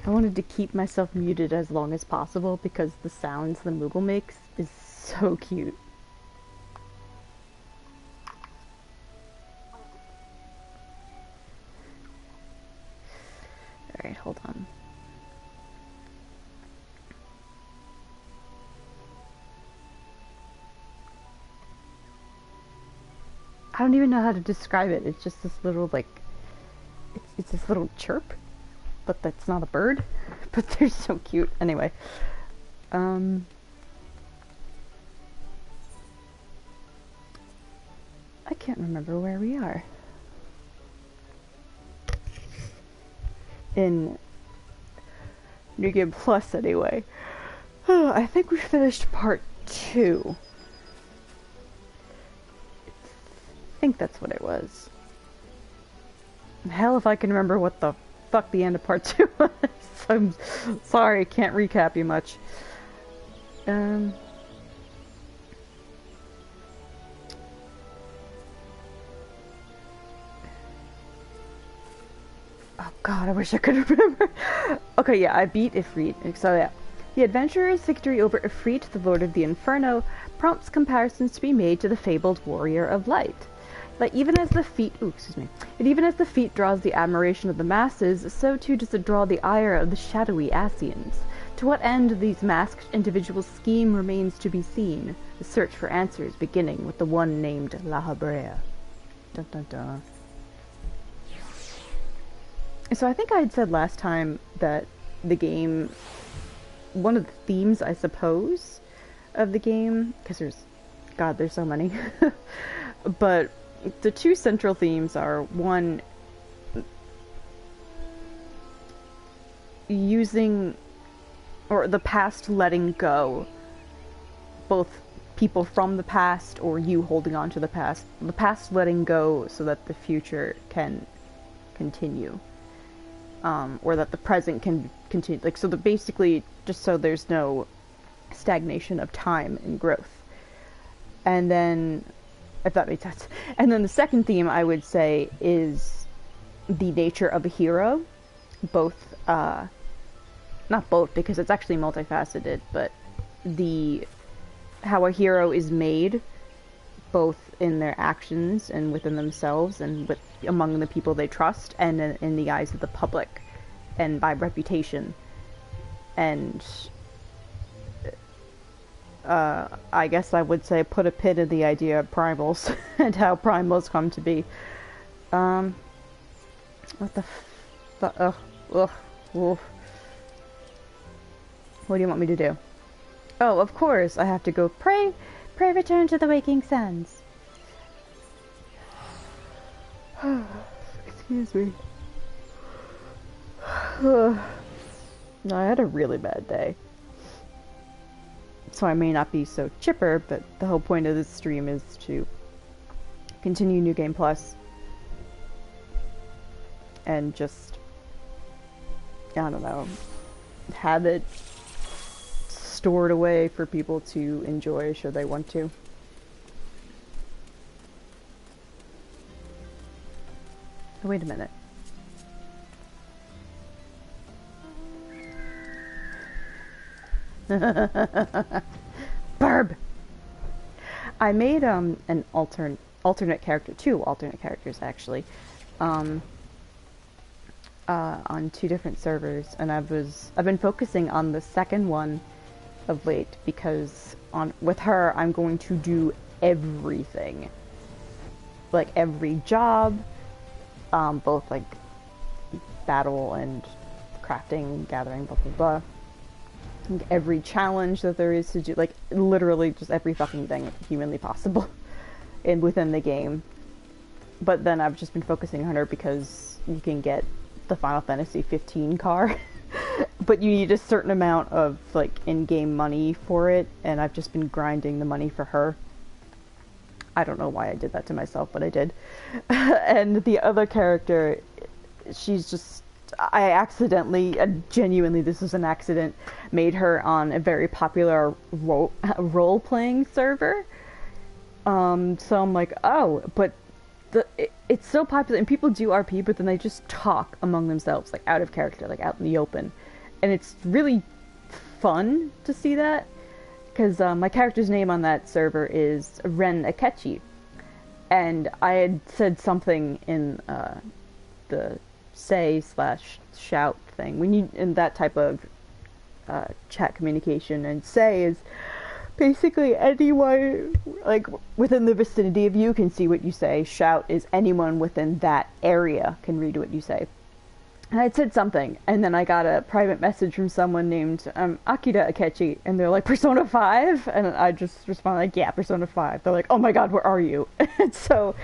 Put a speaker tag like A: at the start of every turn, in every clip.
A: I wanted to keep myself muted as long as possible because the sounds the Moogle makes is so cute. Alright, hold on. I don't even know how to describe it. It's just this little, like, it's this little chirp, but that's not a bird. But they're so cute. Anyway, I can't remember where we are. In New Game Plus, anyway. I think we finished part 2. I think that's what it was. Hell if I can remember what the fuck the end of part 2 was. I'm sorry, I can't recap you much. Oh god, I wish I could remember. Okay, yeah, I beat Ifrit. So yeah. The adventurer's victory over Ifrit, the Lord of the Inferno, prompts comparisons to be made to the fabled Warrior of Light. But even as the feat, even as the feat draws the admiration of the masses, so too does it draw the ire of the shadowy Asians. To what end these masked individuals' scheme remains to be seen, the search for answers beginning with the one named La Habrea. Dun dun dun. So I think I had said last time that the game, one of the themes, I suppose, of the game, because there's so many, but the two central themes are, one, using, or the past letting go, both people from the past or you holding on to the past letting go so that the future can continue, or that the present can continue, like, so that basically, just so there's no stagnation of time and growth. And then, if that makes sense. And then the second theme, I would say, is the nature of a hero. Both, not both, because it's actually multifaceted, but how a hero is made, both in their actions and within themselves, and among the people they trust, and in the eyes of the public, and by reputation. And I guess I would say put a pin in the idea of primals and how primals come to be. What the fuck? Ugh. What do you want me to do? Oh, of course, I have to go pray return to the waking suns. Excuse me. No, I had a really bad day. So I may not be so chipper, but the whole point of this stream is to continue New Game Plus. And just, I don't know, have it stored away for people to enjoy should they want to. Oh, wait a minute. Burb! I made an alternate character, 2 alternate characters actually, on 2 different servers, and I've been focusing on the second one of late because with her I'm going to do everything, like every job, both like battle and crafting, gathering, blah blah blah. Every challenge that there is to do, like literally just every fucking thing humanly possible within the game. But then I've just been focusing on her because you can get the Final Fantasy XV car but you need a certain amount of like in-game money for it, and I've just been grinding the money for her. I don't know why I did that to myself, but I did. And the other character, she's just, I accidentally, genuinely, this was an accident, made her on a very popular role-playing server. So I'm like, oh, but it's so popular, and people do RP, but then they just talk among themselves, like out of character, like out in the open. and it's really fun to see that, because my character's name on that server is Ren Akechi, and I had said something in the say/shout thing when you in that type of chat communication, and say is basically anyone like within the vicinity of you can see what you say. Shout is anyone within that area can read what you say. And I'd said something, and then I got a private message from someone named Akira Akechi, and they're like, Persona 5? And I just responded like, yeah, Persona 5. They're like, oh my god, where are you? And so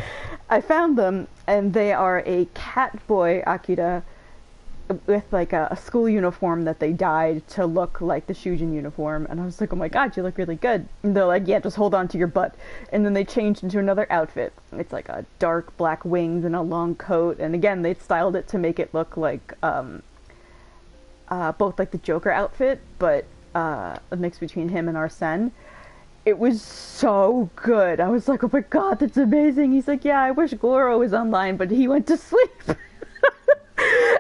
A: I found them, and they are a cat boy Akira with like a school uniform that they dyed to look like the Shujin uniform, and I was like, oh my god, you look really good. And they're like, yeah, just hold on to your butt. And then they changed into another outfit. It's like a dark black wings and a long coat, and again they styled it to make it look like both like the Joker outfit, but a mix between him and Arsene. It was so good. I was like, oh my god, that's amazing. He's like, yeah, I wish Goro was online, but he went to sleep.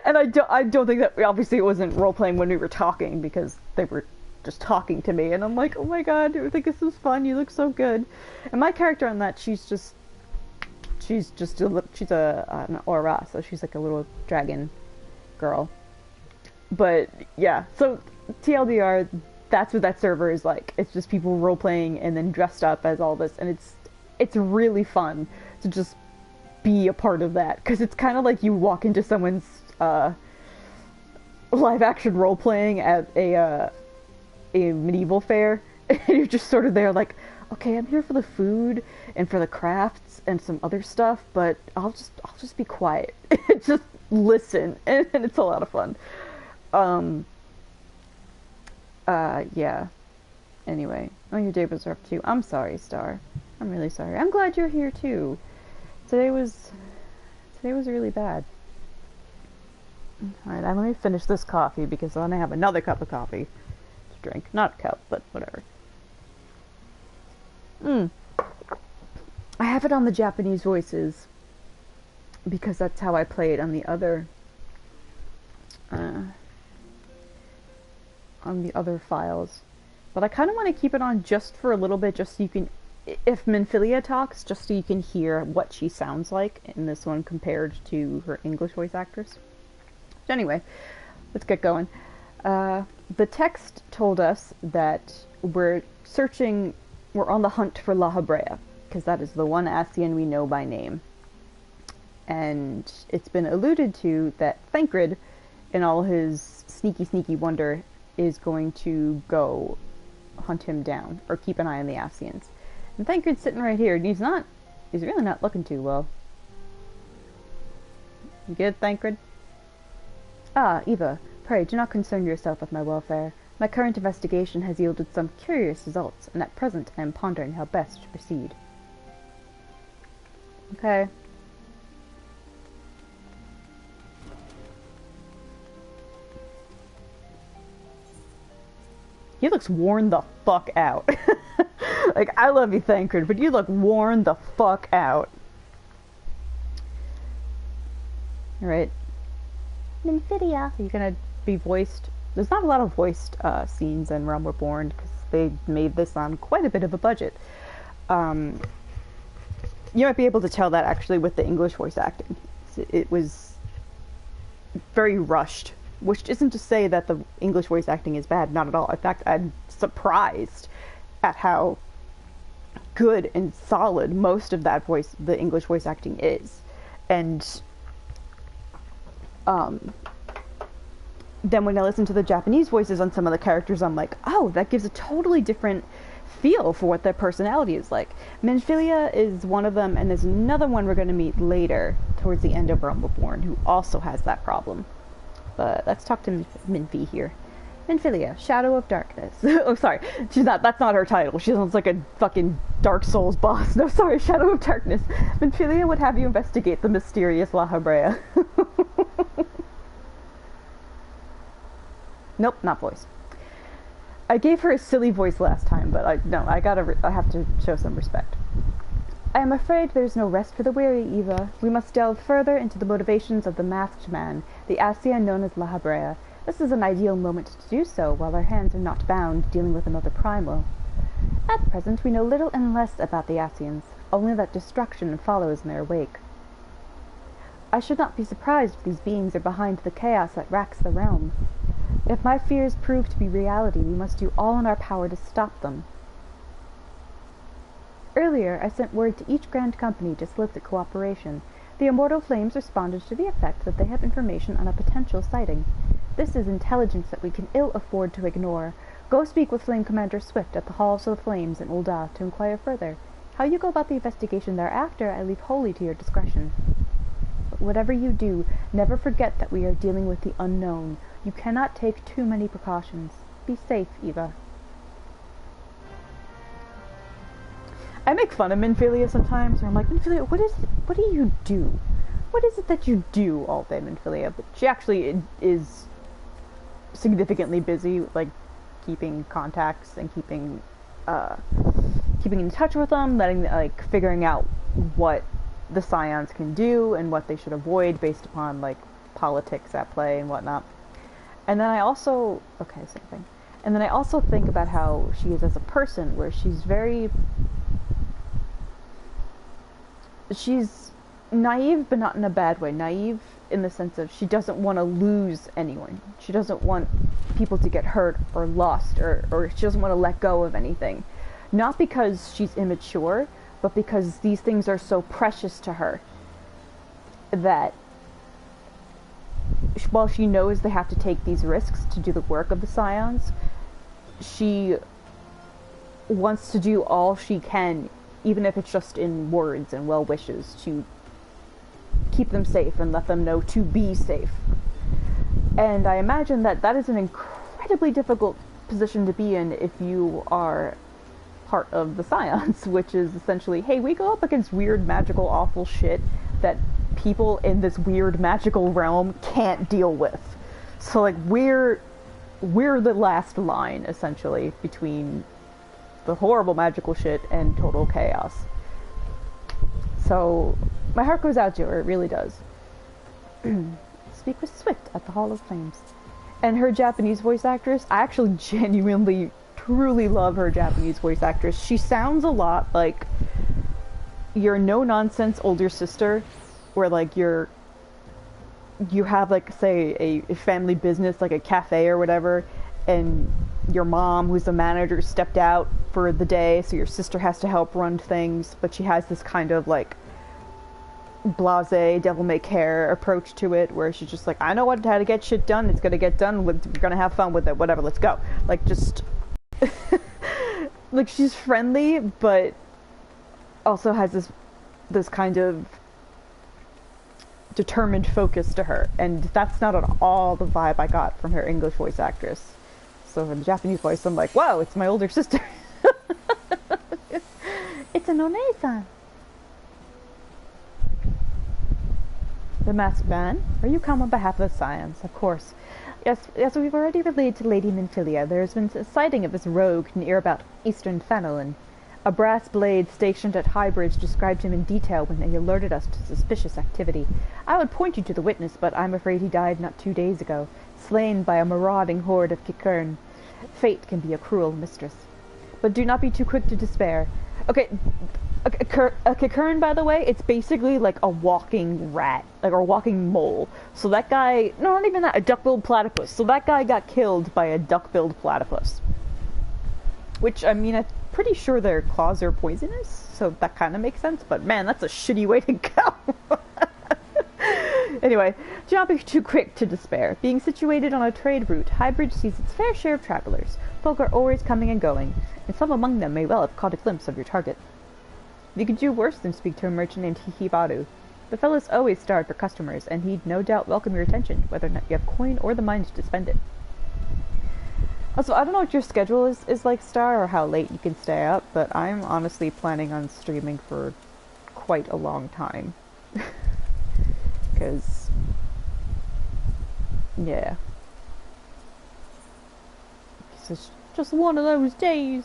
A: And I don't think that, obviously it wasn't role-playing when we were talking, because they were just talking to me, and I'm like, oh my god, I think this is fun, you look so good. And my character on that, she's an aura, so she's like a little dragon girl. But yeah, so TLDR, that's what that server is like. It's just people role-playing and then dressed up as all this, and it's really fun to just be a part of that, because it's kind of like you walk into someone's live action role playing at a medieval fair, and you're just sort of there like, okay, I'm here for the food and for the crafts and some other stuff, but I'll just be quiet and just listen, and it's a lot of fun. Yeah. Anyway, your day was rough too. I'm sorry, Star. I'm really sorry. I'm glad you're here too. Today was really bad. Alright, let me finish this coffee, because then I have another cup of coffee to drink. Not a cup, but whatever. I have it on the Japanese voices, because that's how I play it on the other files. But I kind of want to keep it on just for a little bit, just so you can, if Minfilia talks, just so you can hear what she sounds like in this one compared to her English voice actress. So anyway, let's get going. The text told us that we're on the hunt for La Habrea, because that is the one Ascian we know by name. And it's been alluded to that Thancred, in all his sneaky wonder, is going to go hunt him down, or keep an eye on the Ascians. And Thancred's sitting right here, and he's really not looking too well. You good, Thancred? Ah, Eva, pray do not concern yourself with my welfare. My current investigation has yielded some curious results, and at present I am pondering how best to proceed. Okay. He looks worn the fuck out. Like, I love you, Thancred, but you look worn the fuck out. Alright. Nymphidia. Are you gonna be voiced? There's not a lot of voiced scenes in Realm Reborn, because they made this on quite a bit of a budget. You might be able to tell that actually with the English voice acting. It was very rushed, which isn't to say that the English voice acting is bad, not at all. In fact, I'm surprised at how good and solid most of that the English voice acting is. And then when I listen to the Japanese voices on some of the characters, I'm like, oh, that gives a totally different feel for what their personality is like. Minfilia is one of them, and there's another one we're going to meet later, towards the end of Realm Reborn, who also has that problem. But let's talk to Minfi here. Minfilia, Shadow of Darkness. Oh, sorry. That's not her title. She sounds like a fucking Dark Souls boss. No, sorry, Shadow of Darkness. Minfilia would have you investigate the mysterious La Habrea. Nope, not voice. I gave her a silly voice last time, but I have to show some respect. I am afraid there's no rest for the weary, Eva. We must delve further into the motivations of the masked man, the Ascian known as La Habrea. This is an ideal moment to do so, while our hands are not bound dealing with another primal. At present we know little and less about the Asians, only that destruction follows in their wake. I should not be surprised if these beings are behind the chaos that racks the realm. If my fears prove to be reality, we must do all in our power to stop them. Earlier, I sent word to each Grand Company to solicit cooperation. The Immortal Flames responded to the effect that they have information on a potential sighting. This is intelligence that we can ill afford to ignore. Go speak with Flame Commander Swift at the Halls of the Flames in Ul'dah to inquire further. How you go about the investigation thereafter, I leave wholly to your discretion. But whatever you do, never forget that we are dealing with the unknown. You cannot take too many precautions. Be safe, Eva. I make fun of Minfilia sometimes, where I'm like, Minfilia, what do you do? What is it that you do all day, Minfilia? But she actually is significantly busy, like, keeping contacts and keeping in touch with them, figuring out what the Scions can do and what they should avoid based upon, like, politics at play and whatnot. And then I also, same thing. And then I also think about how she is as a person, where she's naive, but not in a bad way. Naive in the sense of she doesn't want to lose anyone. She doesn't want people to get hurt or lost, or she doesn't want to let go of anything. Not because she's immature, but because these things are so precious to her that while she knows they have to take these risks to do the work of the Scions, she wants to do all she can, even if it's just in words and well wishes, to keep them safe and let them know to be safe. And I imagine that is an incredibly difficult position to be in if you are part of the Scions, which is essentially, hey, we go up against weird, magical, awful shit that people in this weird, magical realm can't deal with. So, like, we're the last line, essentially, between the horrible magical shit and total chaos. So, my heart goes out to her, it really does. Speak with Swift at the Hall of Flames. And her Japanese voice actress, I actually genuinely, truly love her Japanese voice actress. She sounds a lot like your no-nonsense older sister, where, like, you have, like, say, a family business, like a cafe or whatever, and your mom, who's the manager, stepped out for the day, so your sister has to help run things, but she has this kind of, like, blasé, devil-may-care approach to it, where she's just like, I know how to get shit done, it's gonna get done, we're gonna have fun with it, whatever, let's go. Like, just... like, she's friendly, but also has this kind of determined focus to her, and that's not at all the vibe I got from her English voice actress. So for the Japanese voice, I'm like, whoa, it's my older sister. It's an One-san. The Masked Man, are you come on behalf of the Scions? Of course. Yes, we've already relayed to Lady Minfilia. There has been a sighting of this rogue near about Eastern Fenelon. A brass blade stationed at Highbridge described him in detail when they alerted us to suspicious activity. I would point you to the witness, but I'm afraid he died not 2 days ago, slain by a marauding horde of Kikern. Fate can be a cruel mistress. But do not be too quick to despair. Okay, a Kikern, by the way, it's basically like a walking rat, like a walking mole. So that guy, no, not even that, a duck-billed platypus. So that guy got killed by a duck-billed platypus. Which, I mean, I'm pretty sure their claws are poisonous, so that kind of makes sense, but man, that's a shitty way to go. Anyway, do not be too quick to despair. Being situated on a trade route, Highbridge sees its fair share of travelers. Folk are always coming and going, and some among them may well have caught a glimpse of your target. You could do worse than speak to a merchant named Hihibaru. The fellow's always starved for customers, and he'd no doubt welcome your attention, whether or not you have coin or the mind to spend it. Also, I don't know what your schedule is like, Star, or how late you can stay up, but I'm honestly planning on streaming for quite a long time. Because, yeah. It's just one of those days.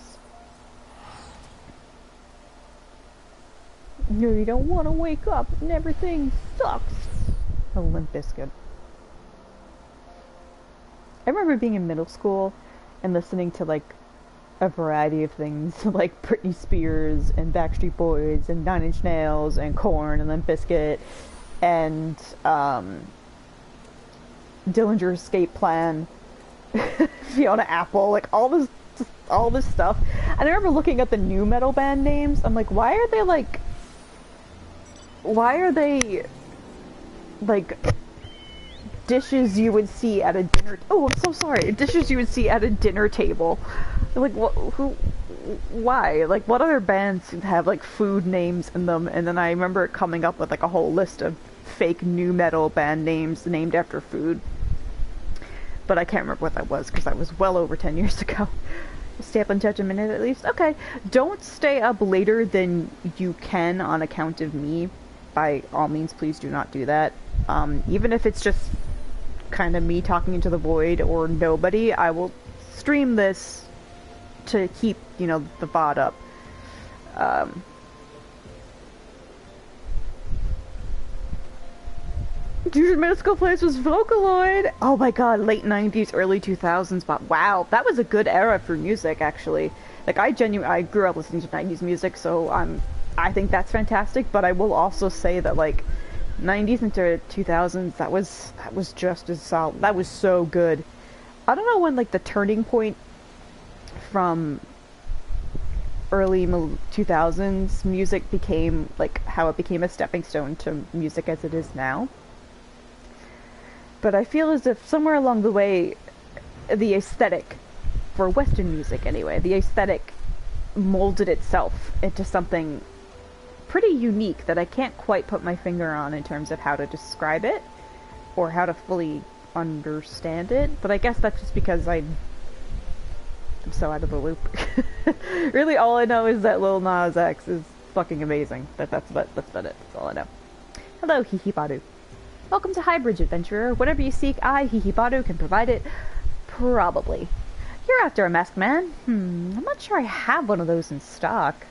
A: You don't want to wake up and everything sucks. A Limp Bizkit. I remember being in middle school and listening to like a variety of things like Britney Spears and Backstreet Boys and Nine Inch Nails and Korn and Limp Bizkit and Dillinger Escape Plan, Fiona Apple, like all this stuff. And I remember looking at the new metal band names. I'm like, why are they like dishes you would see at a dinner? Oh, I'm so sorry. Dishes you would see at a dinner table. Like, why? Like, what other bands have like food names in them? And then I remember coming up with like a whole list of fake new metal band names named after food. But I can't remember what that was because that was well over 10 years ago. Stay up and touch a minute at least. Okay, don't stay up later than you can on account of me. By all means, please do not do that. Even if it's just kind of me talking into the void or nobody, I will stream this to keep, you know, the VOD up. Dude, middle school place was Vocaloid. Oh my god, late 90s, early 2000s. But wow, that was a good era for music, actually. Like, I grew up listening to 90s music, so I think that's fantastic. But I will also say that, like, 90s into 2000s, that was just as solid. That was so good. I don't know when, like, the turning point from early 2000s music became, like, how it became a stepping stone to music as it is now. But I feel as if somewhere along the way, the aesthetic, for Western music anyway, the aesthetic molded itself into something pretty unique that I can't quite put my finger on in terms of how to describe it, or how to fully understand it, but I guess that's just because I'm so out of the loop. Really, all I know is that Lil Nas X is fucking amazing. That's about it. That's all I know. Hello, Hihibadu. Welcome to Highbridge, Adventurer. Whatever you seek, I, Hihibadu, can provide it. Probably. You're after a masked man? I'm not sure I have one of those in stock.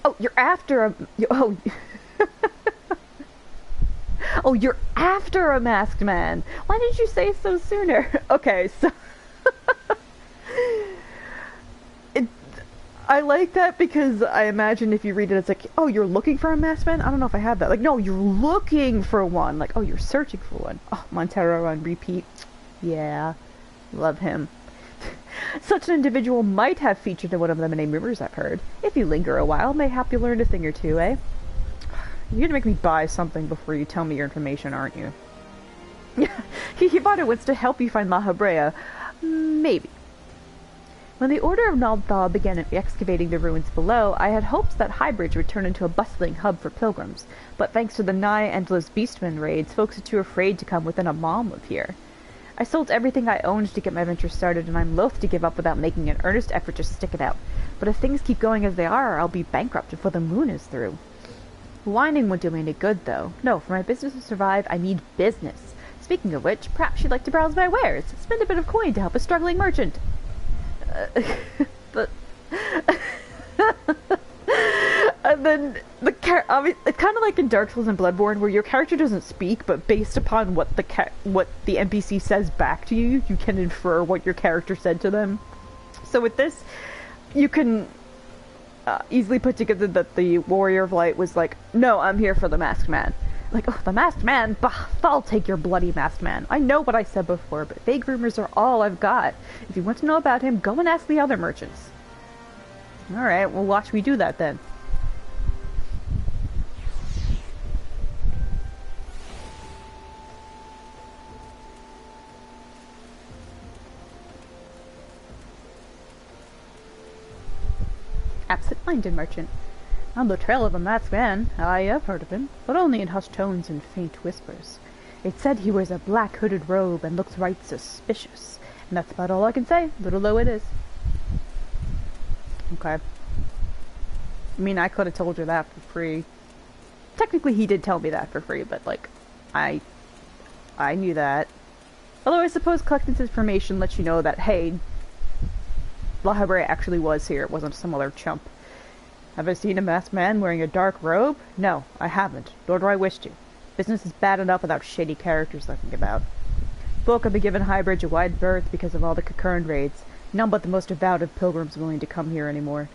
A: Oh, you're after a... Oh... Oh, you're after a masked man. Why didn't you say so sooner? Okay, so... I like that because I imagine if you read it, it's like, oh, you're looking for a masked man? I don't know if I have that. Like, no, you're looking for one. Like, oh, you're searching for one. Oh, Montero on repeat. Yeah, love him. Such an individual might have featured in one of the many rumors I've heard. If you linger a while, mayhap you'll learn a thing or two, eh? You're gonna make me buy something before you tell me your information, aren't you? Hihibado wants to help you find La Habrea. Maybe. When the Order of Naldthal began excavating the ruins below, I had hopes that Highbridge would turn into a bustling hub for pilgrims, but thanks to the nigh-endless beastmen raids, folks are too afraid to come within a mile of here. I sold everything I owned to get my venture started, and I'm loath to give up without making an earnest effort to stick it out. But if things keep going as they are, I'll be bankrupt before the moon is through. Whining won't do me any good, though. No, for my business to survive, I need business. Speaking of which, perhaps you'd like to browse my wares. Spend a bit of coin to help a struggling merchant. But and then I mean, it's kind of like in Dark Souls and Bloodborne, where your character doesn't speak, but based upon what the NPC says back to you, you can infer what your character said to them. So with this, you can easily put together that the Warrior of Light was like, "No, I'm here for the Masked Man." Like, oh, the Masked Man? Bah, I'll take your bloody Masked Man. I know what I said before, but vague rumors are all I've got. If you want to know about him, go and ask the other merchants. Alright, well, watch me do that then. Absent-minded merchant. On the trail of a masked man. I have heard of him, but only in hushed tones and faint whispers. It's said he wears a black hooded robe and looks right suspicious. And that's about all I can say, little though it is. Okay. I mean, I could have told you that for free. Technically, he did tell me that for free, but, like, I knew that. Although I suppose collecting this information lets you know that, hey, La Habrea actually was here. It wasn't some other chump. Have I seen a masked man wearing a dark robe? No, I haven't, nor do I wish to. Business is bad enough without shady characters lurking about. folk have been given Highbridge a wide berth because of all the Kakern raids. None but the most devout of pilgrims willing to come here anymore.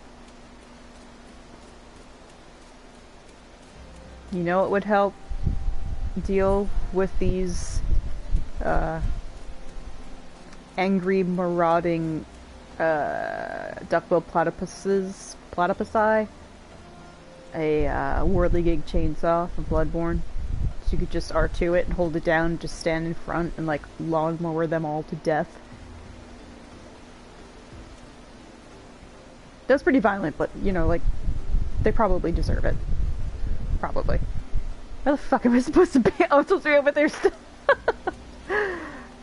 A: You know what would help deal with these angry, marauding duckbill platypusi? A whirligig chainsaw from Bloodborne. So you could just R2 it and hold it down, just stand in front and like lawnmower them all to death. That was pretty violent, but you know, like, they probably deserve it. Probably. Where the fuck am I supposed to be? Oh, I'm supposed to be over there still.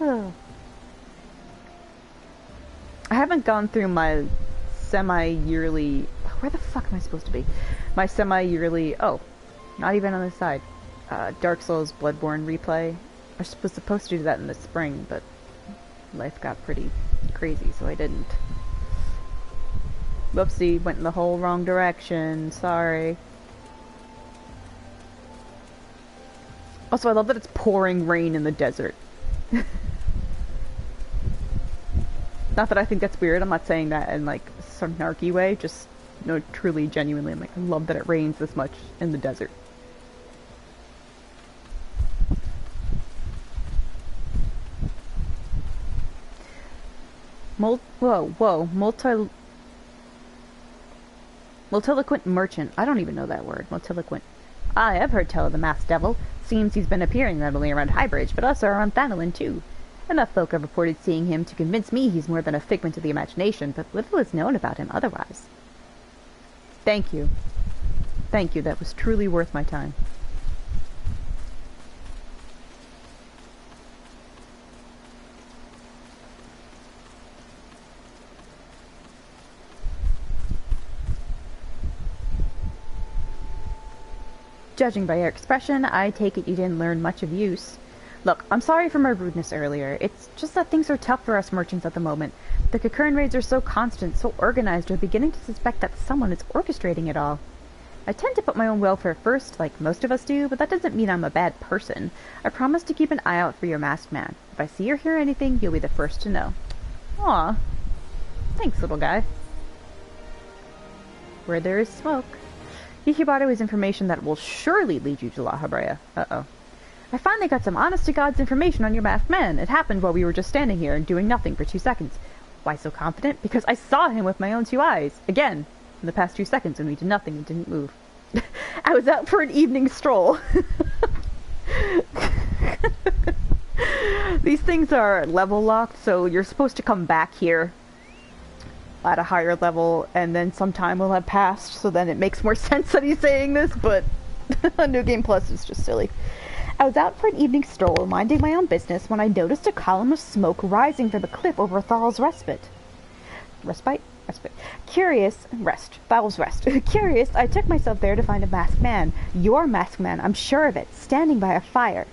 A: Oh. I haven't gone through my semi-yearly... Where the fuck am I supposed to be? My semi-yearly... Oh, not even on this side. Dark Souls Bloodborne replay. I was supposed to do that in the spring, but life got pretty crazy, so I didn't. Whoopsie, went in the whole wrong direction. Sorry. Also, I love that it's pouring rain in the desert. Not that I think that's weird. I'm not saying that in like some narky way. Just, no, truly, genuinely, I'm like, I love that it rains this much in the desert. Multiloquent merchant. I don't even know that word. Multiloquent. I have heard tell of the masked devil. Seems he's been appearing not only around Highbridge, but also around Thanalan too. Enough folk have reported seeing him to convince me he's more than a figment of the imagination, but little is known about him otherwise. Thank you. Thank you, that was truly worth my time. Judging by your expression, I take it you didn't learn much of use. Look, I'm sorry for my rudeness earlier. It's just that things are tough for us merchants at the moment. The Kakern raids are so constant, so organized, we're beginning to suspect that someone is orchestrating it all. I tend to put my own welfare first, like most of us do, but that doesn't mean I'm a bad person. I promise to keep an eye out for your masked man. If I see or hear anything, you'll be the first to know. Aw. Thanks, little guy. Where there is smoke. Yikibado is information that will surely lead you to La Habrea. Uh-oh. I finally got some honest-to-God's information on your masked man. It happened while we were just standing here and doing nothing for 2 seconds. Why so confident? Because I saw him with my own 2 eyes. Again, in the past 2 seconds when we did nothing and didn't move. I was out for an evening stroll. These things are level locked, so you're supposed to come back here at a higher level, and then some time will have passed, so then it makes more sense that he's saying this, but New Game Plus is just silly. I was out for an evening stroll, minding my own business, when I noticed a column of smoke rising from a cliff over Thal's Respite. Respite? Respite. Curious, rest. Thal's Rest. Curious, I took myself there to find a masked man. Your masked man, I'm sure of it, standing by a fire.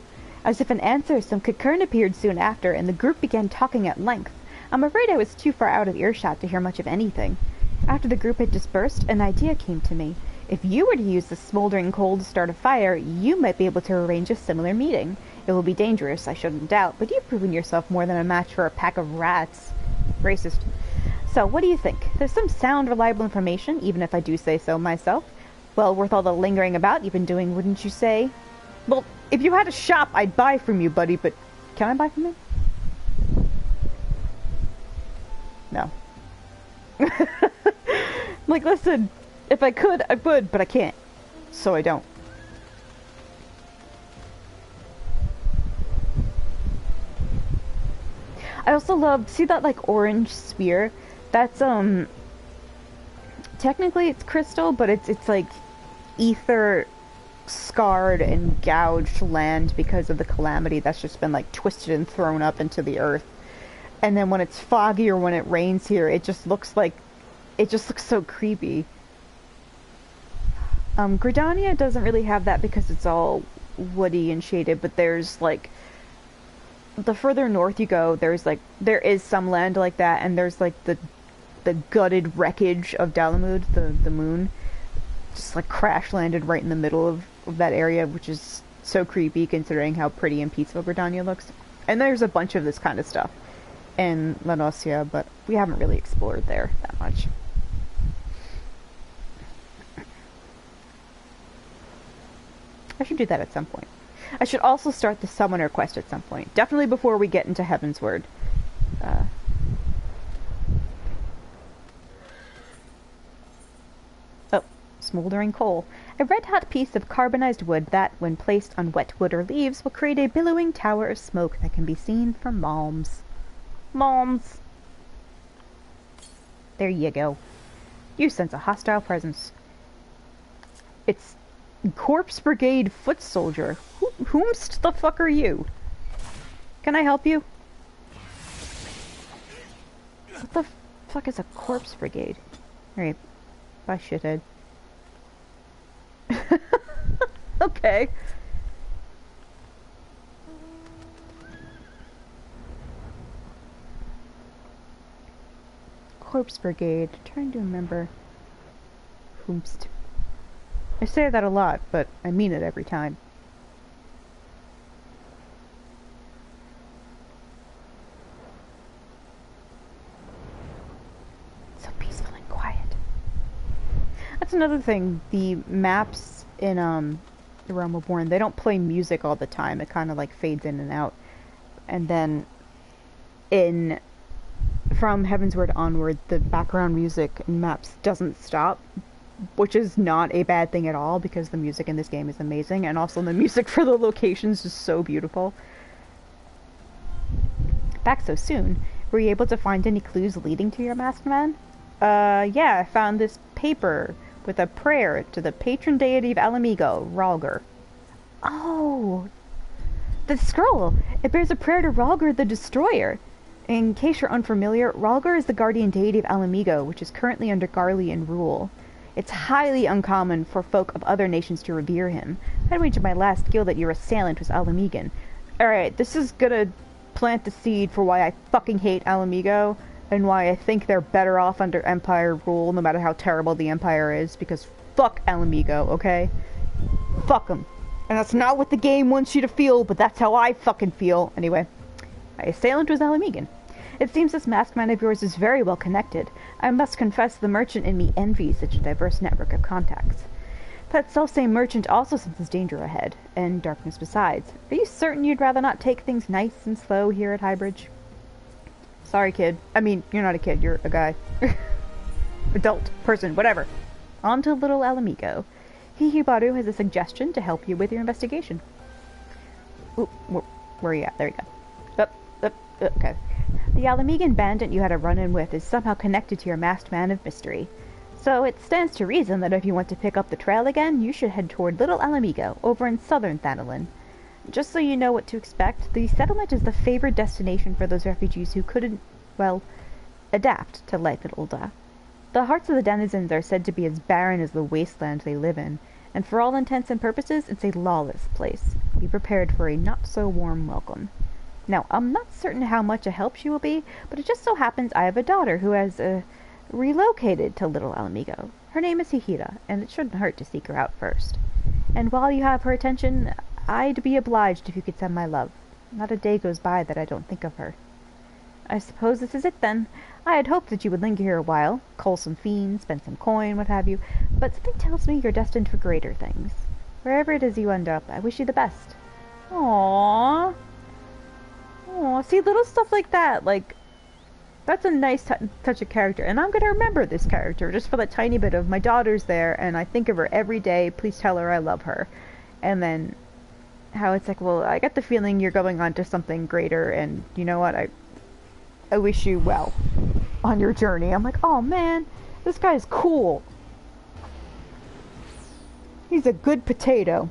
A: As if in answer, some Kakern appeared soon after, and the group began talking at length. I'm afraid I was too far out of earshot to hear much of anything. After the group had dispersed, an idea came to me. If you were to use the smoldering coal to start a fire, you might be able to arrange a similar meeting. It will be dangerous, I shouldn't doubt, but you've proven yourself more than a match for a pack of rats. Racist. So, what do you think? There's some sound, reliable information, even if I do say so myself. Well worth all the lingering about you've been doing, wouldn't you say? Well, if you had a shop, I'd buy from you, buddy, but... Can I buy from you? No. Like, listen, if I could, I would, but I can't. So I don't. I also love, see that, like, orange sphere? That's, technically it's crystal, but it's like, ether scarred and gouged land because of the calamity that's just been, like, twisted and thrown up into the earth. And then when it's foggy or when it rains here, it just looks like... It just looks so creepy. Gridania doesn't really have that because it's all woody and shaded, but there's, like... The further north you go, there's, like... There is some land like that, and there's, like, the gutted wreckage of Dalamud, the moon. Just, like, crash-landed right in the middle of that area, which is so creepy considering how pretty and peaceful Gridania looks. And there's a bunch of this kind of stuff in La Nocia, but we haven't really explored there that much. I should do that at some point. I should also start the Summoner quest at some point. Definitely before we get into Heavensward. Oh, Smoldering Coal. A red-hot piece of carbonized wood that, when placed on wet wood or leaves, will create a billowing tower of smoke that can be seen from Malms. Malms! There you go. You sense a hostile presence. It's Corpse Brigade foot soldier. Whomst the fuck are you? Can I help you? What the fuck is a Corpse Brigade? Alright. Bye, shithead. Okay. Corpse Brigade. Trying to remember. Whomst. I say that a lot, but I mean it every time. So peaceful and quiet. That's another thing. The maps in The Realm Reborn, they don't play music all the time. It kind of like fades in and out. And then from Heavensward onward, the background music in maps doesn't stop, which is not a bad thing at all, because the music in this game is amazing, and also the music for the locations is so beautiful. Back so soon. Were you able to find any clues leading to your masked man? Yeah, I found this paper with a prayer to the patron deity of Alamigo, Rhalgr. Oh! The scroll! It bears a prayer to Rhalgr the Destroyer. In case you're unfamiliar, Rhalgr is the guardian deity of Alamigo, which is currently under Garlean rule. It's highly uncommon for folk of other nations to revere him. I'd wager my last skill that your assailant was Alamigan. Alright, this is gonna plant the seed for why I fucking hate Alamigo, and why I think they're better off under Empire rule, no matter how terrible the Empire is, because fuck Alamigo, okay? Fuck them. And that's not what the game wants you to feel, but that's how I fucking feel. Anyway, my assailant was Alamigan. It seems this masked man of yours is very well connected. I must confess the merchant in me envies such a diverse network of contacts. That selfsame merchant also senses danger ahead, and darkness besides. Are you certain you'd rather not take things nice and slow here at Highbridge? Sorry, kid. I mean, you're not a kid, you're a guy. Adult, person, whatever. On to little Alamigo. Hihibaru has a suggestion to help you with your investigation. Ooh, where are you at? There you go. Okay. The Alamigan bandit you had a run-in with is somehow connected to your masked man of mystery. So it stands to reason that if you want to pick up the trail again, you should head toward Little Alamigo, over in southern Thanalin. Just so you know what to expect, the settlement is the favored destination for those refugees who couldn't, well, adapt to life at Ul'dah. The hearts of the denizens are said to be as barren as the wasteland they live in, and for all intents and purposes, it's a lawless place. Be prepared for a not-so-warm welcome. Now, I'm not certain how much a help she will be, but it just so happens I have a daughter who has, relocated to Little Alamigo. Her name is Hihira, and it shouldn't hurt to seek her out first. And while you have her attention, I'd be obliged if you could send my love. Not a day goes by that I don't think of her. I suppose this is it, then. I had hoped that you would linger here a while, cull some fiends, spend some coin, what have you, but something tells me you're destined for greater things. Wherever it is you end up, I wish you the best. Aww. Aww, see, little stuff like that, like, that's a nice touch of character, and I'm gonna remember this character just for that tiny bit of my daughter's there, and I think of her every day, please tell her I love her. And then how it's like, well, I get the feeling you're going on to something greater, and you know what, I wish you well on your journey. I'm like, oh man, this guy's cool. He's a good potato.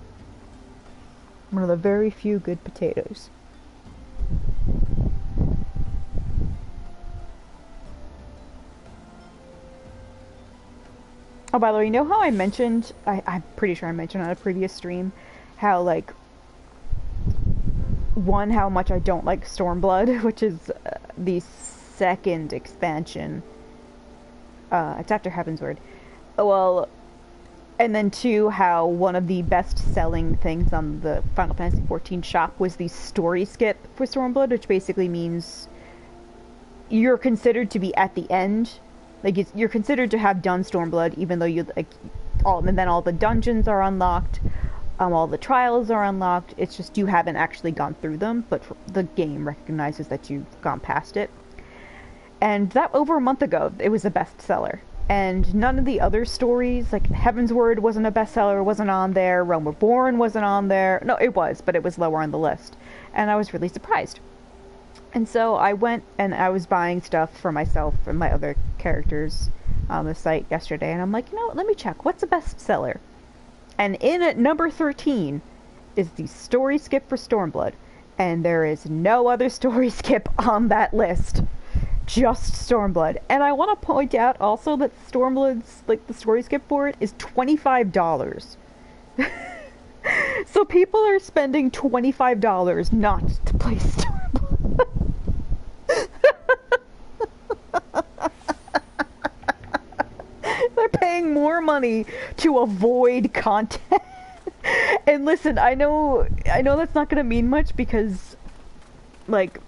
A: One of the very few good potatoes. Oh, by the way, you know how I mentioned, I'm pretty sure I mentioned on a previous stream, how, like, how much I don't like Stormblood, which is the second expansion. It's after Heavensward. Well, And then two, how one of the best-selling things on the Final Fantasy XIV shop was the story skip for Stormblood, which basically means you're considered to be at the end. Like, you're considered to have done Stormblood, even though you, like, and then all the dungeons are unlocked, all the trials are unlocked. It's just you haven't actually gone through them, but the game recognizes that you've gone past it. And that, over a month ago, it was a bestseller. And none of the other stories, like Heaven's Word wasn't a bestseller, wasn't on there, Realm Reborn wasn't on there. No, it was, but it was lower on the list. And I was really surprised. And so I went and I was buying stuff for myself and my other characters on the site yesterday, and I'm like, you know what, let me check, what's a bestseller? And in at number 13 is the story skip for Stormblood. And there is no other story skip on that list. Just Stormblood. And I want to point out also that Stormblood's, like, the story skip for it is $25. So people are spending $25 not to play Stormblood. They're paying more money to avoid content. And listen, I know that's not going to mean much because, like,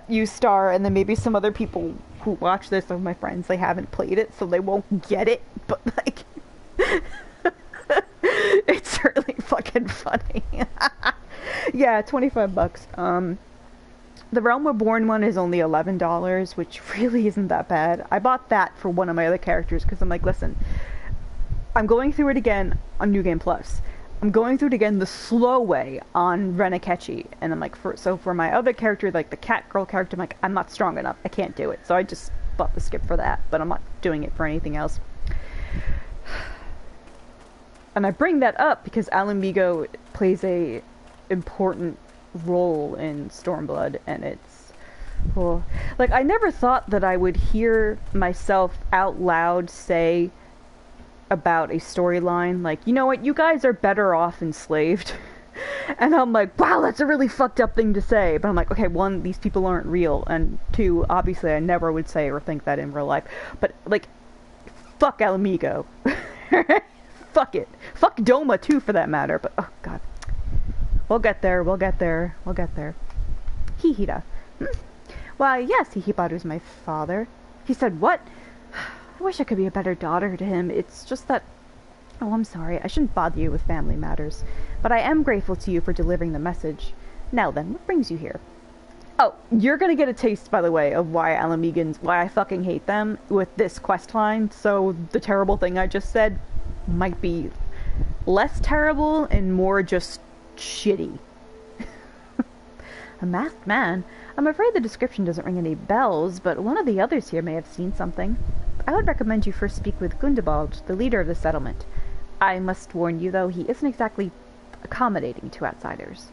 A: you Star and then maybe some other people who watch this, some of my friends, they haven't played it, so they won't get it, but, like, it's certainly fucking funny. Yeah, $25. The Realm Reborn one is only $11, which really isn't that bad. I bought that for one of my other characters because I'm like, listen, I'm going through it again on New Game Plus. I'm going through it again the slow way on Renakechi, and I'm like, for my other character, like the cat girl character, I'm like, I'm not strong enough, I can't do it, so I just bought the skip for that, but I'm not doing it for anything else. And I bring that up because Alamigo plays a important role in Stormblood, and it's, well, like, I never thought that I would hear myself out loud say about a storyline, like, you know what, you guys are better off enslaved. And I'm like, wow, that's a really fucked up thing to say. But I'm like, okay, one, these people aren't real, and two, obviously I never would say or think that in real life. But, like, fuck Alamigo. Fuck it. Fuck Doma too, for that matter, but, oh god. We'll get there, we'll get there, we'll get there. Hihira. Why, yes, Hihibaru's my father. He said, what? I wish I could be a better daughter to him. It's just that... Oh, I'm sorry. I shouldn't bother you with family matters. But I am grateful to you for delivering the message. Now then, what brings you here? Oh, you're gonna get a taste, by the way, of why Alamegans... why I fucking hate them with this quest line. So the terrible thing I just said might be less terrible and more just shitty. A masked man? I'm afraid the description doesn't ring any bells, but one of the others here may have seen something. I would recommend you first speak with Gundabald, the leader of the settlement. I must warn you, though, he isn't exactly accommodating to outsiders.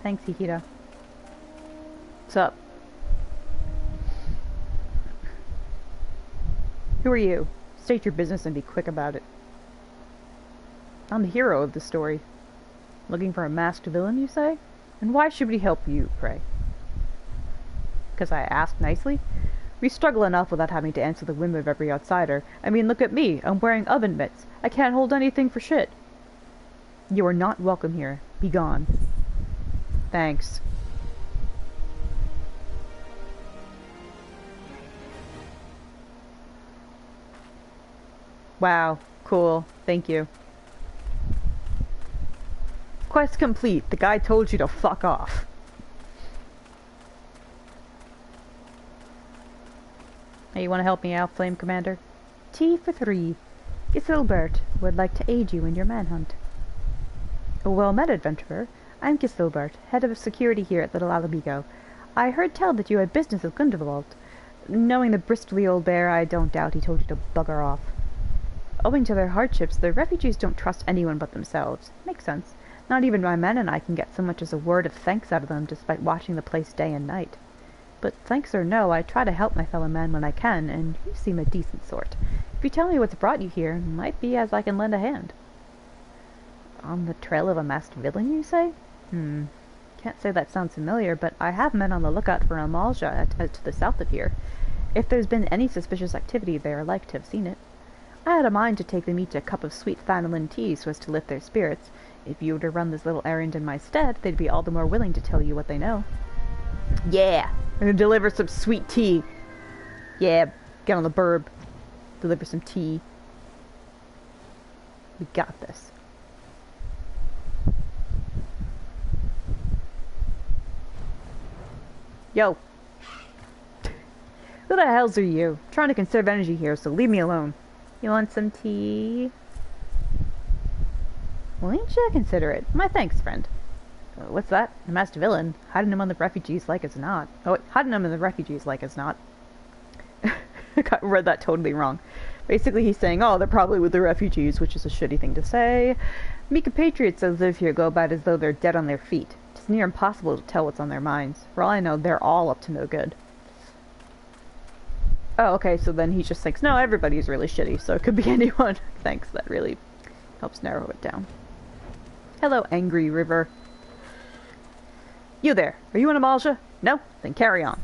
A: Thanks, Hikita. What's up? Who are you? State your business and be quick about it. I'm the hero of the story. Looking for a masked villain, you say? And why should we help you, pray? Because I asked nicely? We struggle enough without having to answer the whim of every outsider. I mean, look at me. I'm wearing oven mitts. I can't hold anything for shit. You are not welcome here. Be gone. Thanks. Wow. Cool. Thank you. Quest complete. The guy told you to fuck off. Hey, you want to help me out, Flame Commander? Tea for 3. Gisilbert would like to aid you in your manhunt. Well met, adventurer. I'm Gisilbert, head of security here at Little Alamigo. I heard tell that you had business with Gundabald. Knowing the bristly old bear, I don't doubt he told you to bugger off. Owing to their hardships, the refugees don't trust anyone but themselves. Makes sense. Not even my men and I can get so much as a word of thanks out of them, despite watching the place day and night. But thanks or no, I try to help my fellow men when I can, and you seem a decent sort. If you tell me what's brought you here, it might be as I can lend a hand. On the trail of a masked villain, you say? Can't say that sounds familiar, but I have men on the lookout for Amalja to the south of here. If there's been any suspicious activity, they are like to have seen it. I had a mind to take them each a cup of sweet vanillin tea so as to lift their spirits. If you were to run this little errand in my stead, they'd be all the more willing to tell you what they know. Yeah, I'm gonna deliver some sweet tea. Yeah, get on the burb. Deliver some tea. We got this. Yo. Who the hells are you? I'm trying to conserve energy here, so leave me alone. You want some tea? Well, ain't you considerate? My thanks, friend. What's that? A masked villain? Hiding among the refugees like as not. Oh, wait, hiding among the refugees like as not. I read that totally wrong. Basically, he's saying, oh, they're probably with the refugees, which is a shitty thing to say. Me compatriots that live here go about as though they're dead on their feet. It's near impossible to tell what's on their minds. For all I know, they're all up to no good. Oh, okay, so then he just thinks, no, everybody's really shitty, so it could be anyone. Thanks, that really helps narrow it down. Hello, angry river. You there, are you an Amalja? No? Then carry on.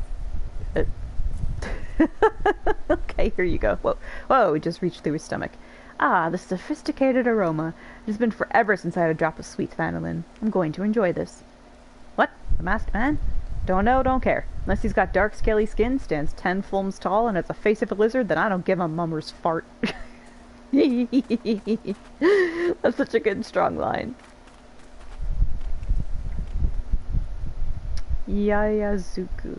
A: Okay, here you go. Whoa, whoa, it just reached through his stomach. Ah, the sophisticated aroma. It has been forever since I had a drop of sweet vanillin. I'm going to enjoy this. What? The masked man? Don't know, don't care. Unless he's got dark, scaly skin, stands 10 fulms tall, and has the face of a lizard, then I don't give a mummer's fart. That's such a good, strong line. Yayazuku.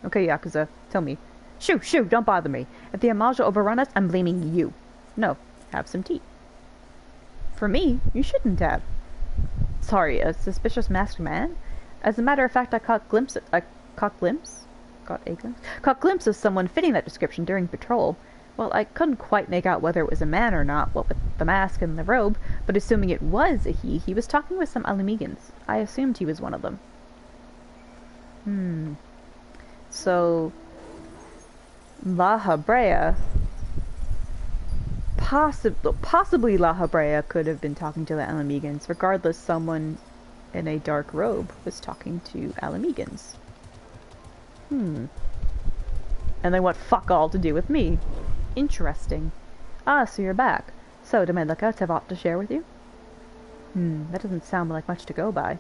A: Okay, Yakuza, tell me. Shoo, shoo, don't bother me. If the Amalja overrun us, I'm blaming you. No, have some tea. For me? You shouldn't have. Sorry, a suspicious masked man? As a matter of fact, I caught a glimpse of someone fitting that description during patrol. Well, I couldn't quite make out whether it was a man or not, what with the mask and the robe, but assuming it was a he was talking with some Alamegans. I assumed he was one of them. So, La Habrea, possibly La Habrea could have been talking to the Alamegans. Regardless, someone in a dark robe was talking to Alamegans. And they want fuck all to do with me. Interesting. Ah, so you're back. So, do my lookouts have aught to share with you? That doesn't sound like much to go by.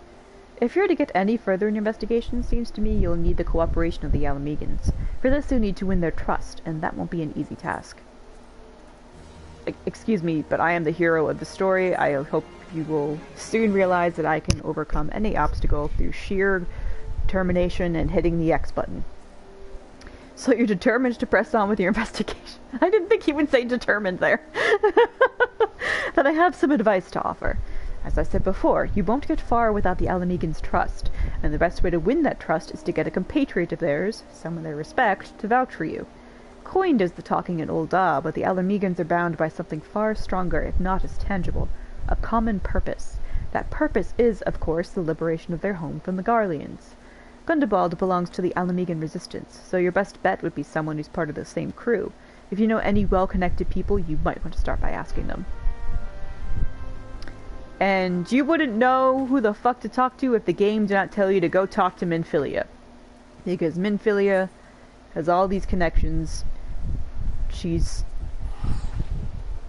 A: If you're to get any further in your investigation, seems to me you'll need the cooperation of the Alamegans. For this, you'll need to win their trust, and that won't be an easy task. Excuse me, but I am the hero of the story. I hope you will soon realize that I can overcome any obstacle through sheer determination and hitting the X button. So you're determined to press on with your investigation. I didn't think he would say determined there. But I have some advice to offer. As I said before, you won't get far without the Alamegans' trust, and the best way to win that trust is to get a compatriot of theirs, someone they respect, to vouch for you. Coin does the talking in Old Da, but the Alamegans are bound by something far stronger, if not as tangible, a common purpose. That purpose is, of course, the liberation of their home from the Garleans. Gundabald belongs to the Alamegan resistance, so your best bet would be someone who's part of the same crew. If you know any well-connected people, you might want to start by asking them. And you wouldn't know who the fuck to talk to if the game did not tell you to go talk to Minfilia. Because Minfilia has all these connections. She's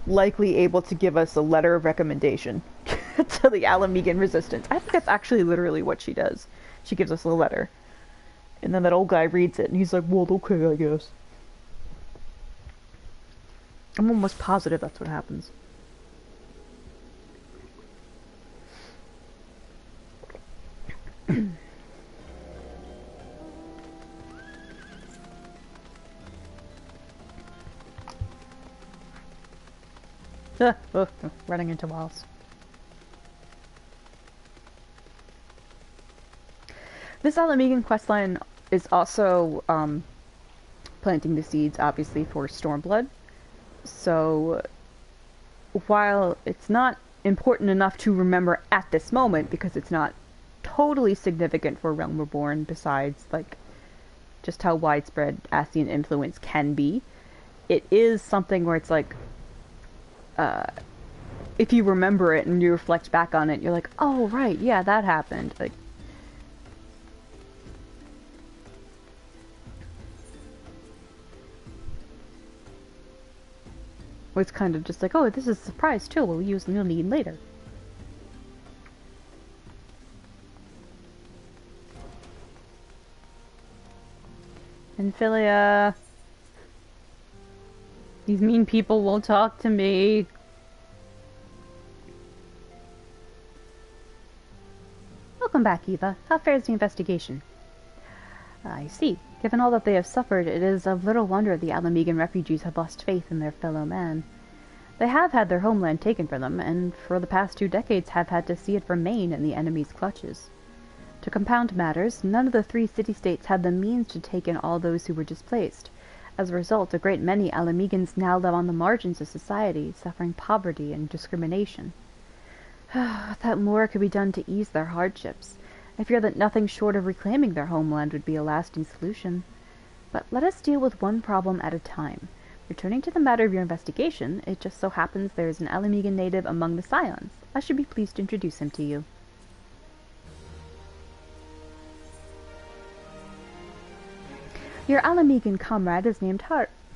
A: likely able to give us a letter of recommendation to the Alamegan resistance. I think that's actually literally what she does. She gives us a letter. And then that old guy reads it and he's like, well, okay, I guess. I'm almost positive that's what happens. Running into walls. This Alamegan questline is also planting the seeds, obviously, for Stormblood. So, while it's not important enough to remember at this moment, because it's not totally significant for Realm Reborn, besides, like, just how widespread Ascian influence can be, it is something where it's like, if you remember it and you reflect back on it, you're like, oh, right, yeah, that happened. Like, was kind of just like, oh, this is a surprise tool we'll need later. Amphilia. These mean people won't talk to me. Welcome back, Eva. How fares the investigation? I see. Given all that they have suffered, it is of little wonder the Alamegan refugees have lost faith in their fellow man. They have had their homeland taken from them, and for the past 2 decades have had to see it remain in the enemy's clutches. To compound matters, none of the 3 city-states had the means to take in all those who were displaced. As a result, a great many Alamegans now live on the margins of society, suffering poverty and discrimination. That more could be done to ease their hardships. I fear that nothing short of reclaiming their homeland would be a lasting solution. But let us deal with one problem at a time. Returning to the matter of your investigation, it just so happens there is an Alamegan native among the Scions. I should be pleased to introduce him to you. Your Alamegan comrade is named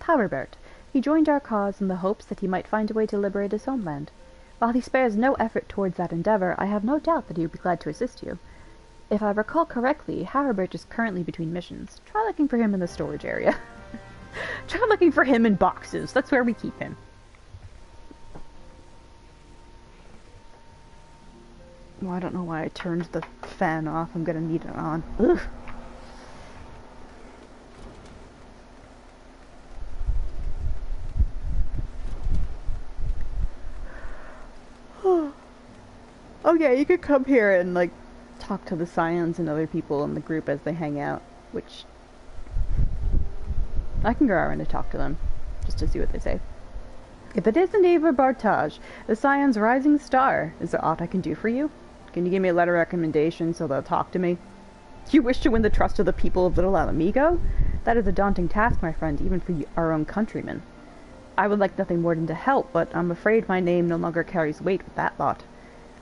A: Harbert. He joined our cause in the hopes that he might find a way to liberate his homeland. While he spares no effort towards that endeavor, I have no doubt that he would be glad to assist you. If I recall correctly, Harbert is currently between missions. Try looking for him in the storage area. Try looking for him in boxes. That's where we keep him. Well, I don't know why I turned the fan off. I'm gonna need it on. Ugh. Oh yeah, you could come here and like talk to the Scions and other people in the group as they hang out, which I can go around and talk to them just to see what they say. If it isn't Eva Bartage, the Scion's rising star, is there aught I can do for you? Can you give me a letter of recommendation so they'll talk to me? Do you wish to win the trust of the people of Little Alamigo? That is a daunting task, my friend, even for our own countrymen. I would like nothing more than to help, but I'm afraid my name no longer carries weight with that lot.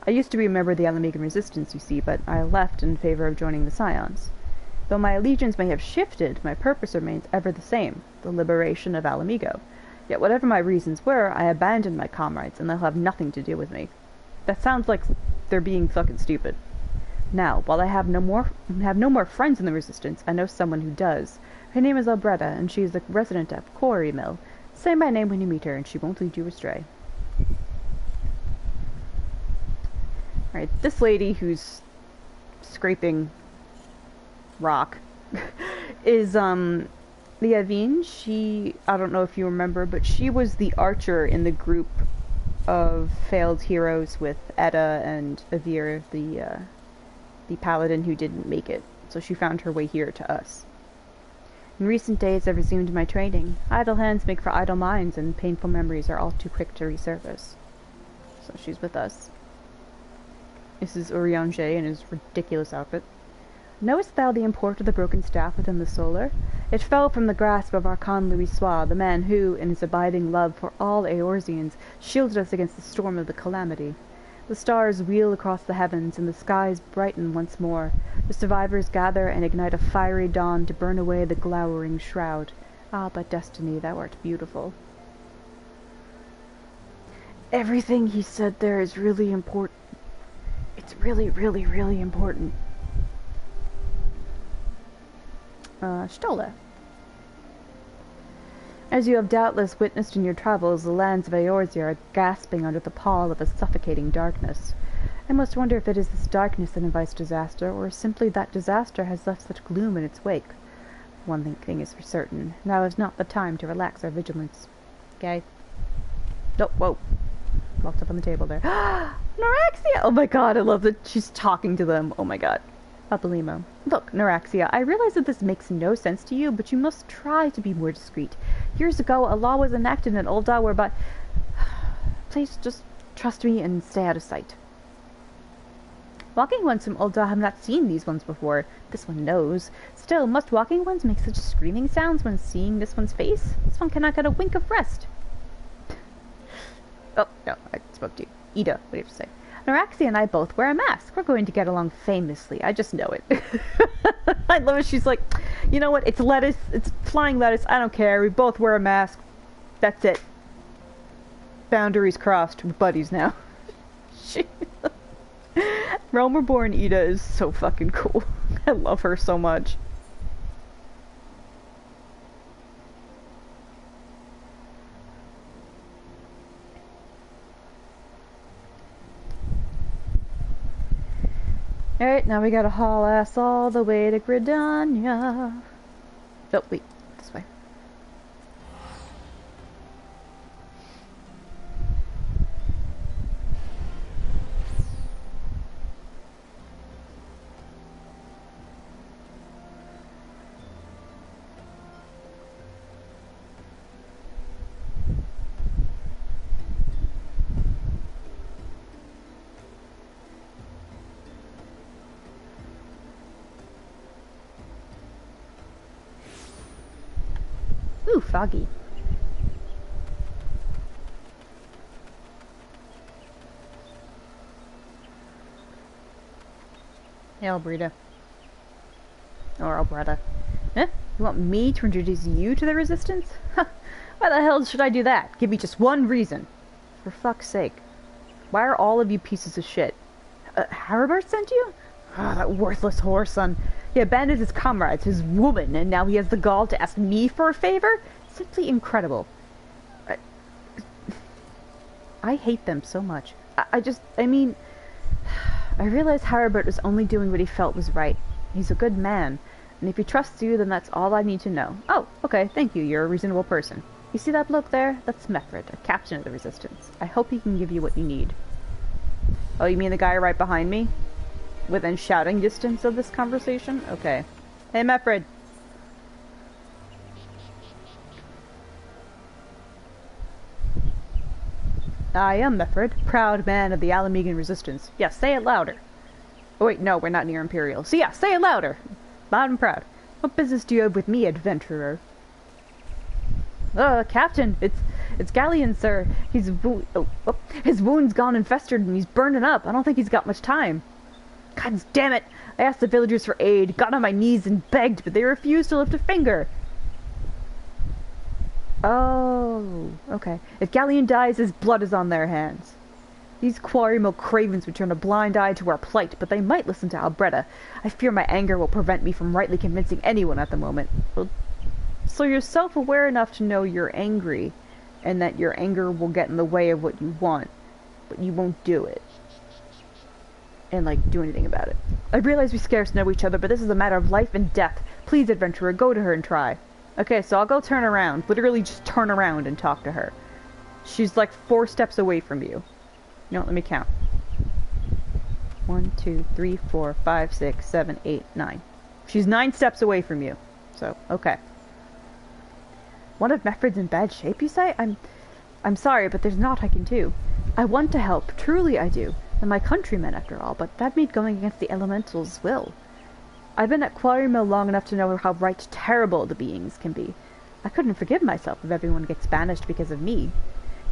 A: I used to be a member of the Alamegan Resistance, you see, but I left in favor of joining the Scions. Though my allegiance may have shifted, my purpose remains ever the same, the liberation of Alamigo. Yet whatever my reasons were, I abandoned my comrades, and they'll have nothing to do with me. That sounds like they're being fucking stupid. Now, while I have no more friends in the Resistance, I know someone who does. Her name is Albretta, and she is the resident of Quarry Mill. Say my name when you meet her, and she won't lead you astray. Alright, this lady who's scraping rock is, Liavine. She, I don't know if you remember, but she was the archer in the group of failed heroes with Edda and Avir, the paladin who didn't make it. So she found her way here to us. In recent days I've resumed my training. Idle hands make for idle minds, and painful memories are all too quick to resurface. So she's with us. This is Urianger in his ridiculous outfit. Knowest thou the import of the broken staff within the solar? It fell from the grasp of Archon Louisois, the man who, in his abiding love for all Eorzeans, shielded us against the storm of the calamity. The stars wheel across the heavens, and the skies brighten once more. The survivors gather and ignite a fiery dawn to burn away the glowering shroud. Ah, but destiny, thou art beautiful. Everything he said there is really important. It's really, really, really important. Stola. As you have doubtless witnessed in your travels, the lands of Eorzea are gasping under the pall of a suffocating darkness. I must wonder if it is this darkness that invites disaster, or simply that disaster has left such gloom in its wake. One thing is for certain. Now is not the time to relax our vigilance. Okay? Oh, whoa. Locked up on the table there. Noraxia! Oh my god, I love that she's talking to them. Oh my god. Papalimo. Look, Noraxia, I realize that this makes no sense to you, but you must try to be more discreet. Years ago, a law was enacted in Ul'dah whereby... Please just trust me and stay out of sight. Walking ones from Ul'dah have not seen these ones before. This one knows. Still, must walking ones make such screaming sounds when seeing this one's face? This one cannot get a wink of rest. Oh, no, I spoke to you. Ida, what do you have to say? Noraxia and I both wear a mask. We're going to get along famously. I just know it. I love it. She's like, you know what? It's lettuce. It's flying lettuce. I don't care. We both wear a mask. That's it. Boundaries crossed. We're buddies now. She... Realm Reborn Ida is so fucking cool. I love her so much. Alright, now we gotta haul ass all the way to Gridania. Oh, wait. This way. Ooh, foggy. Hey, Albrita. Or Albretta. Huh? You want me to introduce you to the Resistance? Huh. Why the hell should I do that? Give me just one reason. For fuck's sake. Why are all of you pieces of shit? Haribert sent you? Ah, that worthless whoreson. He abandoned his comrades, his woman, and now he has the gall to ask me for a favor? Simply incredible. I hate them so much. I mean, I realize Haribert was only doing what he felt was right. He's a good man, and if he trusts you, then that's all I need to know. Oh, okay, thank you, you're a reasonable person. You see that bloke there? That's Mefred, a captain of the Resistance. I hope he can give you what you need. Oh, you mean the guy right behind me? Within shouting distance of this conversation? Okay. Hey, Mefred. I am Mefred, proud man of the Alamegan Resistance. Yes, say it louder. Oh wait, no, we're not near Imperial. So yeah, say it louder. Loud and proud. What business do you have with me, adventurer? Captain, it's Galleon, sir. His wound's gone and festered and he's burning up. I don't think he's got much time. God damn it! I asked the villagers for aid, got on my knees and begged, but they refused to lift a finger. Oh, okay. If Galleon dies, his blood is on their hands. These quarry mill cravens would turn a blind eye to our plight, but they might listen to Albretta. I fear my anger will prevent me from rightly convincing anyone at the moment. Well, so you're self-aware enough to know you're angry, and that your anger will get in the way of what you want, but you won't do it. And, like, do anything about it. I realize we scarce know each other, but this is a matter of life and death. Please, adventurer, go to her and try. Okay, so I'll go turn around. Literally just turn around and talk to her. She's like 4 steps away from you. No, let me count. 1, 2, 3, 4, 5, 6, 7, 8, 9. She's 9 steps away from you. So, okay. One of Mefred's in bad shape, you say? I'm sorry, but there's naught I can do. I want to help, truly I do. And my countrymen, after all, but that means going against the elementals' will. I've been at Quarry Mill long enough to know how right terrible the beings can be. I couldn't forgive myself if everyone gets banished because of me.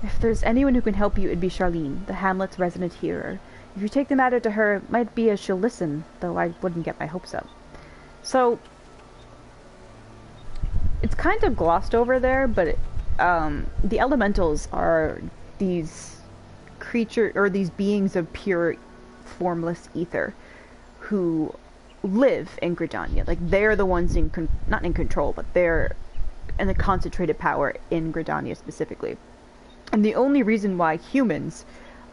A: If there's anyone who can help you, it'd be Charlene, the hamlet's resident hearer. If you take the matter to her, it might be as she'll listen, though I wouldn't get my hopes up. So, it's kind of glossed over there, but the elementals are these these beings of pure, formless ether who live in Gridania. Like, they're the ones not in control, but they're in the concentrated power in Gridania specifically. And the only reason why humans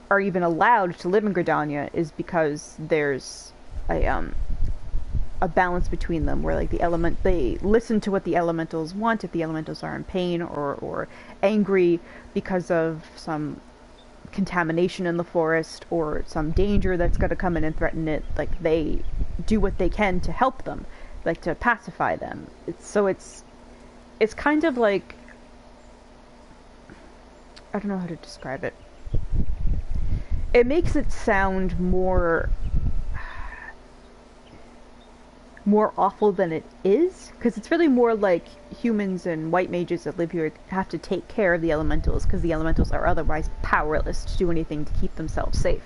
A: are even allowed to live in Gridania is because there's a balance between them, where like they listen to what the elementals want. If the elementals are in pain or angry because of some contamination in the forest or some danger that's going to come in and threaten it, like they do what they can to help them, like to pacify them. It's kind of like, I don't know how to describe it. It makes it sound more awful than it is, because it's really more like humans and white mages that live here have to take care of the elementals, because the elementals are otherwise powerless to do anything to keep themselves safe.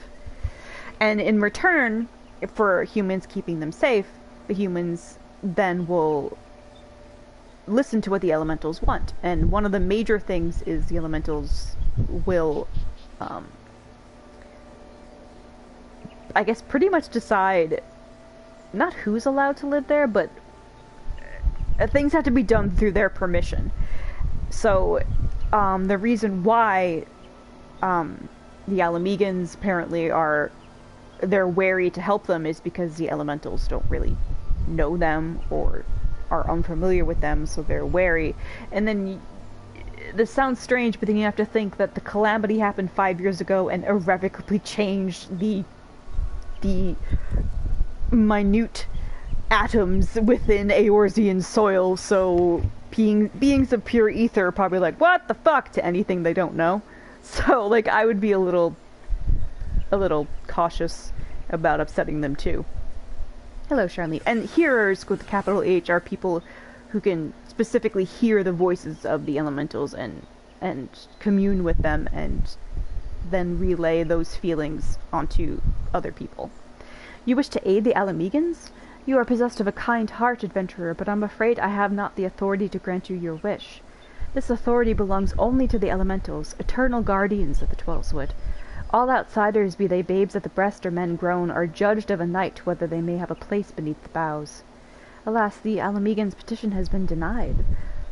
A: And in return for humans keeping them safe, the humans then will listen to what the elementals want. And one of the major things is the elementals will, I guess, pretty much decide not who's allowed to live there, but things have to be done through their permission. So, the reason why the Alamegans apparently they're wary to help them is because the elementals don't really know them or are unfamiliar with them, so they're wary. And then this sounds strange, but then you have to think that the calamity happened 5 years ago and irrevocably changed the minute atoms within Eorzean soil, so beings of pure ether are probably like, what the fuck, to anything they don't know. So, like, I would be a little cautious about upsetting them too. Hello, Charlene. And hearers with a capital H are people who can specifically hear the voices of the elementals and commune with them and then relay those feelings onto other people. You wish to aid the Alamegans? You are possessed of a kind heart, adventurer, but I'm afraid I have not the authority to grant you your wish. This authority belongs only to the elementals, eternal guardians of the Twelveswood. All outsiders, be they babes at the breast or men grown, are judged of a night whether they may have a place beneath the boughs. Alas, the Alamegans' petition has been denied.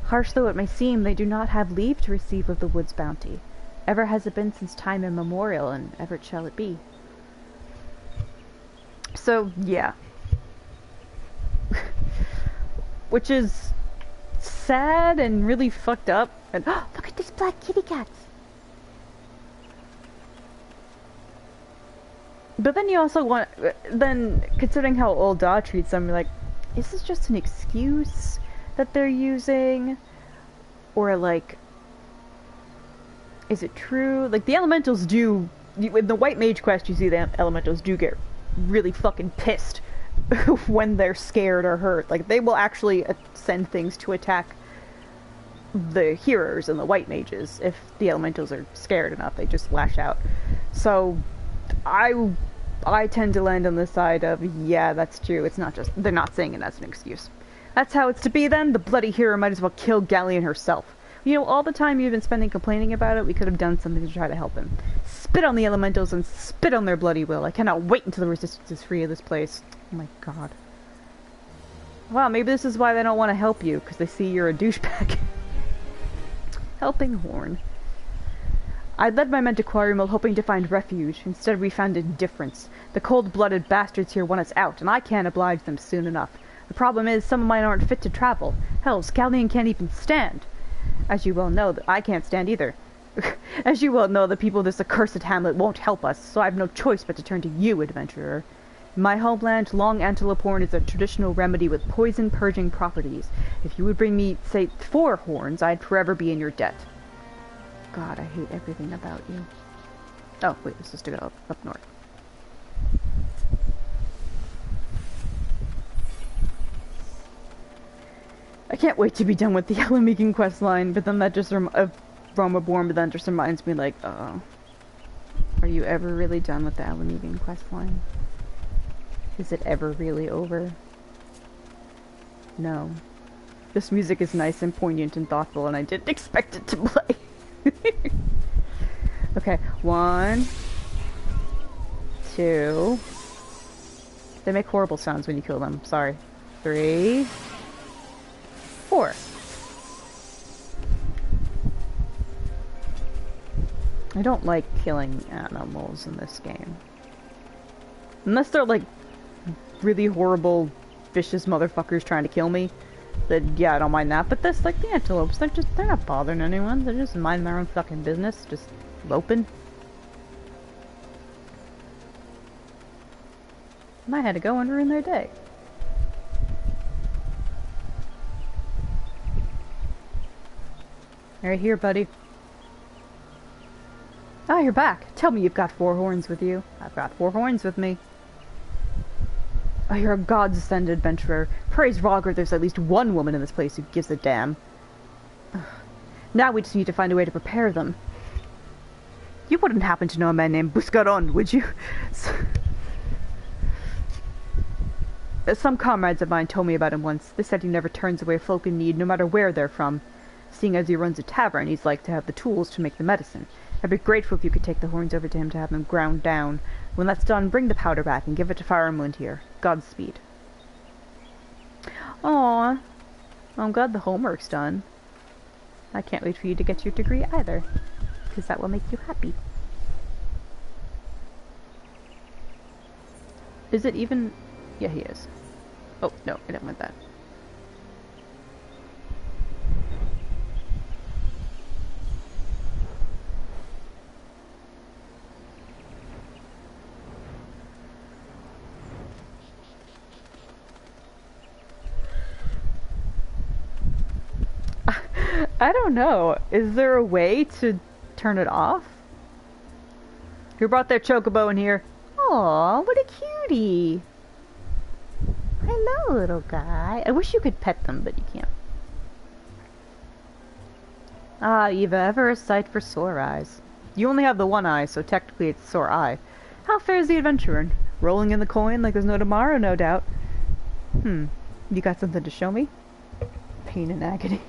A: Harsh though it may seem, they do not have leave to receive of the wood's bounty. Ever has it been since time immemorial, and ever shall it be. So, yeah. Which is sad and really fucked up. And look at these black kitty cats! But then you also want, considering how old Da treats them, you're like, is this just an excuse that they're using? Or, like, is it true? Like, the elementals do, in the White Mage quest, you see the elementals do get really fucking pissed when they're scared or hurt. Like, they will actually send things to attack the hearers and the White Mages. If the elementals are scared enough, they just lash out. So, I tend to land on the side of, yeah, that's true. It's not just, they're not saying it as an excuse. That's how it's to be then. The bloody hero might as well kill Galleon herself. You know, all the time you've been spending complaining about it, we could have done something to try to help him. Spit on the elementals and spit on their bloody will. I cannot wait until the resistance is free of this place. Oh my god. Wow, maybe this is why they don't want to help you, because they see you're a douchebag. Helping Horn. I led my men to Quarrymill hoping to find refuge. Instead we found indifference. The cold-blooded bastards here want us out, and I can't oblige them soon enough. The problem is, some of mine aren't fit to travel. Hell, Scallion can't even stand. As you well know, I can't stand either. As you well know, the people of this accursed hamlet won't help us, so I have no choice but to turn to you, adventurer. In my homeland, long antelope horn is a traditional remedy with poison-purging properties. If you would bring me, say, 4 horns, I'd forever be in your debt. God, I hate everything about you. Oh, wait, this is to go up north. I can't wait to be done with the Alamegan quest line, but then that just Romaborn, but then just reminds me, like, are you ever really done with the Alamegan quest line? Is it ever really over? No. This music is nice and poignant and thoughtful, and I didn't expect it to play. Okay, 1, 2. They make horrible sounds when you kill them. Sorry. 3, 4. I don't like killing animals in this game. Unless they're like really horrible, vicious motherfuckers trying to kill me. Then yeah, I don't mind that. But this, like the antelopes, they're not bothering anyone. They're just minding their own fucking business, just loping. Might have to go and ruin their day. Right here, buddy. Oh, you're back. Tell me you've got 4 horns with you. I've got 4 horns with me. Oh, you're a god-sent adventurer. Praise Roger, there's at least one woman in this place who gives a damn. Ugh. Now we just need to find a way to prepare them. You wouldn't happen to know a man named Buscaron, would you? Some comrades of mine told me about him once. They said he never turns away folk in need, no matter where they're from. Seeing as he runs a tavern, he's like to have the tools to make the medicine. I'd be grateful if you could take the horns over to him to have them ground down. When that's done, bring the powder back and give it to Firemoon here. Godspeed. Aww. I'm glad the homework's done. I can't wait for you to get your degree either, because that will make you happy. Is it even... Yeah, he is. Oh, no, I didn't want that. I don't know. Is there a way to turn it off? Who brought their chocobo in here? Aw, what a cutie. Hello, little guy. I wish you could pet them, but you can't. Ah, Eva, ever a sight for sore eyes. You only have the one eye, so technically it's sore eye. How fares the adventurer? Rolling in the coin like there's no tomorrow, no doubt. You got something to show me? Pain and agony.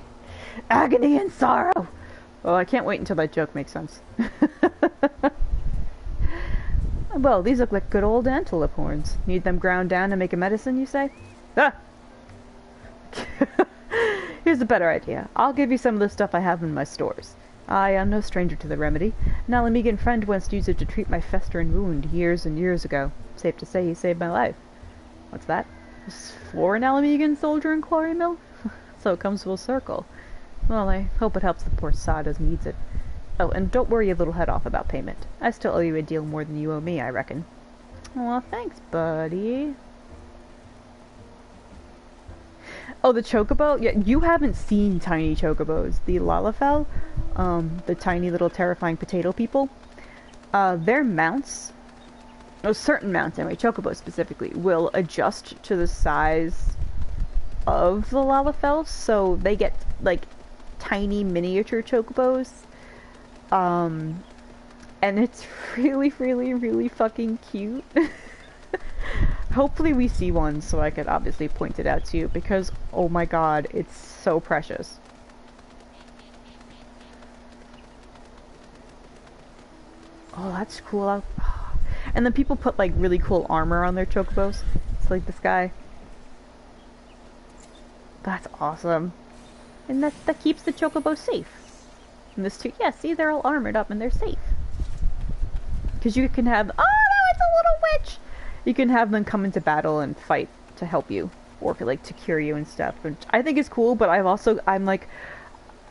A: Agony and sorrow! Oh, I can't wait until that joke makes sense. Well, these look like good old antelope horns. Need them ground down and make a medicine, you say? Ah! Here's a better idea. I'll give you some of the stuff I have in my stores. I am no stranger to the remedy. An Alamegan friend once used it to treat my festering wound years and years ago. Safe to say he saved my life. What's that? Is for an Alamegan soldier in Quarry Mill? So it comes full circle. Well, I hope it helps the poor sod as needs it. Oh, and don't worry your little head off about payment. I still owe you a deal more than you owe me, I reckon. Well, thanks, buddy. Oh, the chocobo? Yeah, you haven't seen tiny chocobos. The Lalafell, the tiny little terrifying potato people, their mounts, certain mounts anyway, chocobos specifically, will adjust to the size of the Lalafell, so they get, like, tiny miniature chocobos. And it's really, really, really fucking cute. Hopefully we see one so I could obviously point it out to you, because, oh my god, it's so precious. Oh, that's cool. And then people put, like, really cool armor on their chocobos. It's like this guy. That's awesome. And that keeps the chocobo safe. And this too, yeah, see, they're all armored up and they're safe. Because you can have, oh no, it's a little witch! You can have them come into battle and fight to help you. Or for, like, to cure you and stuff. Which I think is cool, but I'm like,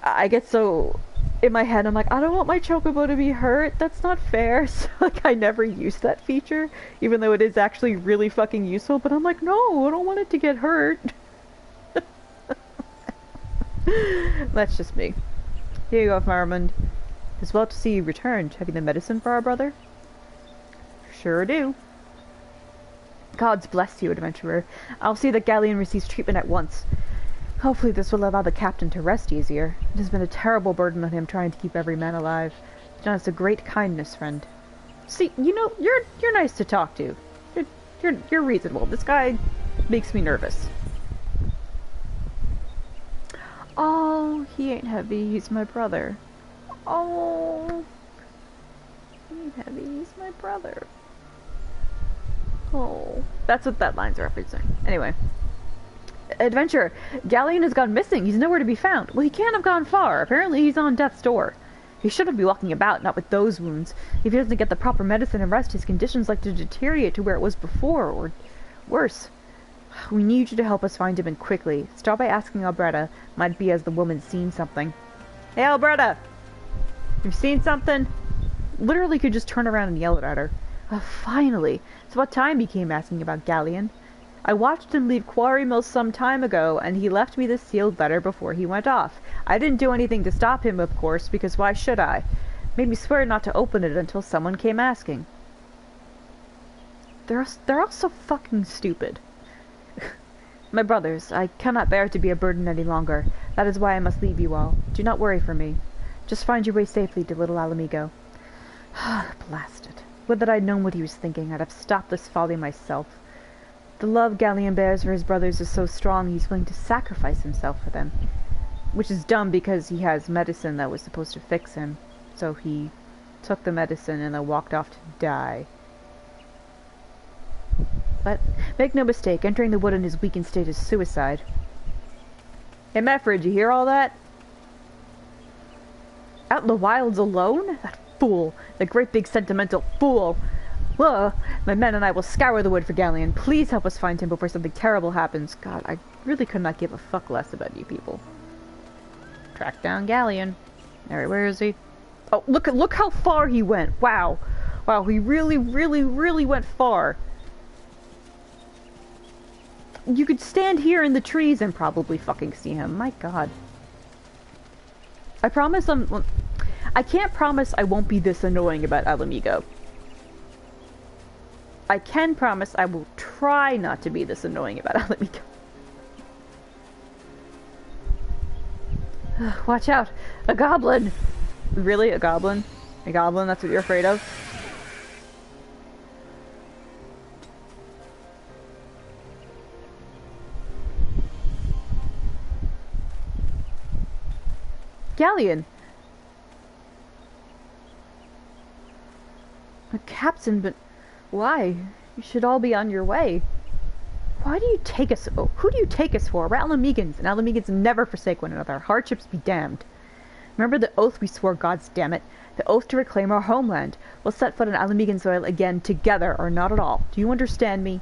A: I get so, in my head, I'm like, I don't want my chocobo to be hurt, that's not fair. So, like, I never use that feature. Even though it is actually really fucking useful, but I'm like, no, I don't want it to get hurt. That's just me. Here you go, Faramund. It's well to see you returned. Have you the medicine for our brother? Sure do. Gods bless you, adventurer. I'll see that Galleon receives treatment at once. Hopefully this will allow the captain to rest easier. It has been a terrible burden on him trying to keep every man alive. You've done us a great kindness, friend. See, you know, you're nice to talk to. You're reasonable. This guy makes me nervous. Oh, he ain't heavy, he's my brother. Oh, he ain't heavy, he's my brother. Oh, that's what that line's referencing. Anyway. Adventure, Galleon has gone missing, he's nowhere to be found. Well, he can't have gone far, apparently he's on death's door. He shouldn't be walking about, not with those wounds. If he doesn't get the proper medicine and rest, his condition's like to deteriorate to where it was before, or worse. We need you to help us find him, and quickly. Start by asking Alberta. Might be as the woman's seen something. Hey, Alberta! You've seen something? Literally could just turn around and yell it at her. Finally! It's about time he came asking about Galleon. I watched him leave Quarry Mill some time ago, and he left me this sealed letter before he went off. I didn't do anything to stop him, of course, because why should I? Made me swear not to open it until someone came asking. They're all so fucking stupid. My brothers, I cannot bear to be a burden any longer. That is why I must leave you all. Do not worry for me. Just find your way safely to Little Alamigo. Blast it. Would that I'd known what he was thinking. I'd have stopped this folly myself. The love Galleon bears for his brothers is so strong he's willing to sacrifice himself for them. Which is dumb because he has medicine that was supposed to fix him. So he took the medicine, and then walked off to die. But make no mistake, entering the wood in his weakened state is suicide. Hey, Meffred, you hear all that? Out in the wilds alone? That fool! The great big sentimental fool! Ugh. My men and I will scour the wood for Galleon. Please help us find him before something terrible happens. God, I really could not give a fuck less about you people. Track down Galleon. Alright, where is he? Oh, look how far he went! Wow! Wow, he really, really, really went far. You could stand here in the trees and probably fucking see him. My god. I promise I can't promise I won't be this annoying about Alamigo. I can promise I will try not to be this annoying about Alamigo. Watch out! A goblin! Really? A goblin? A goblin? That's what you're afraid of? Galleon! A captain, but why? You should all be on your way. Why do you take us? Oh, who do you take us for? We're Alamegans, and Alamegans never forsake one another. Hardships be damned. Remember the oath we swore, gods damn it. The oath to reclaim our homeland. We'll set foot on Alamegan soil again, together, or not at all. Do you understand me?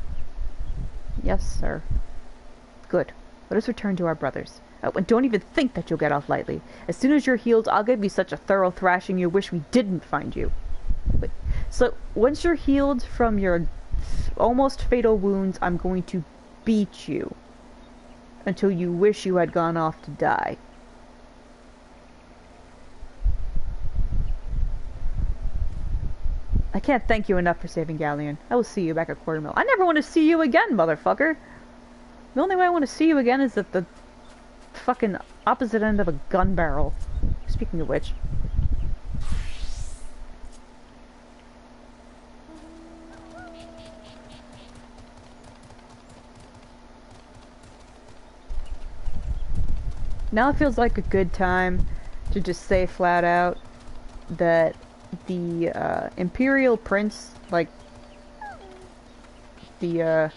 A: Yes, sir. Good. Let us return to our brothers. And don't even think that you'll get off lightly. As soon as you're healed, I'll give you such a thorough thrashing you'll wish we didn't find you. Wait. So, once you're healed from your almost fatal wounds, I'm going to beat you until you wish you had gone off to die. I can't thank you enough for saving Galleon. I will see you back at Quartermill. I never want to see you again, motherfucker! The only way I want to see you again is at the fucking opposite end of a gun barrel. Speaking of which. Now it feels like a good time to just say flat out that the Imperial Prince, like the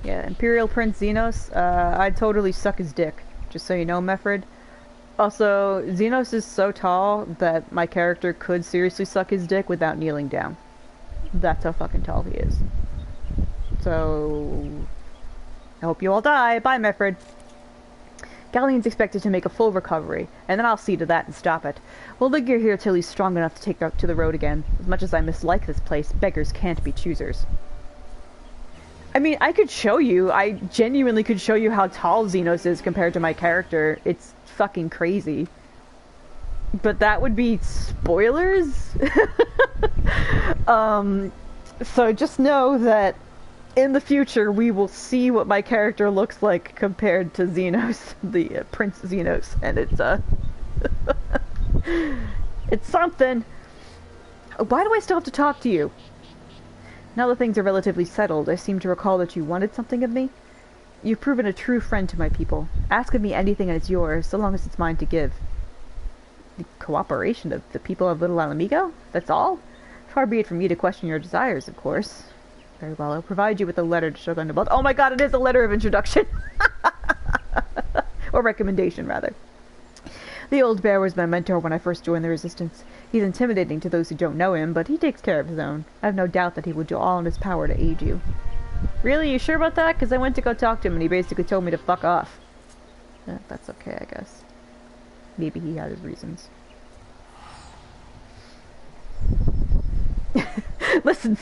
A: yeah, Imperial Prince Xenos, I'd totally suck his dick, just so you know, Meffred. Also, Xenos is so tall that my character could seriously suck his dick without kneeling down. That's how fucking tall he is. So, I hope you all die. Bye, Meffred. Galleon's expected to make a full recovery, and then I'll see to that and stop it. We'll linger here till he's strong enough to take up to the road again. As much as I mislike this place, beggars can't be choosers. I mean, I could show you. I genuinely could show you how tall Xenos is compared to my character. It's fucking crazy. But that would be spoilers? So just know that in the future we will see what my character looks like compared to Xenos, the Prince Xenos, and it's it's something. Why do I still have to talk to you? Now that things are relatively settled, I seem to recall that you wanted something of me. You've proven a true friend to my people. Ask of me anything and it's yours, so long as it's mine to give. The cooperation of the people of Little Alamigo? That's all? Far be it from me to question your desires, of course. Very well, I'll provide you with a letter to Shogun Bolt. Oh my god, it is a letter of introduction! Or recommendation, rather. The old bear was my mentor when I first joined the Resistance. He's intimidating to those who don't know him, but he takes care of his own. I have no doubt that he would do all in his power to aid you. Really? You sure about that? Because I went to go talk to him and he basically told me to fuck off. That's okay, I guess. Maybe he had his reasons. Listen,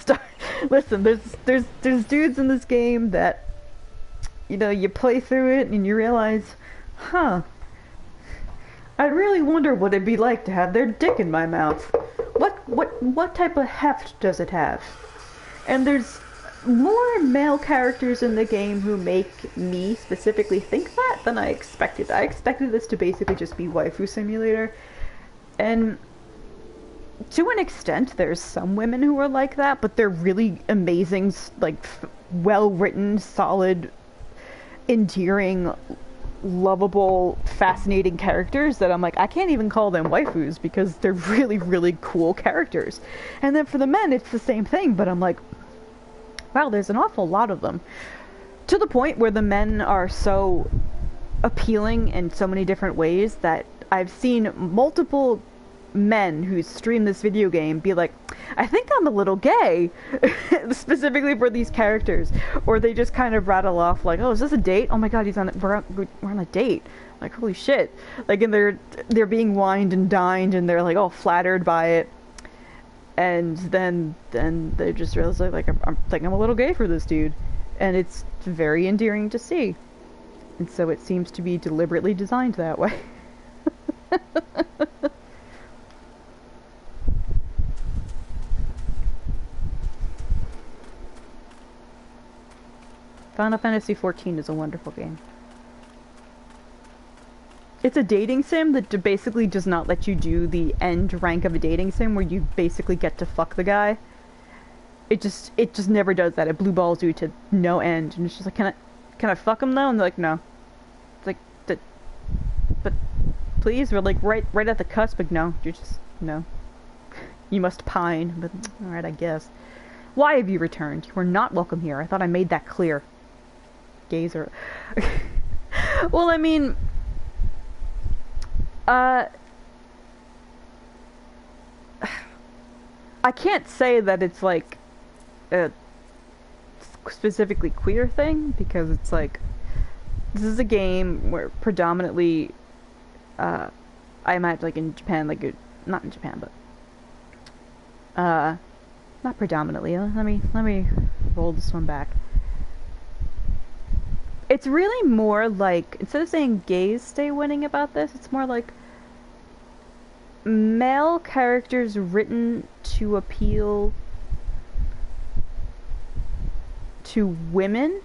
A: listen, there's dudes in this game that, you know, you play through it and you realize, huh, I really wonder what it'd be like to have their dick in my mouth. What type of heft does it have? And there's more male characters in the game who make me specifically think that than I expected. I expected this to basically just be waifu simulator, and to an extent there's some women who are like that, but they're really amazing, like well written, solid, endearing lovable, fascinating characters that I'm like, I can't even call them waifus because they're really, really cool characters. And then for the men, it's the same thing, but I'm like, wow, there's an awful lot of them. To the point where the men are so appealing in so many different ways that I've seen multiple men who stream this video game be like, I think I'm a little gay, specifically for these characters, or they just kind of rattle off like, oh, is this a date? Oh my god, we're on a date. Like, holy shit. Like, and they're being wined and dined, and they're like all flattered by it, and then they just realize like I'm think I'm a little gay for this dude, and it's very endearing to see, and so it seems to be deliberately designed that way. Final Fantasy XIV is a wonderful game. It's a dating sim that basically does not let you do the end rank of a dating sim where you basically get to fuck the guy. It just never does that. It blue balls you to no end, and it's just like, can I fuck him though? And they're like, no. It's like, but please, we're like right at the cusp. But no, you're just no. You must pine. But all right, I guess. Why have you returned? You are not welcome here. I thought I made that clear. Gays are... Well, I mean... I can't say that it's like a specifically queer thing, because it's like, this is a game where predominantly, I imagine like in Japan, like, not in Japan, but, not predominantly, let me roll this one back. It's really more like, instead of saying gays stay winning about this, it's more like male characters written to appeal to women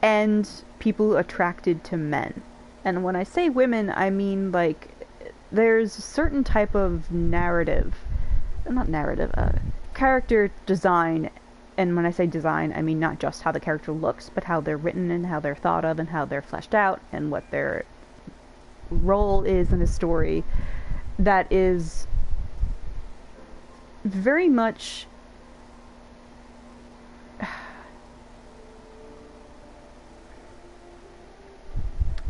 A: and people attracted to men. And when I say women, I mean like there's a certain type of character design. And when I say design, I mean not just how the character looks, but how they're written and how they're thought of and how they're fleshed out and what their role is in a story that is very much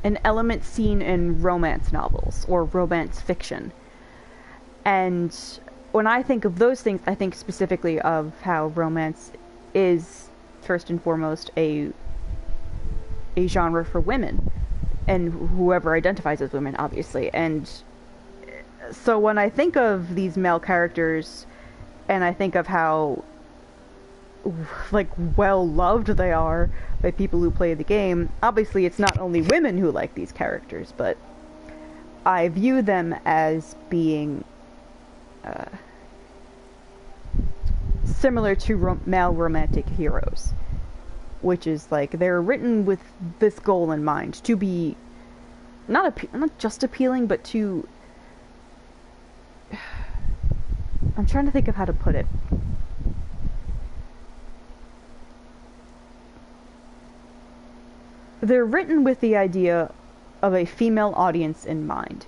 A: an element seen in romance novels or romance fiction. And when I think of those things, I think specifically of how romance is, first and foremost, a genre for women, and whoever identifies as women, obviously. And so when I think of these male characters, and I think of how, like, well-loved they are by people who play the game, obviously it's not only women who like these characters, but I view them as being similar to male romantic heroes, which is like they're written with this goal in mind, to be not just appealing, but to I'm trying to think of how to put it. They're written with the idea of a female audience in mind.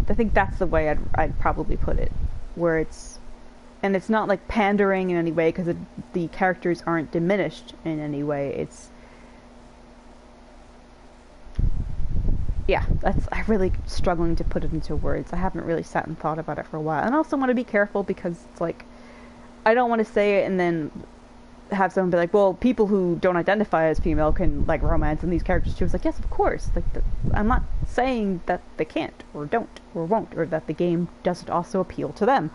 A: I think that's the way I'd probably put it, where it's not like pandering in any way, because the characters aren't diminished in any way. It's, yeah, I'm really struggling to put it into words. I haven't really sat and thought about it for a while, and I also want to be careful because it's like, I don't want to say it and then have someone be like, well, people who don't identify as female can like romance and these characters too. It's like, yes, of course. Like, I'm not saying that they can't or don't or won't, or that the game doesn't also appeal to them,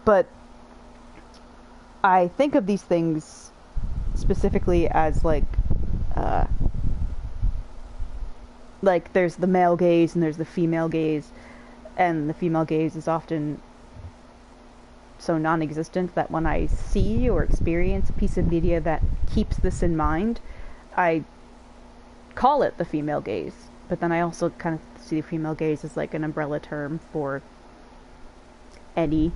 A: but I think of these things specifically as like there's the male gaze and there's the female gaze, and the female gaze is often so non-existent that when I see or experience a piece of media that keeps this in mind, I call it the female gaze. But then I also kind of see the female gaze as like an umbrella term for any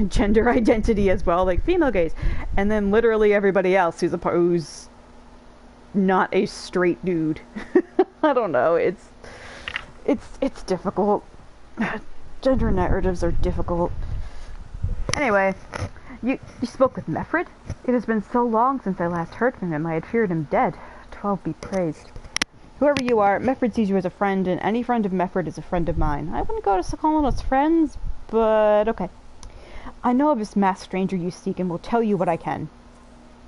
A: gender identity as well, like female gaze, and then literally everybody else who's not a straight dude. I don't know. It's difficult. Gender narratives are difficult. Anyway, you spoke with Mefred? It has been so long since I last heard from him. I had feared him dead. 12 be praised. Whoever you are, Mefred sees you as a friend, and any friend of Mefred is a friend of mine. I wouldn't go to calling us friends, but okay. I know of this masked stranger you seek and will tell you what I can.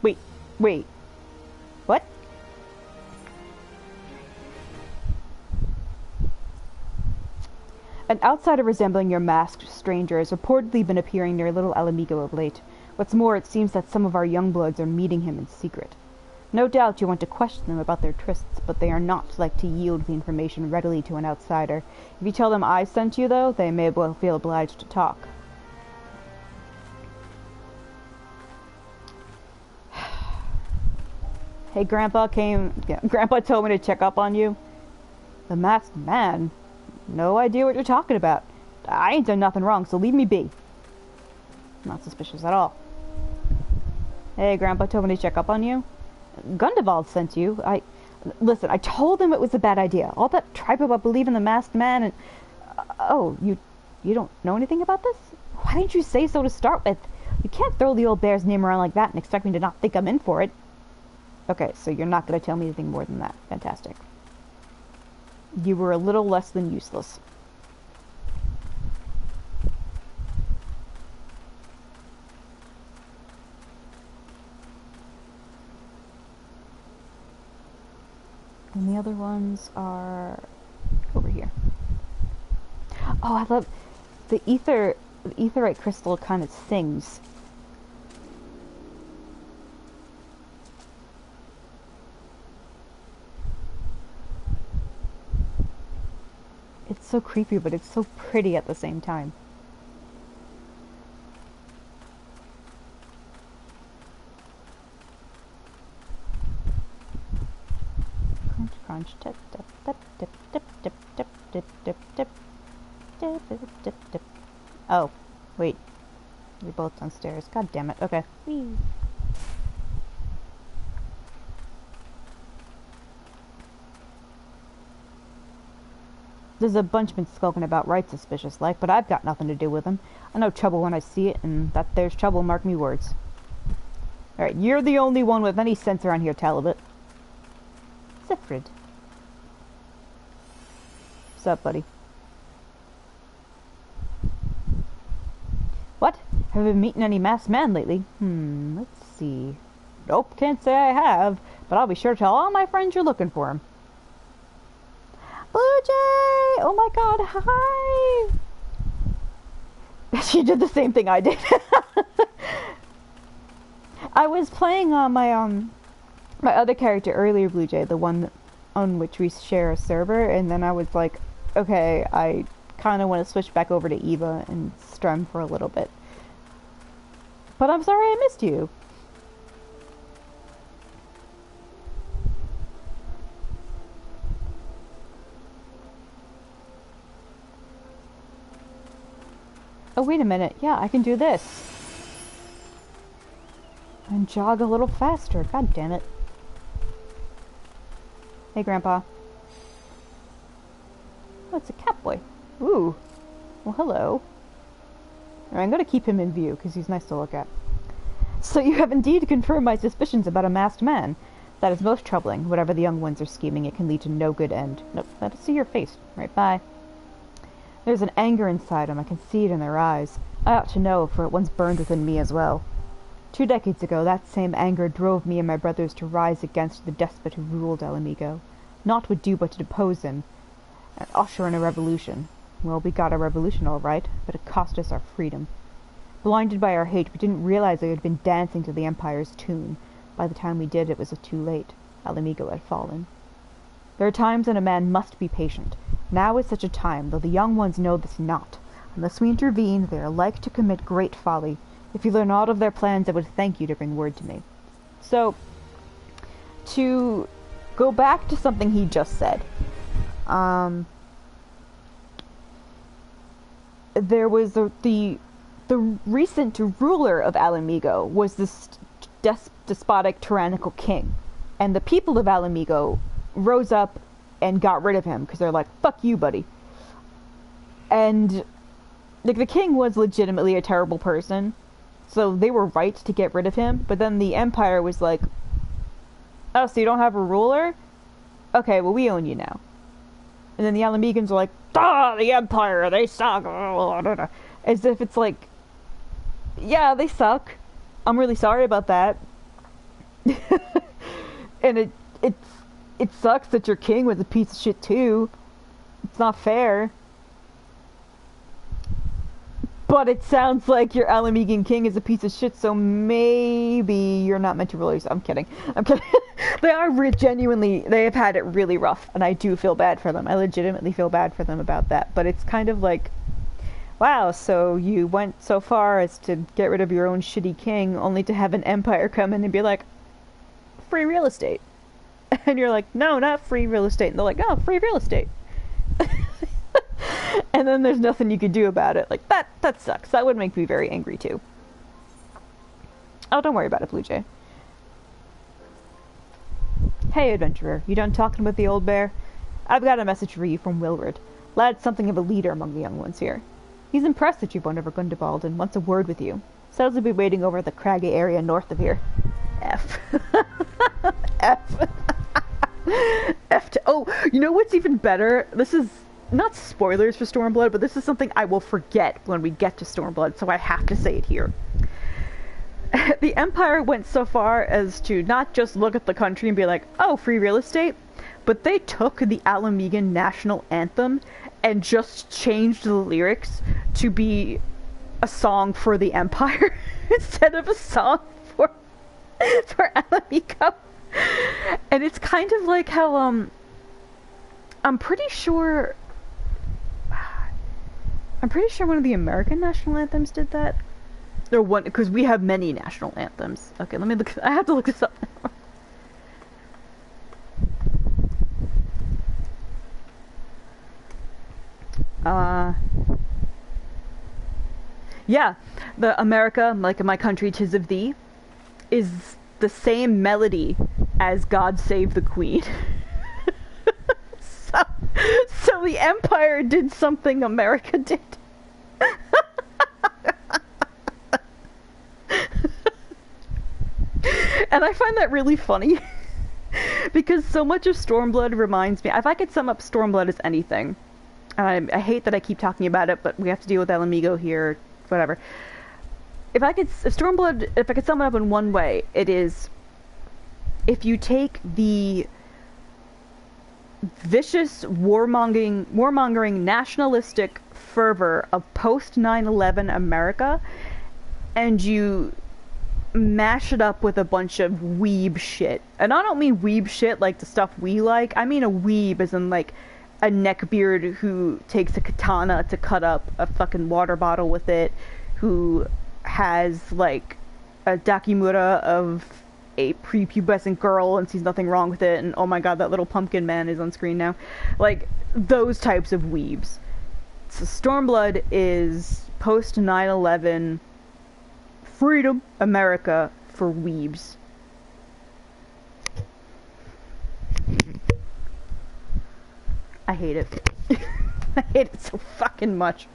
A: Wait. What? An outsider resembling your masked stranger has reportedly been appearing near Little Alamigo of late. What's more, it seems that some of our young bloods are meeting him in secret. No doubt you want to question them about their trysts, but they are not like to yield the information readily to an outsider. If you tell them I sent you, though, they may well feel obliged to talk. Hey, Grandpa told me to check up on you. The masked man? No idea what you're talking about. I ain't done nothing wrong, so leave me be. Not suspicious at all. Hey, Grandpa told me to check up on you. Gundevald sent you. Listen, I told him it was a bad idea. All that tripe about believing the masked man and... oh, you don't know anything about this? Why didn't you say so to start with? You can't throw the old bear's name around like that and expect me to not think I'm in for it. Okay, so you're not going to tell me anything more than that. Fantastic. You were a little less than useless. And the other ones are over here. Oh, I love the etherite crystal kind of sings. It's so creepy, but it's so pretty at the same time. Crunch, crunch, tip, tip, tip, tip, tip, tip, tip, tip, tip, tip, tip, tip, tip, tip. Oh, wait. You're both downstairs. God damn it. Okay. Whee. There's a bunch been skulking about right suspicious like, but I've got nothing to do with them. I know trouble when I see it, and that there's trouble, mark me words. Alright, you're the only one with any sense around here, Talbot. Siegfried. What's up, buddy? What? Have you been meeting any masked man lately? Let's see. Nope, can't say I have, but I'll be sure to tell all my friends you're looking for him. Blue Jay! Oh my god, hi! She did the same thing I did. I was playing on my my other character earlier, Blue Jay, the one on which we share a server, and then I was like, okay, I kind of want to switch back over to Eva and strum for a little bit. But I'm sorry I missed you. Oh, wait a minute. Yeah, I can do this. And jog a little faster. God damn it. Hey, Grandpa. Oh, it's a catboy. Ooh. Well, hello. I'm going to keep him in view, because he's nice to look at. So you have indeed confirmed my suspicions about a masked man. That is most troubling. Whatever the young ones are scheming, it can lead to no good end. Nope, let us see your face. Right, bye. There's an anger inside them. I can see it in their eyes. I ought to know, for it once burned within me as well. 2 decades ago, that same anger drove me and my brothers to rise against the despot who ruled Alamigo. Naught would do but to depose him, and usher in a revolution. Well, we got a revolution all right, but it cost us our freedom. Blinded by our hate, we didn't realize we had been dancing to the Empire's tune. By the time we did, it was too late. Alamigo had fallen. There are times when a man must be patient. Now is such a time, though the young ones know this not. Unless we intervene, they are like to commit great folly. If you learn aught of their plans, I would thank you to bring word to me. So, to go back to something he just said, there was the recent ruler of Alamigo was this despotic, tyrannical king, and the people of Alamigo rose up and got rid of him because they're like, fuck you, buddy. And like the king was legitimately a terrible person, so they were right to get rid of him. But then the empire was like, oh, so you don't have a ruler? Okay, well, we own you now. And then the Alamegans are like, ah, the empire, they suck. As if it's like, yeah, they suck. I'm really sorry about that. And it sucks that your king was a piece of shit too. It's not fair. But it sounds like your Alamegan king is a piece of shit, so maybe you're not meant to rule yourself. I'm kidding. I'm kidding. They are genuinely, they have had it really rough, and I do feel bad for them. I legitimately feel bad for them about that. But it's kind of like, wow, so you went so far as to get rid of your own shitty king, only to have an empire come in and be like, free real estate. And you're like, no, not free real estate. And they're like, oh, free real estate. And then there's nothing you could do about it. Like, that sucks. That would make me very angry too. Oh, don't worry about it, Blue Jay. Hey, adventurer, you done talking with the old bear? I've got a message for you from Wilred. Lad's something of a leader among the young ones here. He's impressed that you've won over Gundabald and wants a word with you. Says he'll be waiting over the craggy area north of here. F. F. F to, oh, you know what's even better? This is not spoilers for Stormblood, but this is something I will forget when we get to Stormblood, so I have to say it here. The Empire went so far as to not just look at the country and be like, oh, free real estate, but they took the Alamegan national anthem and just changed the lyrics to be a song for the Empire instead of a song for Alamego. And it's kind of like how, I'm pretty sure one of the American national anthems did that. Or one, because we have many national anthems. Okay, let me look. I have to look this up now. Yeah, the America, like my country, 'tis of thee, is the same melody as God Save the Queen. So the Empire did something America did. And I find that really funny. Because so much of Stormblood reminds me, if I could sum up Stormblood as anything, and I hate that I keep talking about it, but we have to deal with Alamego here, whatever. If I could sum it up in one way, it is, if you take the vicious warmongering nationalistic fervor of post 9/11 America, and you mash it up with a bunch of weeb shit. And I don't mean weeb shit like the stuff we like. I mean a weeb as in like a neckbeard who takes a katana to cut up a fucking water bottle with it, who has like a dakimura of a prepubescent girl and sees nothing wrong with it, and oh my god, that little pumpkin man is on screen now. Like, those types of weebs. So Stormblood is post 9/11 freedom America for weebs. I hate it. I hate it so fucking much.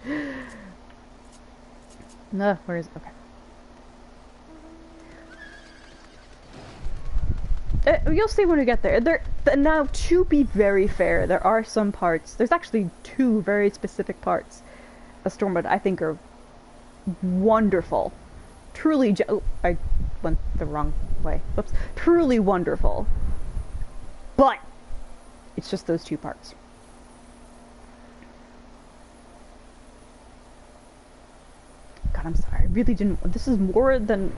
A: No, where is it? Okay. You'll see when we get there. Now, to be very fair, there are some parts. There's actually two very specific parts of Stormblood I think are wonderful. Truly, oh, I went the wrong way. Whoops. Truly wonderful. But it's just those two parts. God, I'm sorry. I really didn't. This is more than.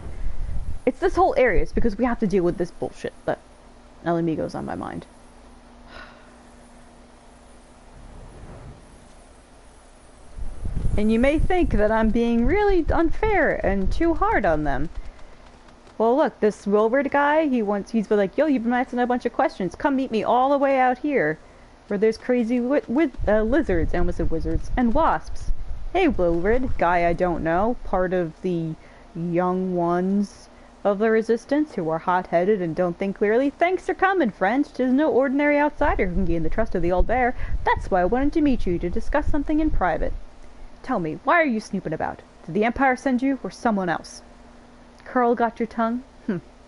A: It's this whole area. It's because we have to deal with this bullshit that Alamego's on my mind. And you may think that I'm being really unfair and too hard on them. Well, look, this Wilbert guy, he's been like, yo, you've been asking a bunch of questions. Come meet me all the way out here, where there's crazy lizards, and wizards, and wasps. Hey, Wilbert, guy I don't know, part of the young ones of the resistance who are hot-headed and don't think clearly. Thanks for coming, friends. 'Tis no ordinary outsider who can gain the trust of the old bear. That's why I wanted to meet you, to discuss something in private. Tell me, why are you snooping about? Did the Empire send you, or someone else? Curl got your tongue?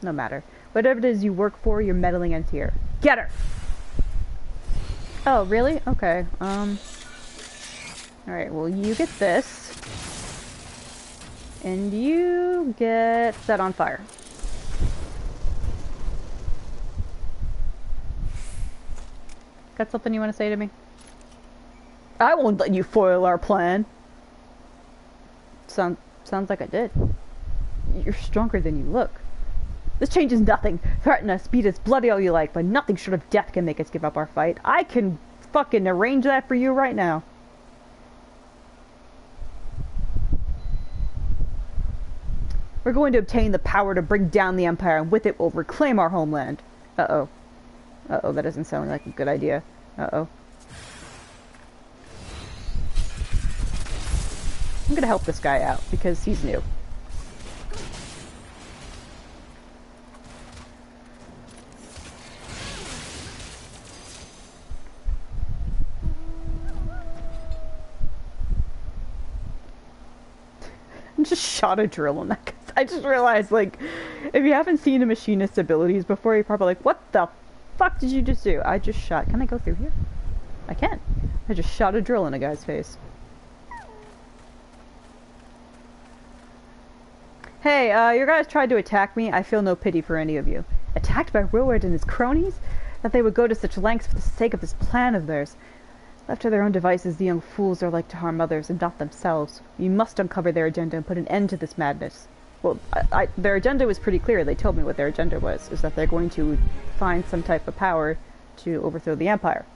A: No matter. Whatever it is you work for, your meddling ends here. Get her! Oh, really? Okay, Alright, well, you get this. And you get set on fire. Got something you want to say to me? I won't let you foil our plan. Sounds like I did. You're stronger than you look. This changes nothing. Threaten us, beat us, bloody all you like, but nothing short of death can make us give up our fight. I can fucking arrange that for you right now. We're going to obtain the power to bring down the Empire, and with it we'll reclaim our homeland. Uh-oh. Uh-oh, that doesn't sound like a good idea. Uh-oh. I'm gonna help this guy out, because he's new. I just shot a drill in that. I just realized, like, if you haven't seen a machinist's abilities before, you're probably like, what the fuck did you just do? I just shot. Can I go through here? I can. I just shot a drill in a guy's face. Hey, your guys tried to attack me. I feel no pity for any of you. Attacked by Willard and his cronies? That they would go to such lengths for the sake of this plan of theirs. Left to their own devices, the young fools are like to harm others, and not themselves. We must uncover their agenda and put an end to this madness. Well, their agenda was pretty clear. They told me what their agenda was, is that they're going to find some type of power to overthrow the Empire.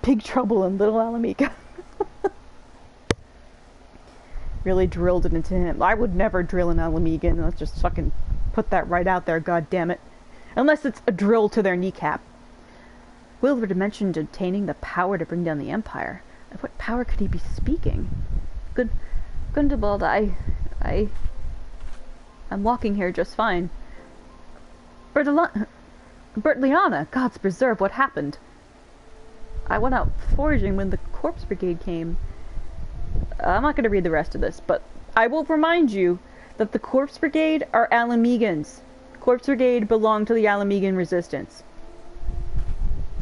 A: Big trouble in Little Alamika. Really drilled it into him. I would never drill an Alamigan. Let's just fucking put that right out there, god damn it. Unless it's a drill to their kneecap. Wilbur mentioned obtaining the power to bring down the Empire. Of what power could he be speaking? Gundebald, I'm walking here just fine. Bertliana, gods preserve, what happened? I went out foraging when the Corpse Brigade came. I'm not going to read the rest of this, but I will remind you that the Corpse Brigade are Alamegans. Corpse Brigade belong to the Alamegan Resistance.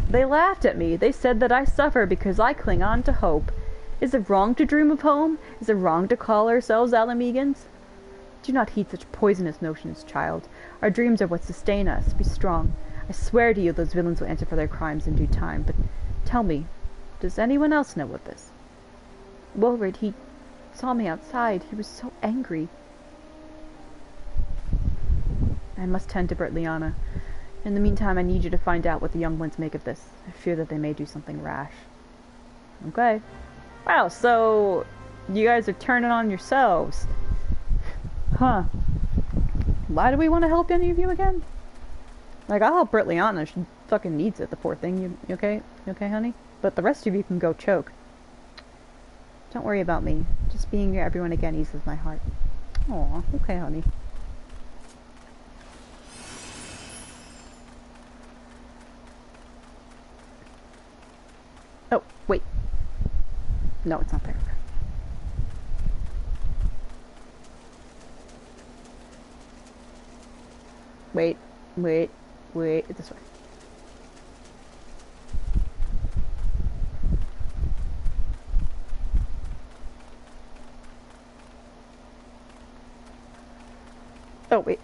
A: They laughed at me. They said that I suffer because I cling on to hope. Is it wrong to dream of home? Is it wrong to call ourselves Alamegans? Do not heed such poisonous notions, child. Our dreams are what sustain us. Be strong. I swear to you those villains will answer for their crimes in due time. But tell me, does anyone else know of this? Wilred, he saw me outside. He was so angry. I must tend to Bertliana. In the meantime, I need you to find out what the young ones make of this. I fear that they may do something rash. Okay. Wow, so you guys are turning on yourselves. Huh. Why do we want to help any of you again? Like, I'll help Bertliana. She fucking needs it, the poor thing. You okay? You okay, honey? But the rest of you can go choke. Don't worry about me. Just being near everyone again eases my heart. Aw, okay, honey. Oh, wait. No, it's not there. Wait. This way. Oh, wait.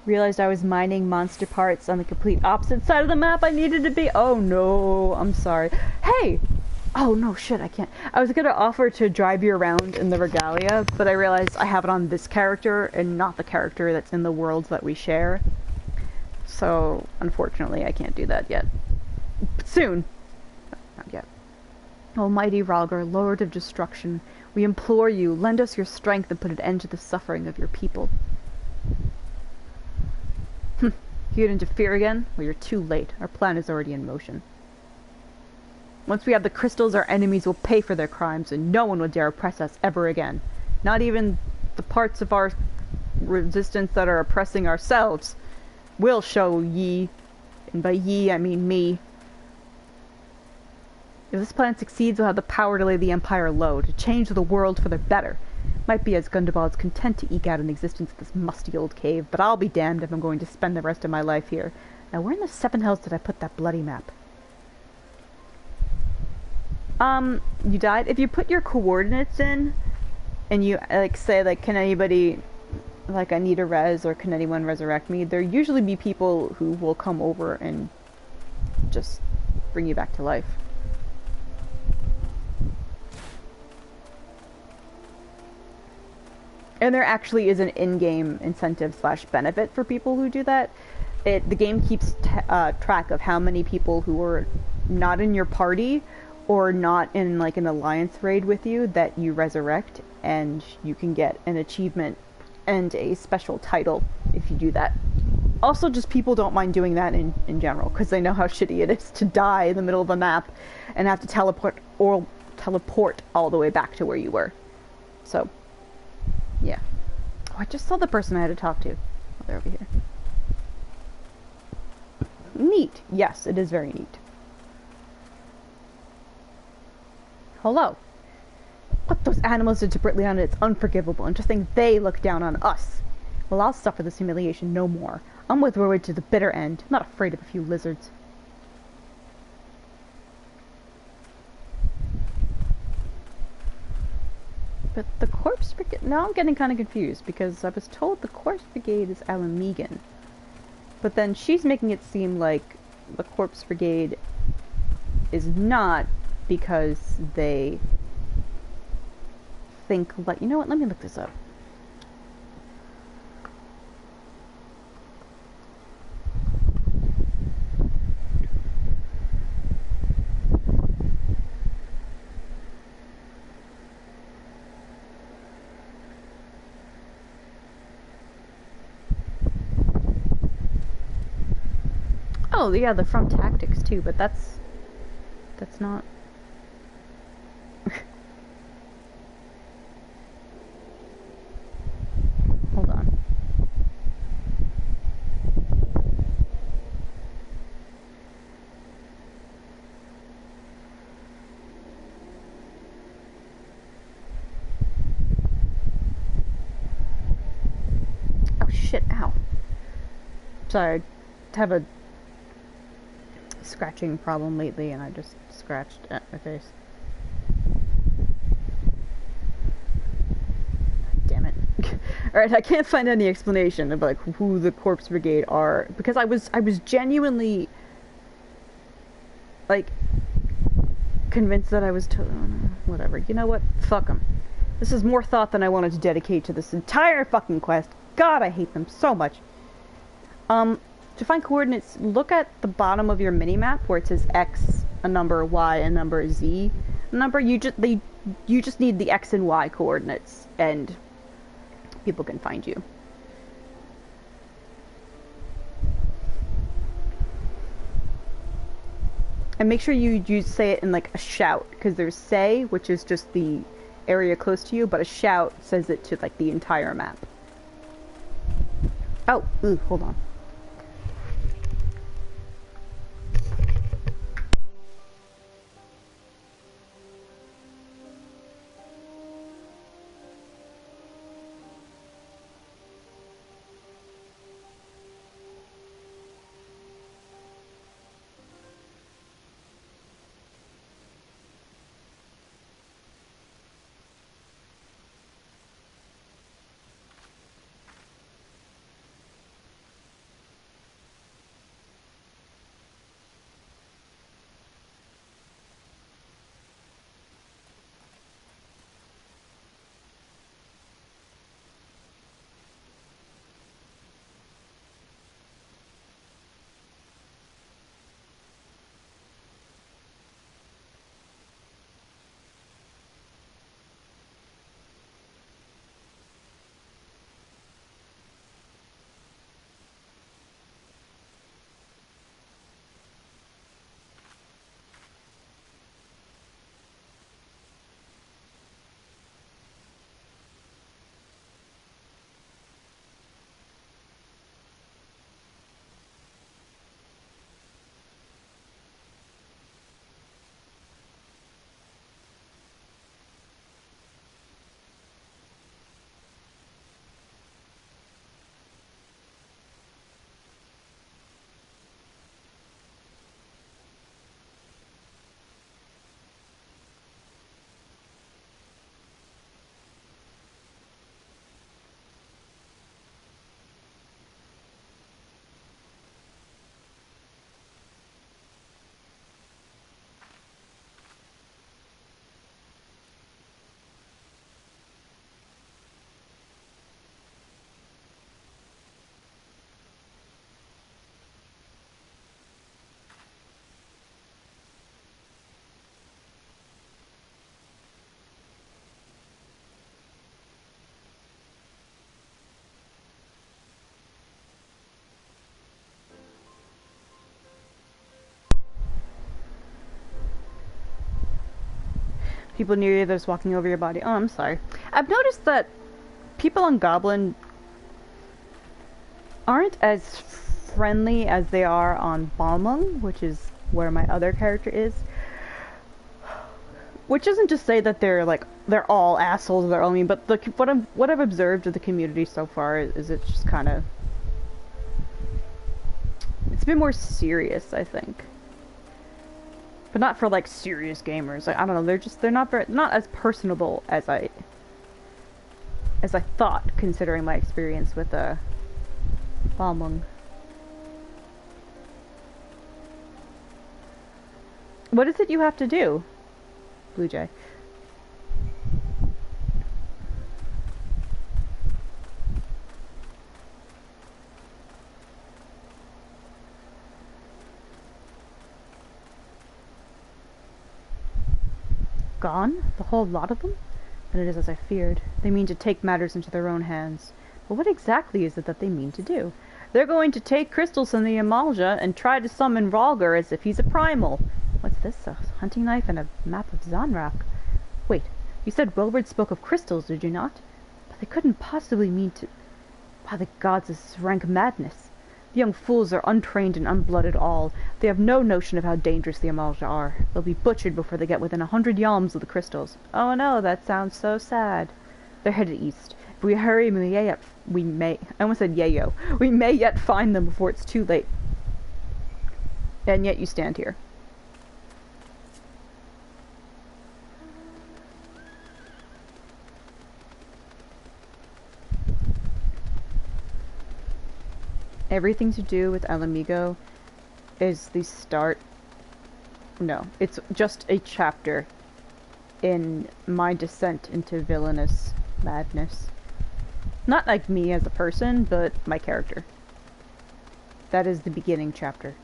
A: Realized I was mining monster parts on the complete opposite side of the map I needed to be. Oh, no. I'm sorry. Hey! Oh, no, shit, I can't. I was gonna offer to drive you around in the Regalia, but I realized I have it on this character and not the character that's in the worlds that we share. So, unfortunately, I can't do that yet. Soon. Not yet. Almighty Ralgar, Lord of Destruction, we implore you, lend us your strength and put an end to the suffering of your people. You'd interfere again? Well, you're too late. Our plan is already in motion. Once we have the crystals, our enemies will pay for their crimes, and no one will dare oppress us ever again. Not even the parts of our resistance that are oppressing ourselves will show ye, and by ye I mean me. If this plan succeeds, we'll have the power to lay the Empire low, to change the world for the better. Might be as Gundabald's content to eke out an existence in this musty old cave, but I'll be damned if I'm going to spend the rest of my life here. Now, where in the seven hells did I put that bloody map? You died? If you put your coordinates in, and you, like, say, like, can anybody, like, I need a res, or can anyone resurrect me, there usually be people who will come over and just bring you back to life. And there actually is an in-game incentive / benefit for people who do that. The game keeps track of how many people who are not in your party or not in like an alliance raid with you that you resurrect, and you can get an achievement and a special title if you do that. Also, just people don't mind doing that in general, because they know how shitty it is to die in the middle of a map and have to teleport all the way back to where you were. So, yeah. Oh, I just saw the person I had to talk to. Oh, they're over here. Neat. Yes, it is very neat. Hello. What those animals did to Britleon, it's unforgivable, and just think they look down on us. Well, I'll suffer this humiliation no more. I'm with Rowan to the bitter end. I'm not afraid of a few lizards. But the Corpse Brigade... Now I'm getting kind of confused, because I was told the Corpse Brigade is Alamegan. But then she's making it seem like the Corpse Brigade is not, because they think like... You know what? Let me look this up. Oh, yeah, they're from Tactics, too, but that's not... Hold on. Oh, shit, ow. Sorry, I have a scratching problem lately, and I just scratched at my face. Damn it. Alright, I can't find any explanation of like who the Corpse Brigade are, because I was genuinely like convinced that I was whatever. You know what? Fuck them. This is more thought than I wanted to dedicate to this entire fucking quest. God, I hate them so much. To find coordinates, look at the bottom of your minimap where it says X, a number, Y, a number, Z. A number, you just need the X and Y coordinates, and people can find you. And make sure you say it in like a shout, because there's say, which is just the area close to you, but a shout says it to like the entire map. Oh, ooh, hold on. People near you that's walking over your body. Oh, I'm sorry. I've noticed that people on Goblin aren't as friendly as they are on Balmung, which is where my other character is. Which isn't to say that they're all assholes, they're all mean, but what I've observed of the community so far is it's just kind of, it's been more serious, I think. But not for like serious gamers. Like, I don't know, they're not as personable as I thought, considering my experience with Balmung. What is it you have to do, Blue Jay? Gone? The whole lot of them? Then it is as I feared. They mean to take matters into their own hands. But what exactly is it that they mean to do? They're going to take crystals from the Amalja and try to summon Rhalgr as if he's a primal. What's this? A hunting knife and a map of Zanrak. Wait, you said Wilbert spoke of crystals, did you not? But they couldn't possibly mean to... By the gods, this is rank madness. The young fools are untrained and unblooded all. They have no notion of how dangerous the Amalja are. They'll be butchered before they get within 100 yalms of the crystals. Oh no, that sounds so sad. They're headed east. If we hurry, we may... I almost said yayo. We may yet find them before it's too late. And yet you stand here. Everything to do with Alamigo is the start. No, it's just a chapter in my descent into villainous madness. Not like me as a person, but my character. That is the beginning chapter.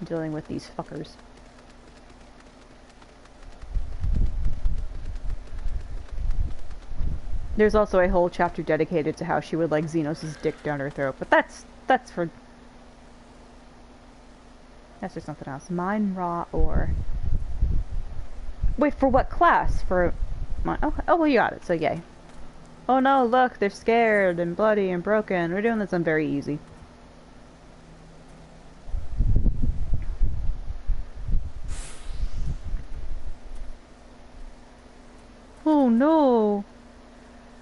A: Dealing with these fuckers. There's also a whole chapter dedicated to how she would like Xenos' dick down her throat, but that's for something else. Mine, raw, or... Wait, for what class? For mine? Okay. Oh, well, you got it, so yay. Oh no, look, they're scared and bloody and broken. We're doing this on very easy. Oh no!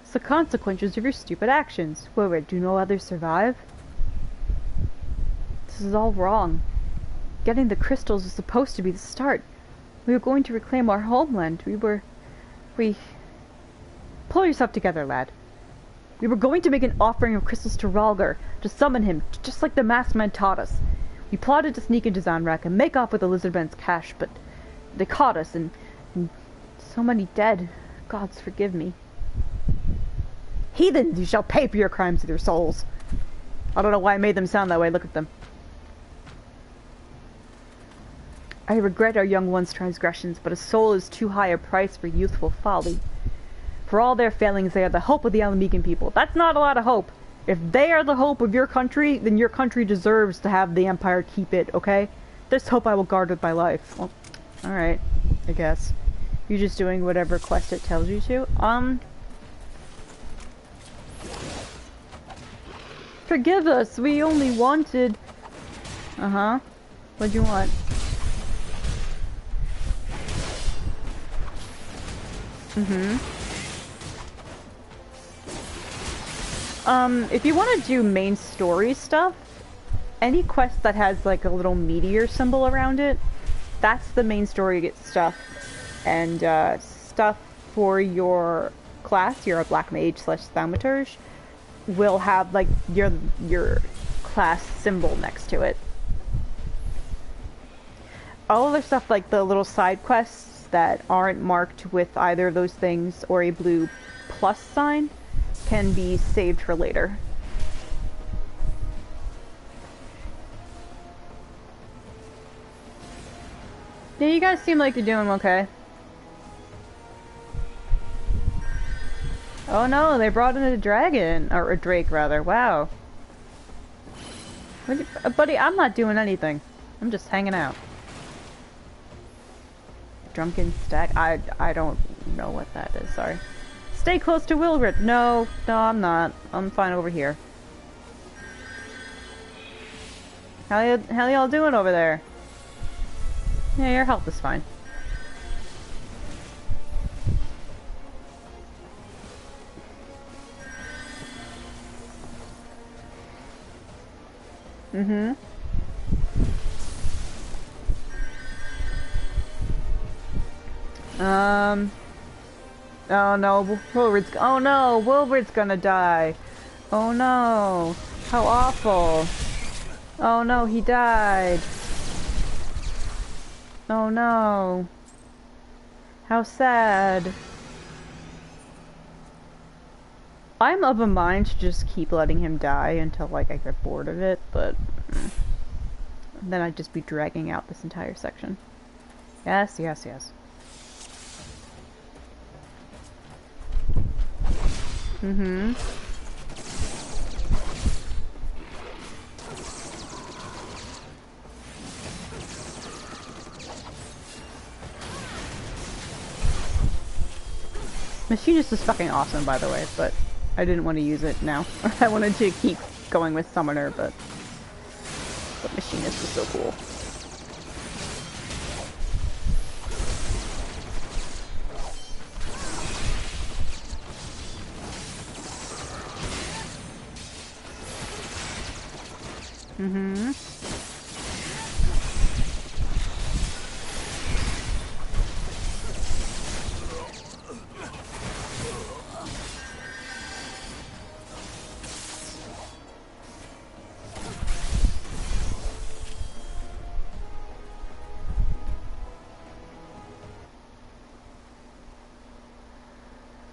A: It's the consequences of your stupid actions. Wait, do no others survive? This is all wrong. Getting the crystals was supposed to be the start. We were going to reclaim our homeland. Pull yourself together, lad. We were going to make an offering of crystals to Rhalgr, to summon him, just like the masked man taught us. We plotted to sneak into Zanrak and make off with the lizardmen's cash, but they caught us, and so many dead. Gods forgive me. Heathens, you shall pay for your crimes with your souls. I don't know why I made them sound that way. Look at them. I regret our young one's transgressions, but a soul is too high a price for youthful folly. For all their failings, they are the hope of the Alamigan people. That's not a lot of hope. If they are the hope of your country, then your country deserves to have the Empire keep it, okay? This hope I will guard with my life. Well, alright, I guess. You're just doing whatever quest it tells you to. Forgive us, we only wanted... Uh-huh. What'd you want? If you want to do main story stuff, any quest that has like a little meteor symbol around it, that's the main story stuff. And stuff for your class, you're a black mage / thaumaturge, will have like your class symbol next to it. All other stuff like the little side quests that aren't marked with either of those things or a blue plus sign can be saved for later. Yeah, you guys seem like you're doing okay. Oh no, they brought in a dragon, or a drake rather. Wow. Buddy, I'm not doing anything. I'm just hanging out. Drunken stag? I don't know what that is, sorry. Stay close to Wilred. No, I'm not. I'm fine over here. How y'all doing over there? Yeah, your health is fine. Mm-hmm. Oh no, Wilburd's gonna die. Oh no. How awful. Oh no, he died. Oh no. How sad. I'm of a mind to just keep letting him die until, like, I get bored of it, but then I'd just be dragging out this entire section. Yes, yes, yes. Mm-hmm. Machinist is fucking awesome, by the way, but I didn't want to use it now. I wanted to keep going with Summoner, but Machinist is so cool. Mm-hmm.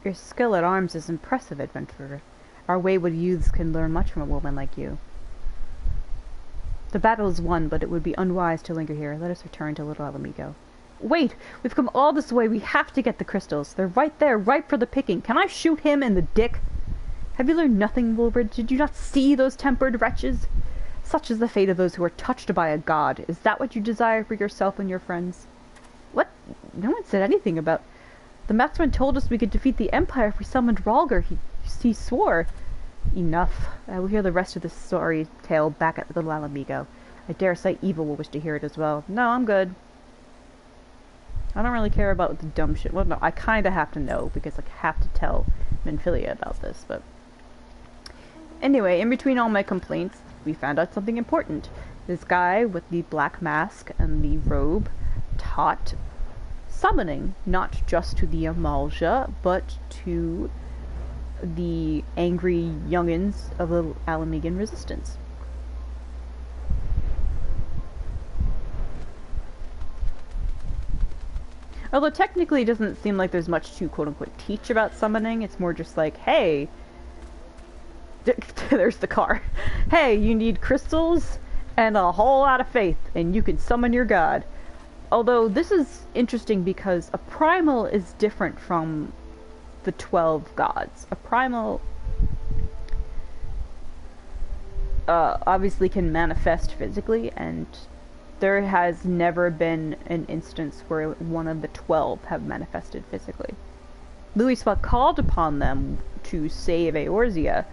A: Your skill at arms is impressive, adventurer. Our wayward youths can learn much from a woman like you. The battle is won, but it would be unwise to linger here. Let us return to Little Alamigo. Wait! We've come all this way. We have to get the crystals. They're right there, ripe for the picking. Can I shoot him in the dick? Have you learned nothing, Wilbur? Did you not see those tempered wretches? Such is the fate of those who are touched by a god. Is that what you desire for yourself and your friends? What? No one said anything about... The Masterman told us we could defeat the Empire if we summoned Rhalgr. He swore. Enough. I will hear the rest of this story tale back at Little Alamigo. I dare say Evil will wish to hear it as well. No, I'm good. I don't really care about the dumb shit. Well, no, I kind of have to know, because I have to tell Minfilia about this, but... Anyway, in between all my complaints, we found out something important. This guy with the black mask and the robe taught summoning, not just to the Amalja, but to the angry youngins of the Alamigan resistance. Although technically it doesn't seem like there's much to quote-unquote teach about summoning, it's more just like, hey, there's the car. Hey, you need crystals and a whole lot of faith, and you can summon your god. Although this is interesting because a primal is different from the 12 gods. A primal obviously can manifest physically, and there has never been an instance where one of the 12 have manifested physically. Louiswa called upon them to save Eorzea,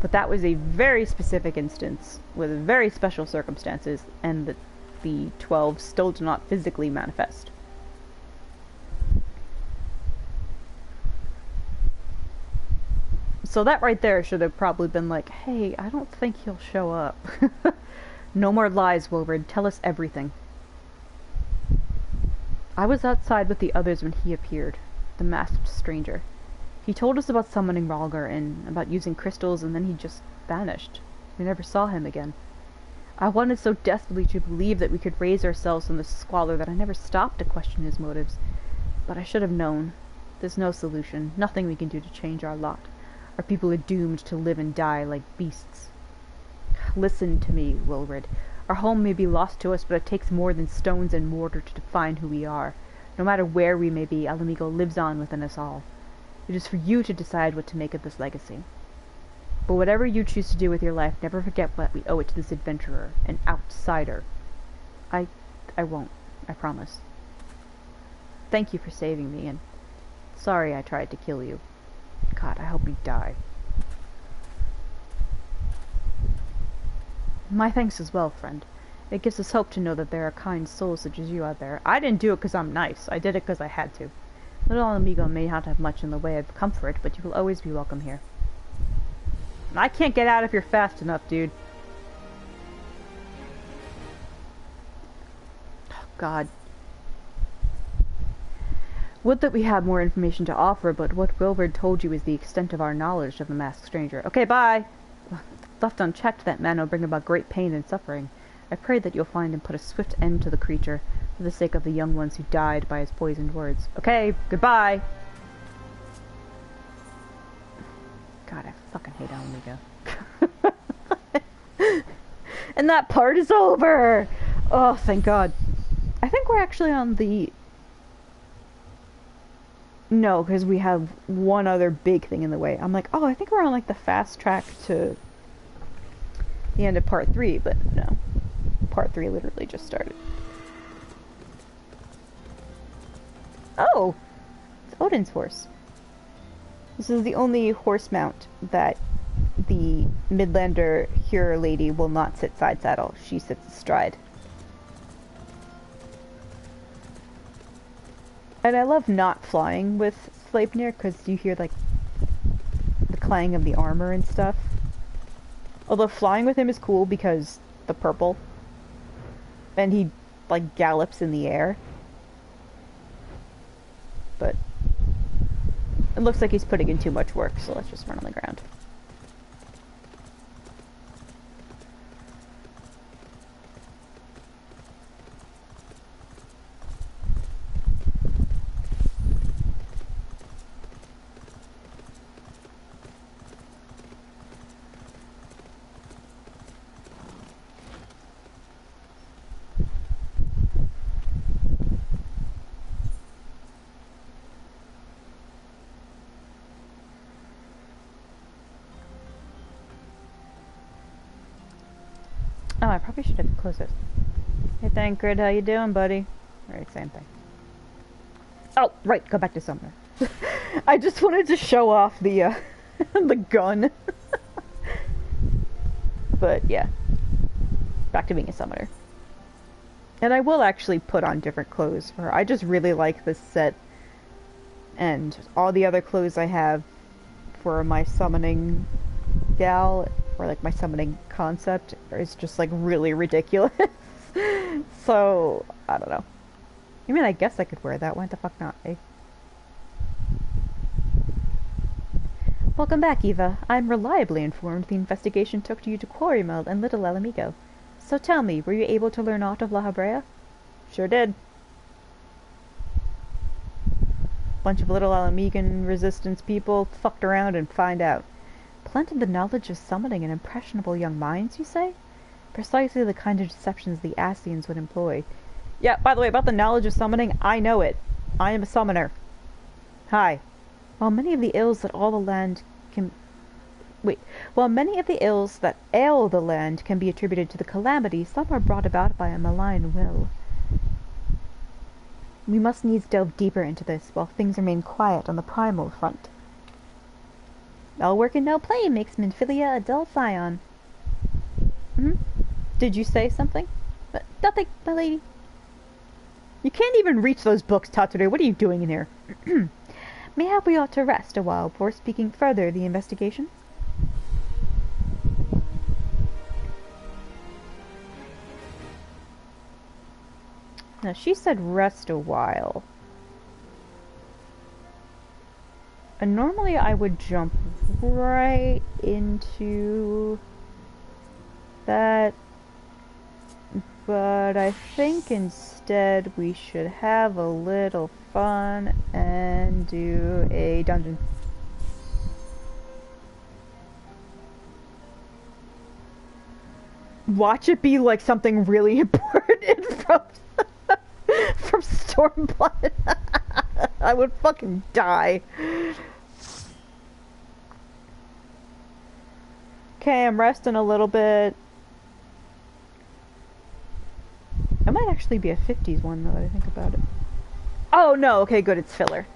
A: but that was a very specific instance with very special circumstances, and the 12 still do not physically manifest. So that right there should have probably been like, hey, I don't think he'll show up. No more lies, Wilbur. Tell us everything. I was outside with the others when he appeared, the masked stranger. He told us about summoning Rhalgr and about using crystals, and then he just vanished. We never saw him again. I wanted so desperately to believe that we could raise ourselves from the squalor that I never stopped to question his motives. But I should have known. There's no solution, nothing we can do to change our lot. Our people are doomed to live and die like beasts. Listen to me, Wilred. Our home may be lost to us, but it takes more than stones and mortar to define who we are. No matter where we may be, Alamigo lives on within us all. It is for you to decide what to make of this legacy. But whatever you choose to do with your life, never forget what we owe it to this adventurer, an outsider. I won't. I promise. Thank you for saving me, and sorry I tried to kill you. God, I hope you die. My thanks as well, friend. It gives us hope to know that there are kind souls such as you out there. I didn't do it because I'm nice. I did it because I had to. Little amigo may not have much in the way of comfort, but you will always be welcome here. I can't get out of here fast enough, dude. Oh, God. Would that we had more information to offer, but what Wilbur told you is the extent of our knowledge of the masked stranger. Okay, bye! Left unchecked, that man will bring about great pain and suffering. I pray that you'll find and put a swift end to the creature, for the sake of the young ones who died by his poisoned words. Okay, goodbye! God, I fucking hate Alamigo. And that part is over! Oh, thank God. I think we're actually on the... No, because we have one other big thing in the way. I'm like, oh, I think we're on, like, the fast track to the end of part 3, but no. Part 3 literally just started. Oh! It's Odin's horse. This is the only horse mount that the Midlander Hero lady will not sit side saddle. She sits astride. And I love not flying with Sleipnir because you hear like the clang of the armor and stuff. Although flying with him is cool because the purple. And he like gallops in the air. But it looks like he's putting in too much work, so let's just run on the ground. Oh, I probably should have closed this. Hey, Thancred, how you doing, buddy? Right, same thing. Oh, right, go back to Summoner. I just wanted to show off the, the gun. But, yeah. Back to being a Summoner. And I will actually put on different clothes for her. I just really like this set. And all the other clothes I have for my summoning gal, or like my summoning concept, is just like really ridiculous. So, I don't know. I mean, I guess I could wear that. Why the fuck not, eh? Welcome back, Eva. I'm reliably informed the investigation took you to Quarrymeld and Little Alamigo. So tell me, were you able to learn aught of La Habrea? Sure did. Bunch of Little Alamigan resistance people fucked around and find out. Planted the knowledge of summoning in impressionable young minds, you say? Precisely the kind of deceptions the Ascians would employ. Yeah, by the way, about the knowledge of summoning, I know it. I am a summoner. Hi. While many of the ills that all the land can... While many of the ills that ail the land can be attributed to the calamity, some are brought about by a malign will. We must needs delve deeper into this, while things remain quiet on the primal front. All work and no play makes Minfilia a dull scion. Did you say something? Nothing, my lady. You can't even reach those books, Tatsuru. What are you doing in here? Mayhap we ought to rest a while before speaking further the investigation. Now, she said rest a while. And normally I would jump right into that, but I think instead we should have a little fun and do a dungeon. Watch it be like something really important from Stormblood. I would fucking die. Okay, I'm resting a little bit. It might actually be a 50s one, now that I think about it. Oh no, okay, good, it's filler.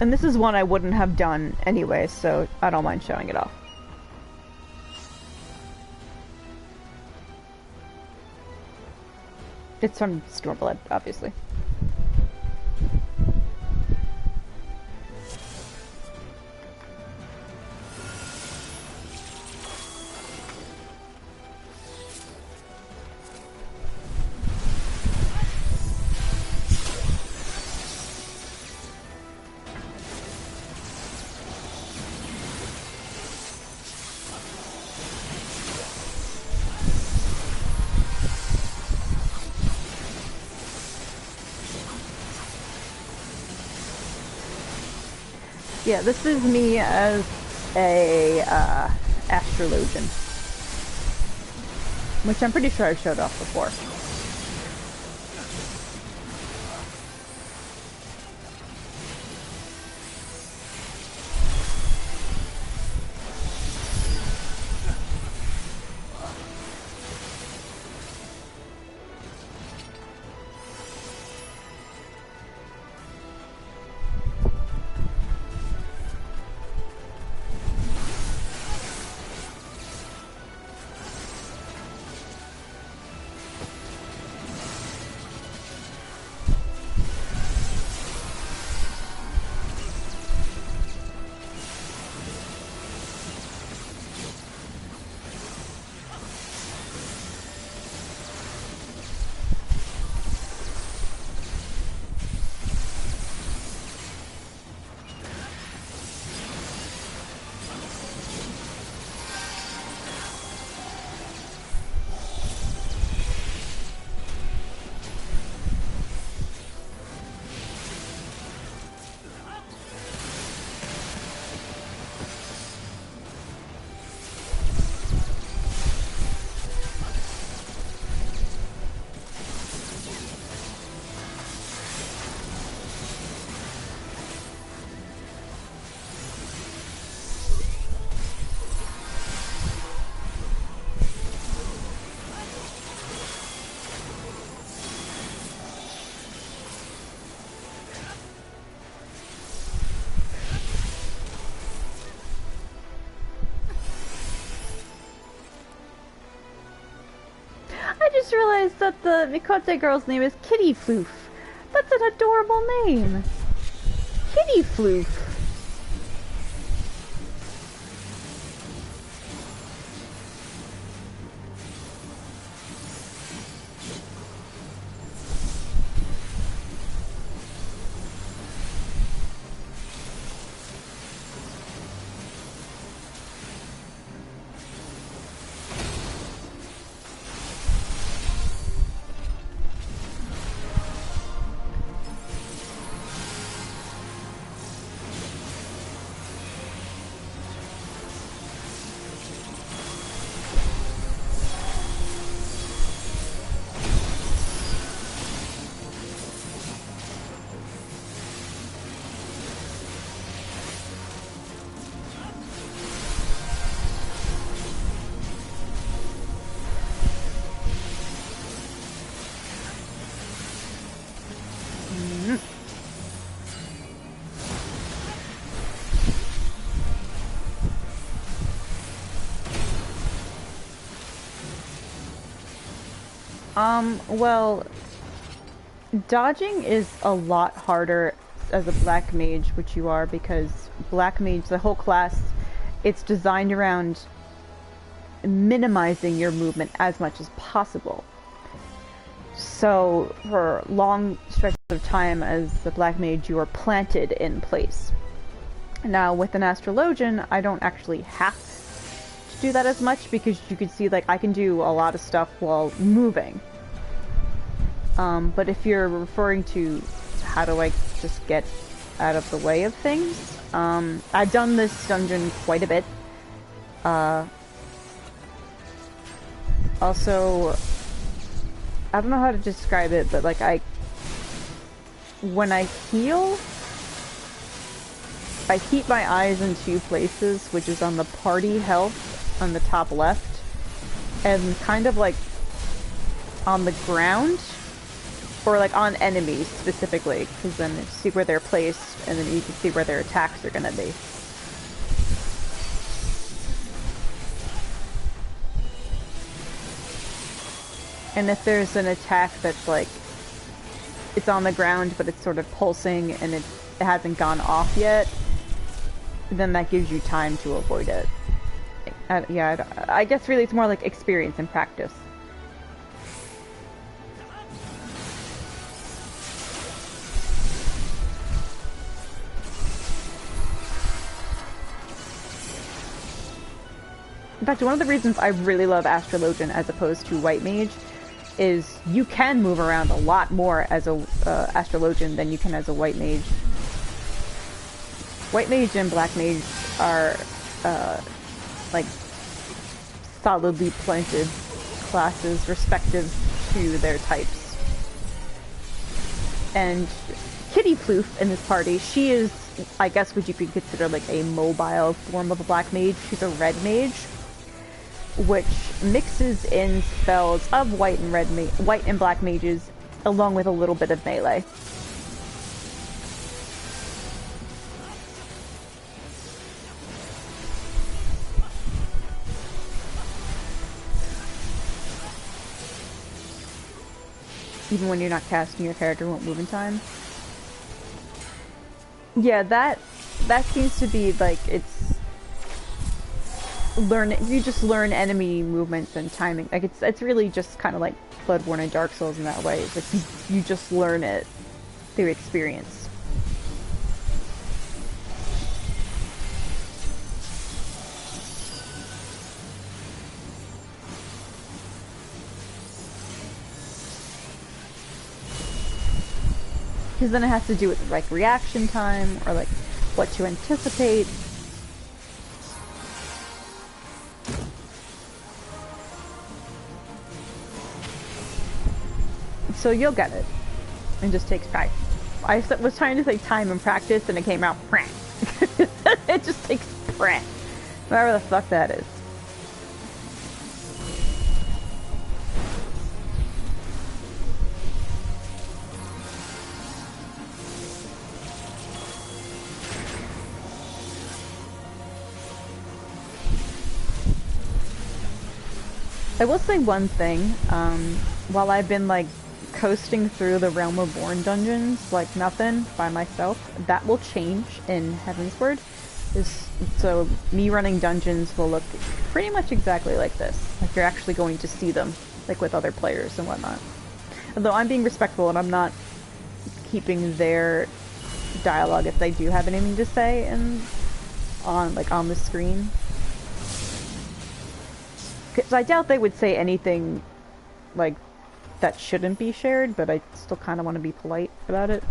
A: And this is one I wouldn't have done anyway, so I don't mind showing it off. It's from Stormblood, obviously. Yeah, this is me as a astrologian, which I'm pretty sure I've showed off before. I just realized that the Mikote girl's name is Kitty Floof. That's an adorable name. Kitty Floof. Well, dodging is a lot harder as a black mage, which you are, because black mage, the whole class, it's designed around minimizing your movement as much as possible. So, for long stretches of time as the black mage, you are planted in place. Now, with an astrologian, I don't actually have to do that as much, because you can see, like, I can do a lot of stuff while moving. But if you're referring to how do I just get out of the way of things, I've done this dungeon quite a bit. Also, I don't know how to describe it, but like when I heal, I keep my eyes in two places, which is on the party health on the top left, and kind of like on the ground, or like on enemies specifically, because then you see where they're placed, and then you can see where their attacks are gonna be. And if there's an attack that's like, it's on the ground but it's sort of pulsing and it hasn't gone off yet, then that gives you time to avoid it. Yeah, I guess really it's more like experience and practice. In fact, one of the reasons I really love Astrologian as opposed to White Mage is you can move around a lot more as a Astrologian than you can as a White Mage. White Mage and Black Mage are like solidly planted classes respective to their types. And Kitty Ploof in this party, she is, I guess, what you could consider like a mobile form of a Black Mage. She's a Red Mage, which mixes in spells of white and black mages, along with a little bit of melee. Even when you're not casting, your character won't move in time. Yeah, that seems to be like, it's you just learn enemy movements and timing. Like it's really just kind of like Bloodborne and Dark Souls in that way. It's like you just learn it through experience. Because then it has to do with like reaction time or like what to anticipate. So you'll get it. It just takes practice. I was trying to say time and practice and it came out print. It just takes print. Whatever the fuck that is. I will say one thing, while I've been like coasting through the Realm Reborn dungeons like nothing by myself, that will change in Heavensward. So me running dungeons will look pretty much exactly like this. Like you're actually going to see them, like with other players and whatnot. Although I'm being respectful and I'm not keeping their dialogue if they do have anything to say on the screen. Because I doubt they would say anything like that shouldn't be shared, but I still kind of want to be polite about it.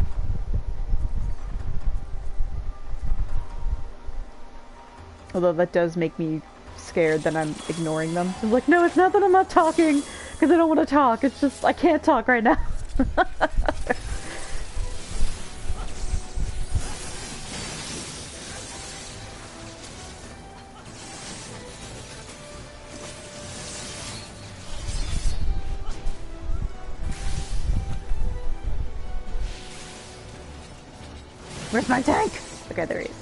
A: Although that does make me scared that I'm ignoring them. I'm like, no, it's not that I'm not talking, because I don't want to talk. It's just, I can't talk right now. Where's my tank? Okay, there he is.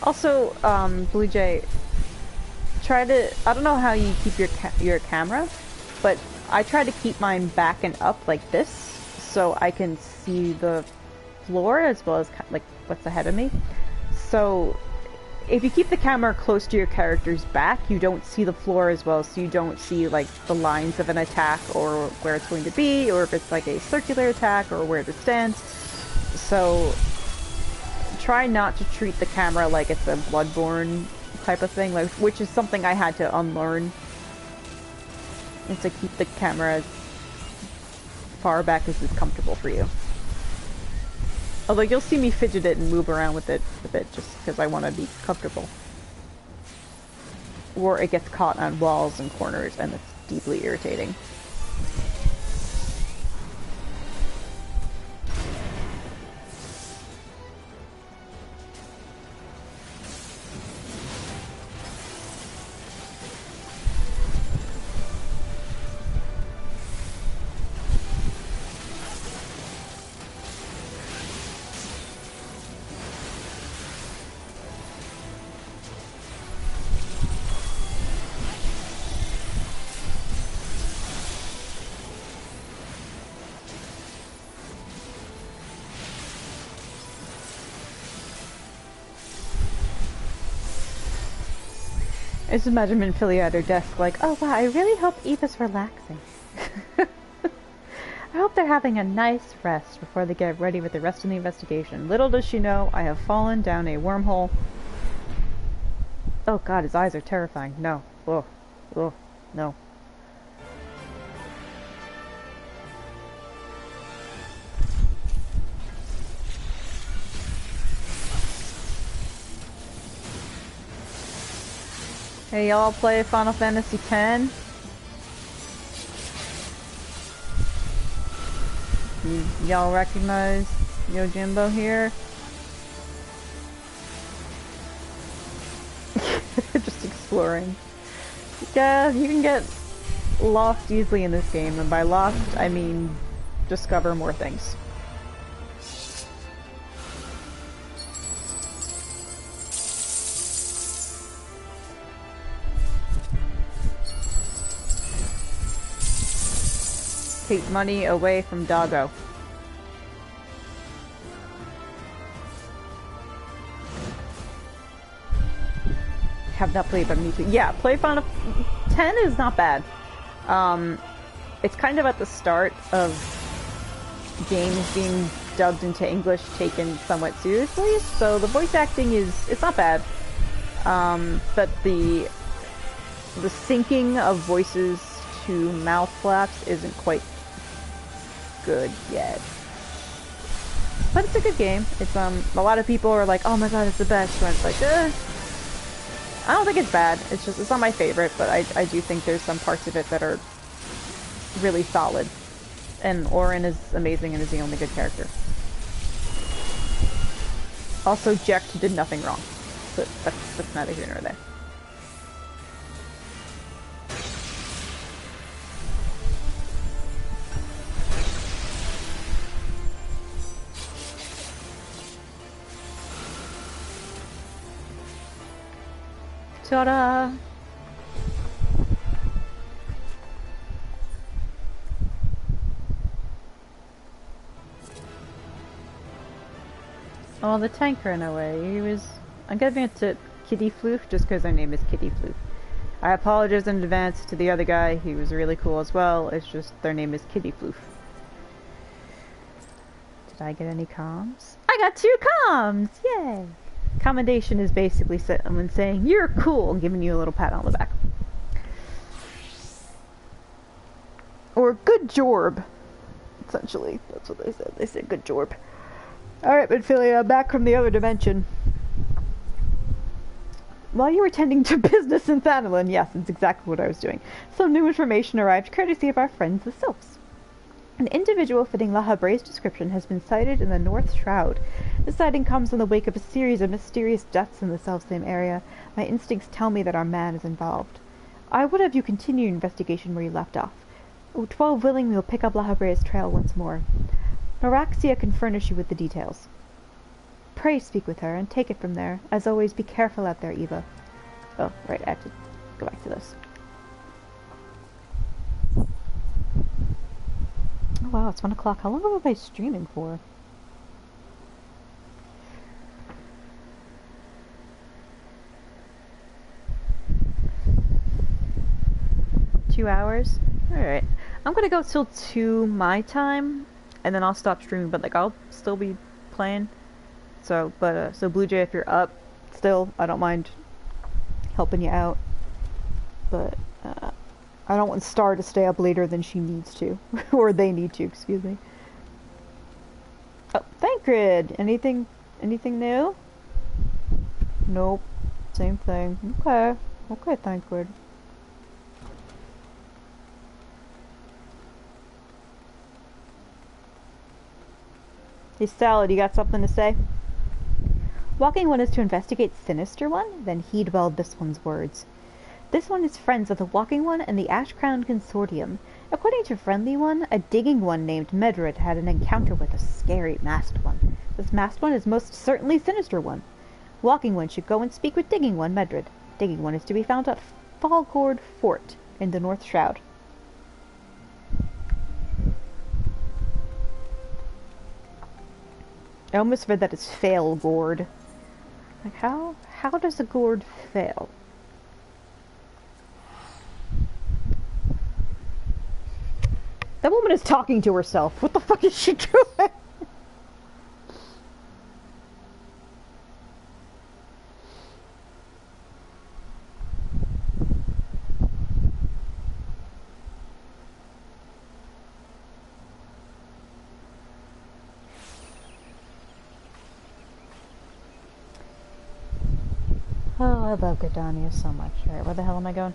A: Also, Blue Jay, I don't know how you keep your camera, but I try to keep mine back and up like this, so I can see the floor as well as like what's ahead of me. So if you keep the camera close to your character's back, you don't see the floor as well, so you don't see like the lines of an attack or where it's going to be, or if it's like a circular attack or where to stand. So try not to treat the camera like it's a Bloodborne type of thing, like, which is something I had to unlearn And to keep the camera as far back as is comfortable for you. Although you'll see me fidget it and move around with it a bit just because I want to be comfortable. Or it gets caught on walls and corners and it's deeply irritating. I just imagine Minfilia at her desk like, oh wow, I really hope Eva's relaxing. I hope they're having a nice rest before they get ready with the rest of the investigation. Little does she know, I have fallen down a wormhole. Oh god, his eyes are terrifying. No. Oh. Oh. No. Hey, y'all play Final Fantasy X? Y'all recognize Yojimbo here? Just exploring. Yeah, you can get lost easily in this game, and by lost, I mean discover more things. Take money away from Doggo. Have not played, but me too. Yeah, play Final 10 is not bad. It's kind of at the start of games being dubbed into English taken somewhat seriously, so the voice acting it's not bad. But the syncing of voices to mouth flaps isn't quite good yet. But it's a good game. It's a lot of people are like, oh my god, it's the best. So it's like, I don't think it's bad. It's not my favorite, but I do think there's some parts of it that are really solid. And Orin is amazing and is the only good character. Also, Jecht did nothing wrong. But that's neither here nor there. Ta-da! Oh, the tank ran away. I'm giving it to Kitty Floof just because her name is Kitty Floof. I apologize in advance to the other guy. He was really cool as well. It's just their name is Kitty Floof. Did I get any comms? I got 2 comms! Yay! Commendation is basically someone saying, you're cool, and giving you a little pat on the back. Or good jorb. Essentially, that's what they said. They said good jorb. Alright, Minfilia, back from the other dimension. While you were tending to business in Thanalan, yes, that's exactly what I was doing. Some new information arrived courtesy of our friends the Sylphs. An individual fitting La Habre's description has been sighted in the North Shroud. This sighting comes in the wake of a series of mysterious deaths in the self-same area. My instincts tell me that our man is involved. I would have you continue your investigation where you left off. 12 willingly will pick up La Habre's trail once more. Noraxia can furnish you with the details. Pray speak with her, and take it from there. As always, be careful out there, Eva. Oh, right, I have to go back to this. Oh wow, it's 1 o'clock. How long have I been streaming for? Two hours? Alright. I'm gonna go till 2 my time, and then I'll stop streaming, but like, I'll still be playing. So, so Blue Jay, if you're up still, I don't mind helping you out. But, I don't want Star to stay up later than she needs to. Or they need to, excuse me. Oh, Thancred! Anything new? Nope. Same thing. Okay. Okay, Thancred. Hey, Salad, you got something to say? Walking One is to investigate Sinister One? Then heed well this one's words. This one is friends of the Walking One and the Ash-Crowned Consortium. According to Friendly One, a digging one named Medred had an encounter with a scary masked one. This masked one is most certainly Sinister One. Walking One should go and speak with Digging One, Medred. Digging One is to be found at Fallgord Fort in the North Shroud. I almost read that as fail gourd. Like, how does a gourd fail? That woman is talking to herself. What the fuck is she doing? Oh, I love Gridania so much. Alright, where the hell am I going?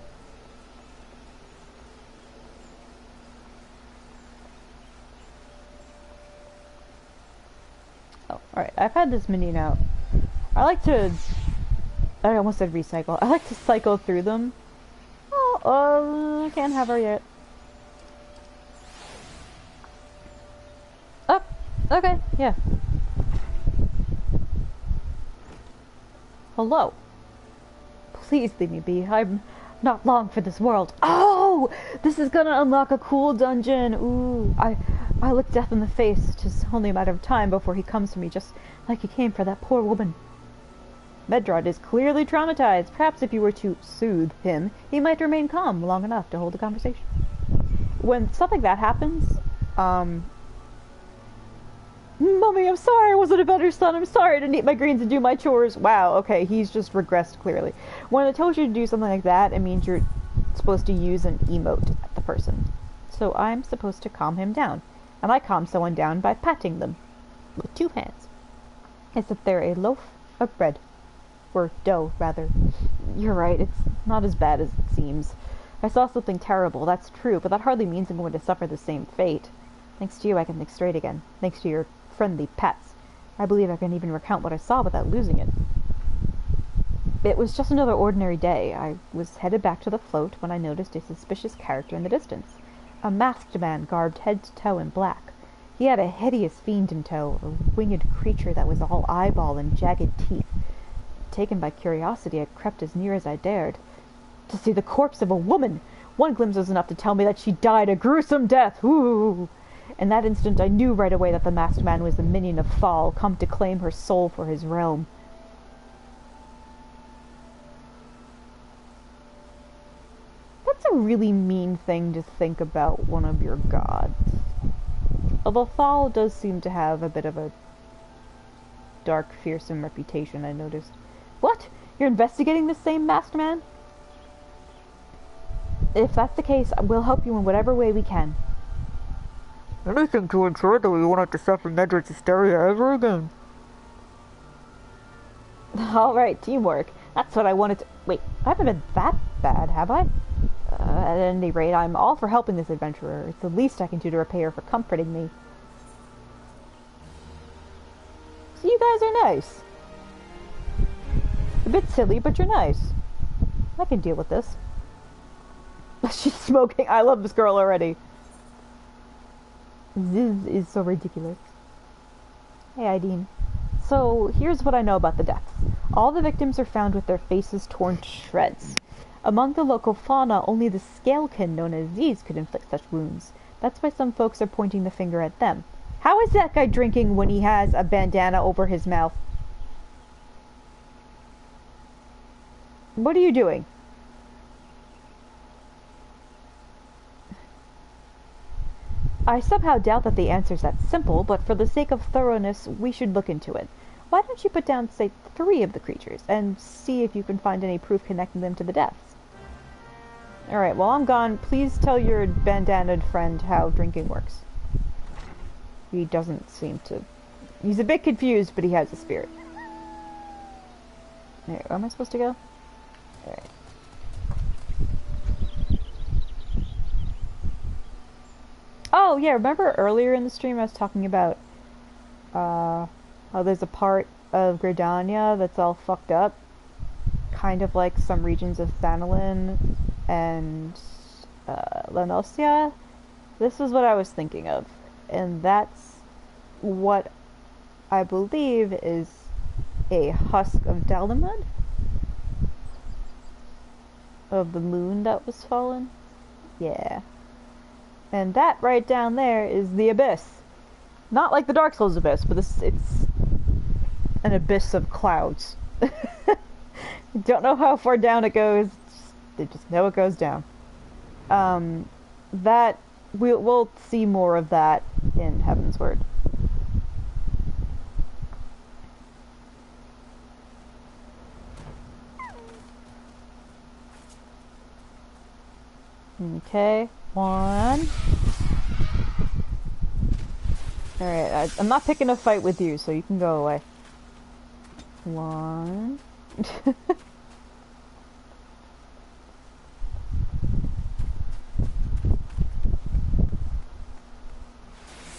A: Oh, alright. I've had this mini now. I almost said recycle. I like to cycle through them. Oh, I can't have her yet. Oh, okay, yeah. Hello. Please leave me be. I'm not long for this world. Oh! This is gonna unlock a cool dungeon. Ooh. I look death in the face. Tis only a matter of time before he comes for me, just like he came for that poor woman. Medrod is clearly traumatized. Perhaps if you were to soothe him, he might remain calm long enough to hold a conversation. When stuff like that happens, Mummy, I'm sorry I wasn't a better son. I'm sorry I didn't eat my greens and do my chores. Wow, okay, he's just regressed clearly. When it tells you to do something like that, it means you're supposed to use an emote at the person. So I'm supposed to calm him down. And I calm someone down by patting them. With 2 hands. As if they're a loaf of bread. Or dough, rather. You're right, it's not as bad as it seems. I saw something terrible, that's true, but that hardly means I'm going to suffer the same fate. Thanks to you, I can think straight again. Thanks to your friendly pets. I believe I can even recount what I saw without losing it. It was just another ordinary day. I was headed back to the float when I noticed a suspicious character in the distance. A masked man garbed head to toe in black. He had a hideous fiend in tow, a winged creature that was all eyeball and jagged teeth. Taken by curiosity, I crept as near as I dared. To see the corpse of a woman! One glimpse was enough to tell me that she died a gruesome death! Ooh! In that instant I knew right away that the masked man was the minion of Fall, come to claim her soul for his realm. That's a really mean thing to think about one of your gods. Although Fall does seem to have a bit of a dark, fearsome reputation, I noticed. What? You're investigating this same masked man? If that's the case, we'll help you in whatever way we can. Anything to ensure that we won't have to suffer Medred's hysteria ever again. Alright, teamwork. That's what I wanted to— Wait, I haven't been that bad, have I? At any rate, I'm all for helping this adventurer. It's the least I can do to repay her for comforting me. So you guys are nice. A bit silly, but you're nice. I can deal with this. She's smoking. I love this girl already. This is so ridiculous. Hey, Ideen. So, here's what I know about the deaths. All the victims are found with their faces torn to shreds. Among the local fauna, only the scalekin known as Z's could inflict such wounds. That's why some folks are pointing the finger at them. How is that guy drinking when he has a bandana over his mouth? What are you doing? I somehow doubt that the answer's that simple, but for the sake of thoroughness, we should look into it. Why don't you put down, say, 3 of the creatures, and see if you can find any proof connecting them to the deaths?
B: Alright, while I'm gone, please tell your bandanaed friend how drinking works. He doesn't seem to... He's a bit confused, but he has a spirit. Where am I supposed to go? Alright. Oh, yeah, remember earlier in the stream I was talking about, how there's a part of Gridania that's all fucked up? Kind of like some regions of Thanalin and, Lenosia? This is what I was thinking of. And that's what I believe is a husk of Dalamud? Of the moon that was fallen? Yeah. And that right down there is the abyss. Not like the Dark Souls abyss, but it's an abyss of clouds. Don't know how far down it goes. They just know it goes down. That we'll see more of that in Heaven's Word. Okay, 1. Alright, I'm not picking a fight with you, so you can go away. 1.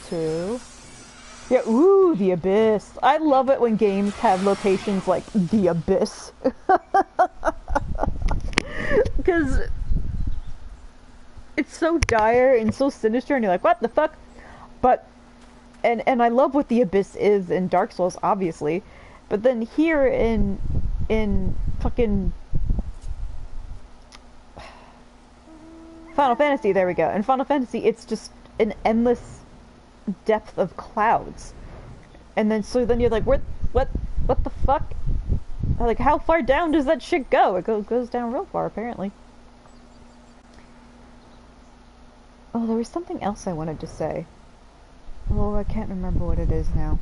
B: 2. Yeah, ooh, the abyss. I love it when games have locations like the abyss. Because it's so dire and so sinister, and you're like, what the fuck? But, and I love what the abyss is in Dark Souls, obviously. But then here in fucking Final Fantasy, there we go. In Final Fantasy, it's just an endless depth of clouds. And then, so then you're like, what the fuck? Like, how far down does that shit go? It goes down real far, apparently. Oh, there was something else I wanted to say. Oh, I can't remember what it is now.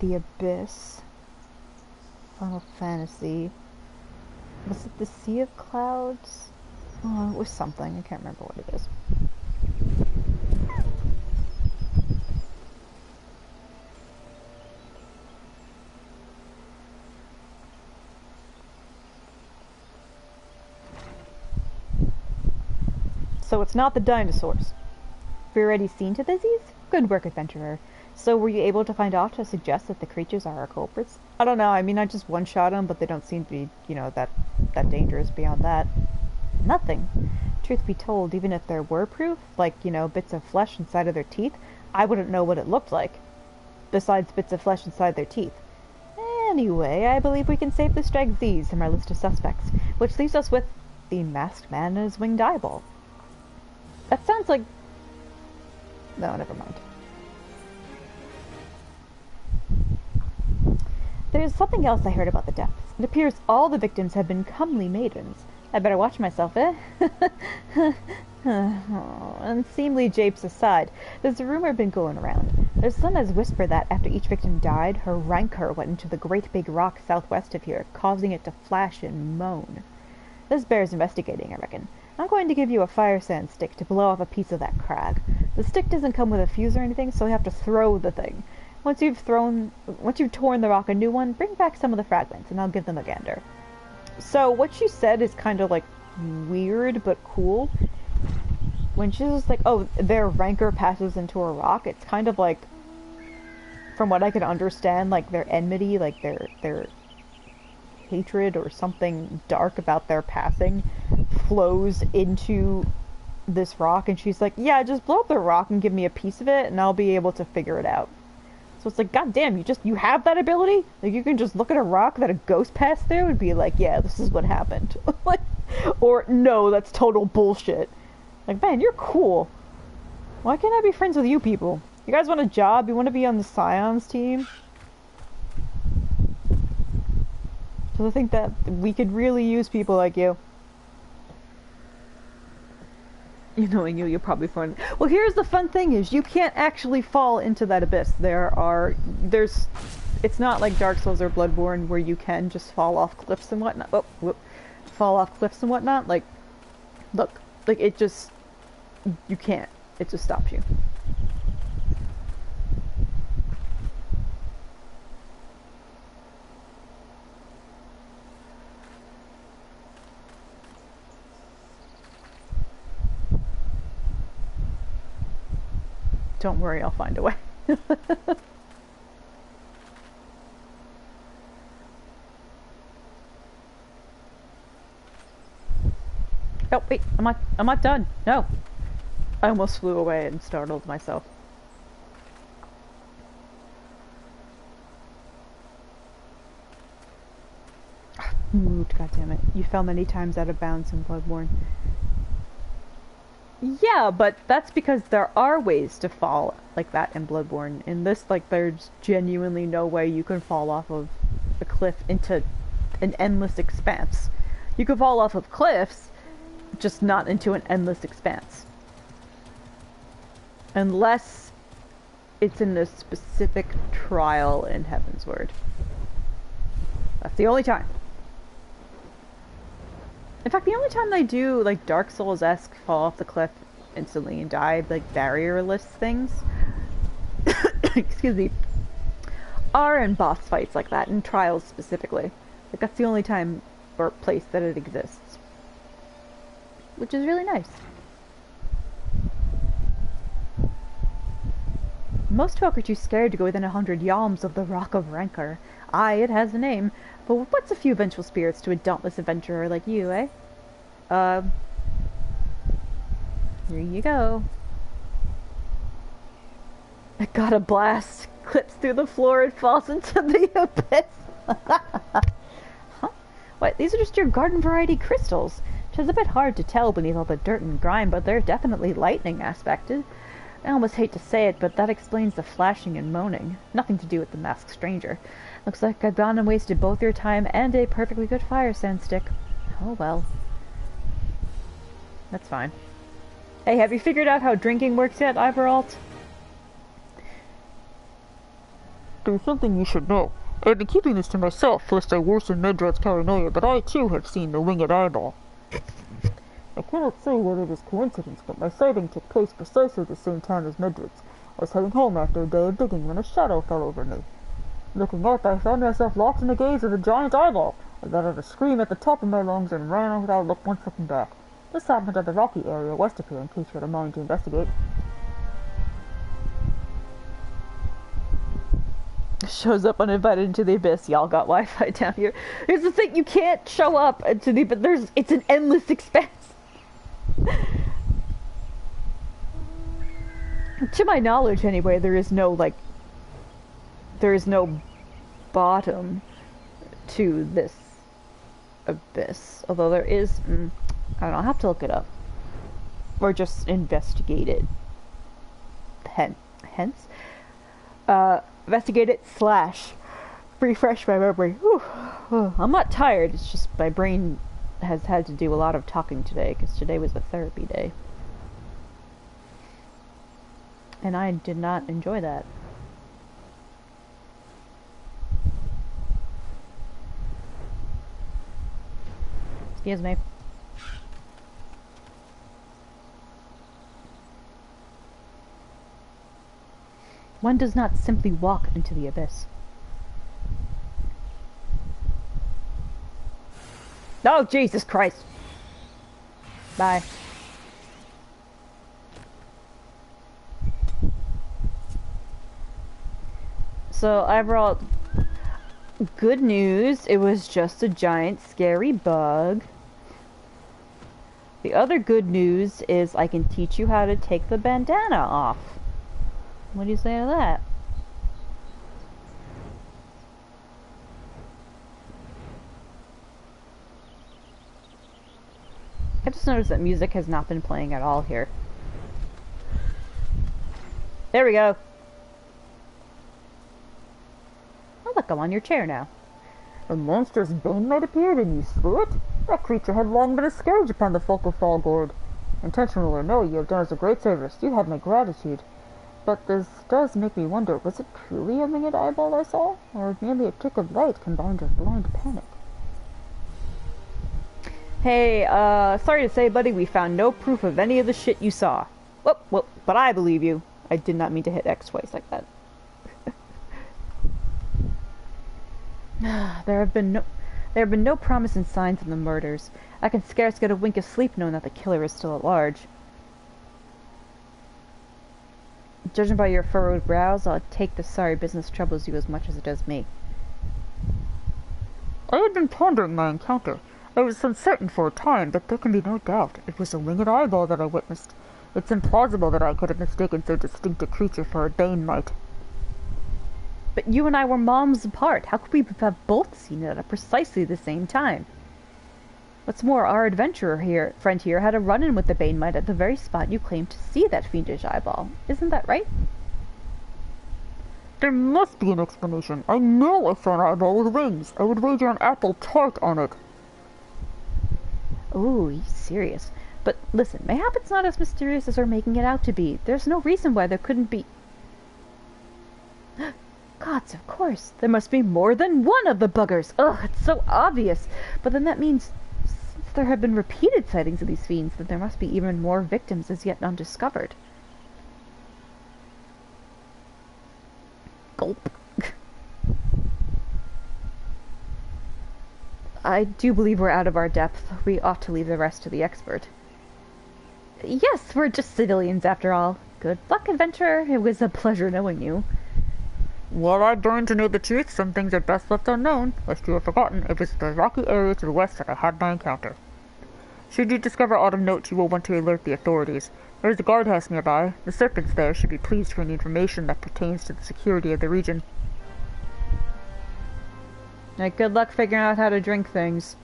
B: The Abyss. Final Fantasy. Was it the Sea of Clouds? Oh, it was something. I can't remember what it is. So it's not the dinosaurs. Have you already seen to this? Good work, adventurer. So were you able to find out to suggest that the creatures are our culprits? I don't know, I mean, I just one-shot them, but they don't seem to be, you know, that dangerous beyond that. Nothing. Truth be told, even if there were proof, like, you know, bits of flesh inside of their teeth, I wouldn't know what it looked like. Besides bits of flesh inside their teeth. Anyway, I believe we can safely strike these from our list of suspects, which leaves us with the masked man and his winged eyeball. That sounds like... No, never mind. There's something else I heard about the deaths. It appears all the victims have been comely maidens. I better watch myself, eh? Unseemly japes aside, there's a rumor been going around. There's some as whisper that after each victim died, her rancor went into the great big rock southwest of here, causing it to flash and moan. This bears investigating, I reckon. I'm going to give you a fire sand stick to blow off a piece of that crag. The stick doesn't come with a fuse or anything, so you have to throw the thing. Once you've torn the rock a new one, bring back some of the fragments, and I'll give them a gander. So what she said is kind of like weird but cool. When she's just like, oh, their rancor passes into a rock, it's kind of like, from what I can understand, like their enmity, like their hatred or something dark about their passing flows into this rock, and she's like, yeah, just blow up the rock and give me a piece of it and I'll be able to figure it out. So it's like, god damn, you have that ability? Like, you can just look at a rock that a ghost passed through and be like, yeah, this is what happened. Like, or no, that's total bullshit. Like, man, you're cool. Why can't I be friends with you people? You guys want a job? You want to be on the Scions team? So I think that we could really use people like you. You knowing you'll probably find... Well, here's the fun thing is, you can't actually fall into that abyss. It's not like Dark Souls or Bloodborne where you can just fall off cliffs and whatnot. Oh, whoop.
A: fall off cliffs and whatnot, like, look, like, it just, you can't. It just stops you. Don't worry, I'll find a way. Oh, wait, I'm not done. No. I almost flew away and startled myself. Moved, goddammit. You fell many times out of bounds in Bloodborne. Yeah, but that's because there are ways to fall like that in Bloodborne. In this, like, there's genuinely no way you can fall off of a cliff into an endless expanse. You can fall off of cliffs, just not into an endless expanse. Unless it's in a specific trial in Heavensward. That's the only time. In fact, the only time they do, like, Dark Souls-esque fall off the cliff instantly and die, like, barrierless things, excuse me, are in boss fights like that, in trials specifically. Like, that's the only time or place that it exists. Which is really nice. Most folk are too scared to go within 100 yalms of the Rock of Rancor. Aye, it has a name, but what's a few vengeful spirits to a dauntless adventurer like you, eh? Here you go. I got a blast. Clips through the floor and falls into the abyss. Huh? What, these are just your garden variety crystals. Tis a bit hard to tell beneath all the dirt and grime, but they're definitely lightning aspected. I almost hate to say it, but that explains the flashing and moaning. Nothing to do with the masked stranger. Looks like I've gone and wasted both your time and a perfectly good fire sand stick. Oh well. That's fine. Hey, have you figured out how drinking works yet, Iveralt?
C: There's something you should know. I've been keeping this to myself, lest I worsen Medrad's paranoia, but I too have seen the winged eyeball. I cannot say whether it is coincidence, but my sighting took place precisely the same time as Medrad's. I was heading home after a day of digging when a shadow fell over me. Looking up, I found myself locked in the gaze of the giant eyeball. I let out a scream at the top of my lungs and ran on without once looking back. This happened at the rocky area west of here, in case you had a mind to investigate.
A: Shows up uninvited into the abyss. Y'all got Wi-Fi down here. Here's the thing, you can't show up into the, but it's an endless expanse. To my knowledge, anyway, there is no bottom to this abyss. Although there is, I don't know, I'll have to look it up. Or just investigate it. Hence. Investigate it / refresh my memory. Whew. I'm not tired, it's just my brain has had to do a lot of talking today, because today was a therapy day. And I did not enjoy that. Excuse me. One does not simply walk into the abyss. Oh, Jesus Christ! Bye. So, I brought good news. It was just a giant scary bug. The other good news is I can teach you how to take the bandana off. What do you say to that? I just noticed that music has not been playing at all here. There we go. Oh look, I'm on your chair now.
C: A monstrous bane might appear, and you slew it? That creature had long been a scourge upon the folk of Falgord. Intentional or no, you have done us a great service. You have my gratitude. But this does make me wonder, was it truly a winged eyeball I saw? Or merely a trick of light combined with blind panic?
B: Hey, sorry to say, buddy, we found no proof of any of the shit you saw. Well, but I believe you. I did not mean to hit X twice like that. There have been no promising signs of the murders. I can scarce get a wink of sleep knowing that the killer is still at large. Judging by your furrowed brows, I'll take the sorry business troubles you as much as it does me.
C: I had been pondering my encounter. I was uncertain for a time, but there can be no doubt. It was a winged eyeball that I witnessed. It's implausible that I could have mistaken so distinct a creature for a Bane mite.
B: But you and I were moms apart. How could we have both seen it at precisely the same time? What's more, our friend here had a run-in with the Bane mite at the very spot you claimed to see that fiendish eyeball. Isn't that right?
C: There must be an explanation. I know I saw an eyeball with wings. I would wager an apple tart on it.
B: Ooh, he's serious. But listen, mayhap it's not as mysterious as we're making it out to be. There's no reason why there couldn't be... Gods, of course. There must be more than one of the buggers. Ugh, it's so obvious. But then that means, since there have been repeated sightings of these fiends, that there must be even more victims as yet undiscovered. Gulp. I do believe we're out of our depth. We ought to leave the rest to the expert. Yes, we're just civilians after all. Good luck, adventurer. It was a pleasure knowing you.
C: Well, I burned to know the truth. Some things are best left unknown. Lest you have forgotten, it was the rocky area to the west that I had my encounter. Should you discover aught of note, you will want to alert the authorities. There is a guardhouse nearby. The serpents there should be pleased for any information that pertains to the security of the region.
B: Good luck figuring out how to drink things.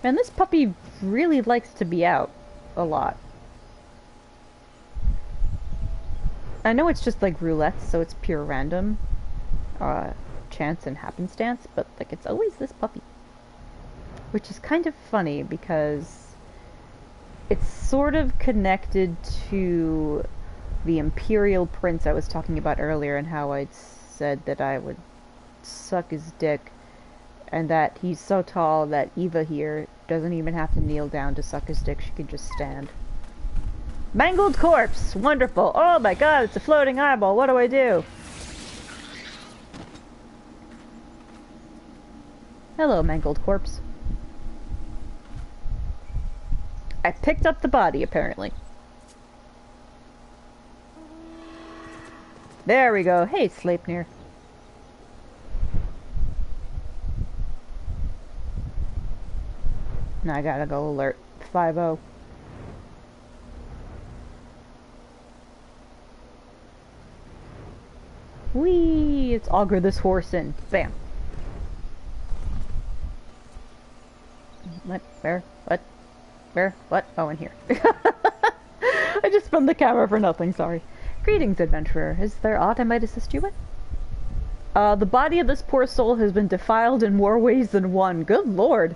B: Man, this puppy really likes to be out a lot. I know it's just like roulette, so it's pure random, chance and happenstance, but like it's always this puppy. Which is kind of funny because it's sort of connected to the Imperial Prince I was talking about earlier and how I'd said that I would suck his dick and that he's so tall that Eva here doesn't even have to kneel down to suck his dick, she can just stand. Mangled corpse! Wonderful! Oh my god, it's a floating eyeball, what do I do? Hello, mangled corpse. I picked up the body, apparently. There we go. Hey, Sleipnir. Now I gotta go alert. 5-0. Whee! Let's auger this horse in. Bam. What? Where? What? Where? What? Oh, in here. I just spun the camera for nothing, sorry. Greetings, adventurer. Is there aught I might assist you with? The body of this poor soul has been defiled in more ways than one. Good lord.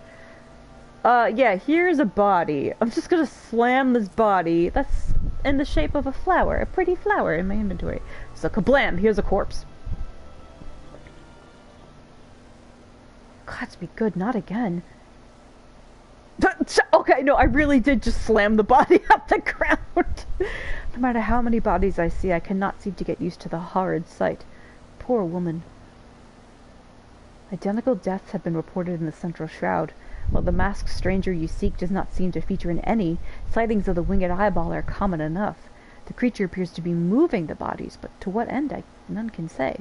B: Yeah, here's a body. I'm just gonna slam this body. That's in the shape of a flower. A pretty flower in my inventory. So kablam, here's a corpse. God, be good, not again. Okay, no, I really did just slam the body up the ground. No matter how many bodies I see, I cannot seem to get used to the horrid sight. Poor woman. Identical deaths have been reported in the central shroud. While the masked stranger you seek does not seem to feature in any, sightings of the winged eyeball are common enough. The creature appears to be moving the bodies, but to what end none can say.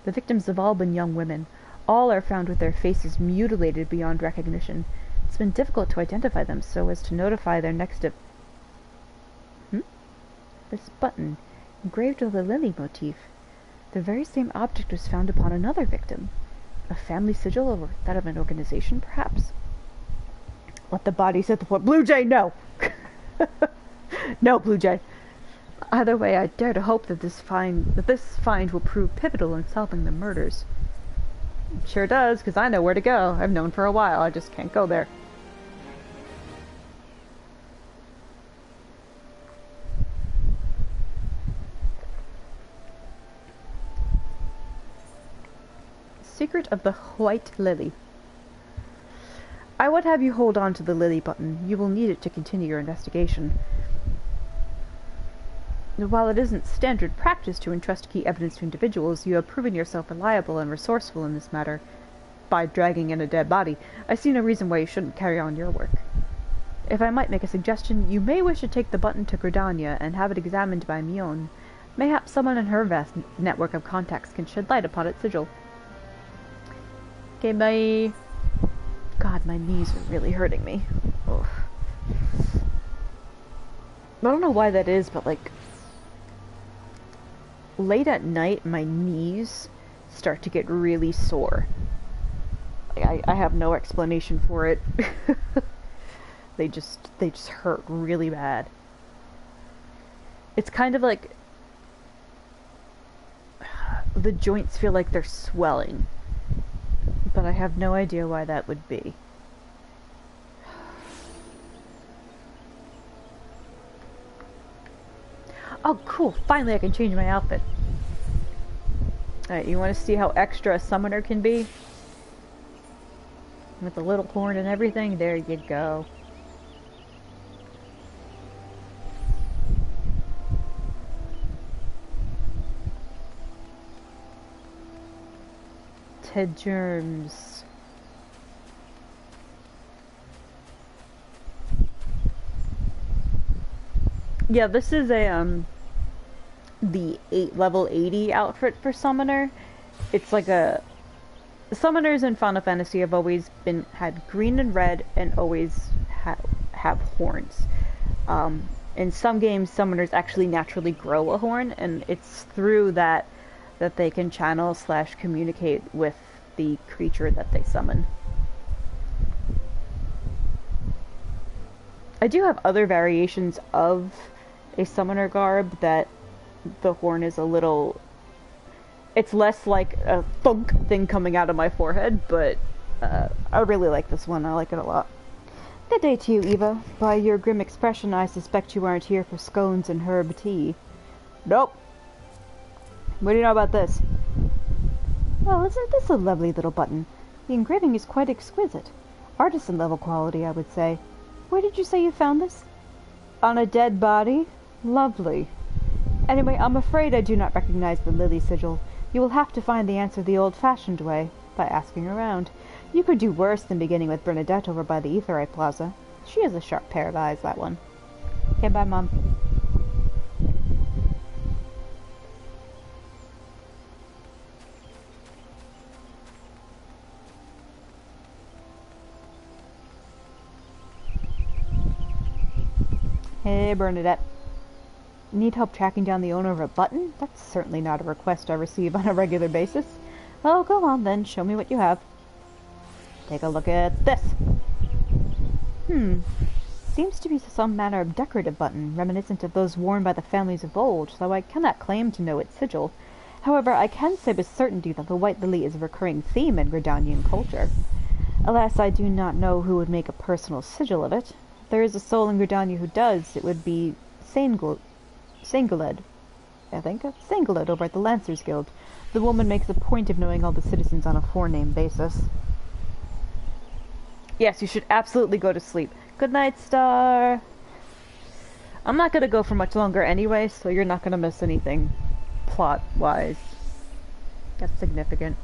B: The victims have all been young women. All are found with their faces mutilated beyond recognition. It's been difficult to identify them so as to notify their next of... This button, engraved with a lily motif. The very same object was found upon another victim. A family sigil or that of an organization, perhaps? Let the bodies hit the floor. Blue Jay, no! No, Blue Jay. Either way, I dare to hope that this find will prove pivotal in solving the murders. It sure does, because I know where to go. I've known for a while, I just can't go there.
A: secret of the White Lily. I would have you hold on to the lily button. You will need it to continue your investigation. While it isn't standard practice to entrust key evidence to individuals, you have proven yourself reliable and resourceful in this matter by dragging in a dead body. I see no reason why you shouldn't carry on your work. If I might make a suggestion, you may wish to take the button to Gridania and have it examined by Mion. Mayhaps someone in her vast network of contacts can shed light upon its sigil. Okay, bye. God, my knees are really hurting me. Ugh. I don't know why that is, but like late at night my knees start to get really sore. Like, I have no explanation for it. they just hurt really bad. It's kind of like the joints feel like they're swelling, but I have no idea why that would be. Oh, cool. Finally I can change my outfit. Alright, you want to see how extra a summoner can be? With the little horn and everything? There you go. Ted Germs. Yeah, this is a the level 80 outfit for summoner. It's like a summoners in Final Fantasy have always had green and red and always have horns. In some games, summoners actually naturally grow a horn, and it's through that they can channel / communicate with the creature that they summon. I do have other variations of a summoner garb that the horn is a little... It's less like a thunk thing coming out of my forehead, but I really like this one. I like it a lot. Good day to you, Eva. By your grim expression, I suspect you aren't here for scones and herb tea. Nope. What do you know about this? Well, isn't this a lovely little button? The engraving is quite exquisite. Artisan level quality, I would say. Where did you say you found this? On a dead body? Lovely. Anyway, I'm afraid I do not recognize the lily sigil. You will have to find the answer the old-fashioned way, by asking around. You could do worse than beginning with Bernadette over by the Aetheryte Plaza. She has a sharp pair of eyes, that one. Okay, bye, Mom. Hey, Bernadette. Need help tracking down the owner of a button? That's certainly not a request I receive on a regular basis. Oh, go on then, show me what you have. Take a look at this. Seems to be some manner of decorative button, reminiscent of those worn by the families of old, though I cannot claim to know its sigil. However, I can say with certainty that the white lily is a recurring theme in Gridanian culture. Alas, I do not know who would make a personal sigil of it. If there is a soul in Gridania who does, it would be Sangoled, I think. Sangoled over at the Lancers Guild. The woman makes a point of knowing all the citizens on a forename basis. Yes, you should absolutely go to sleep. Good night, Star. I'm not gonna go for much longer anyway, so you're not gonna miss anything plot-wise. That's significant.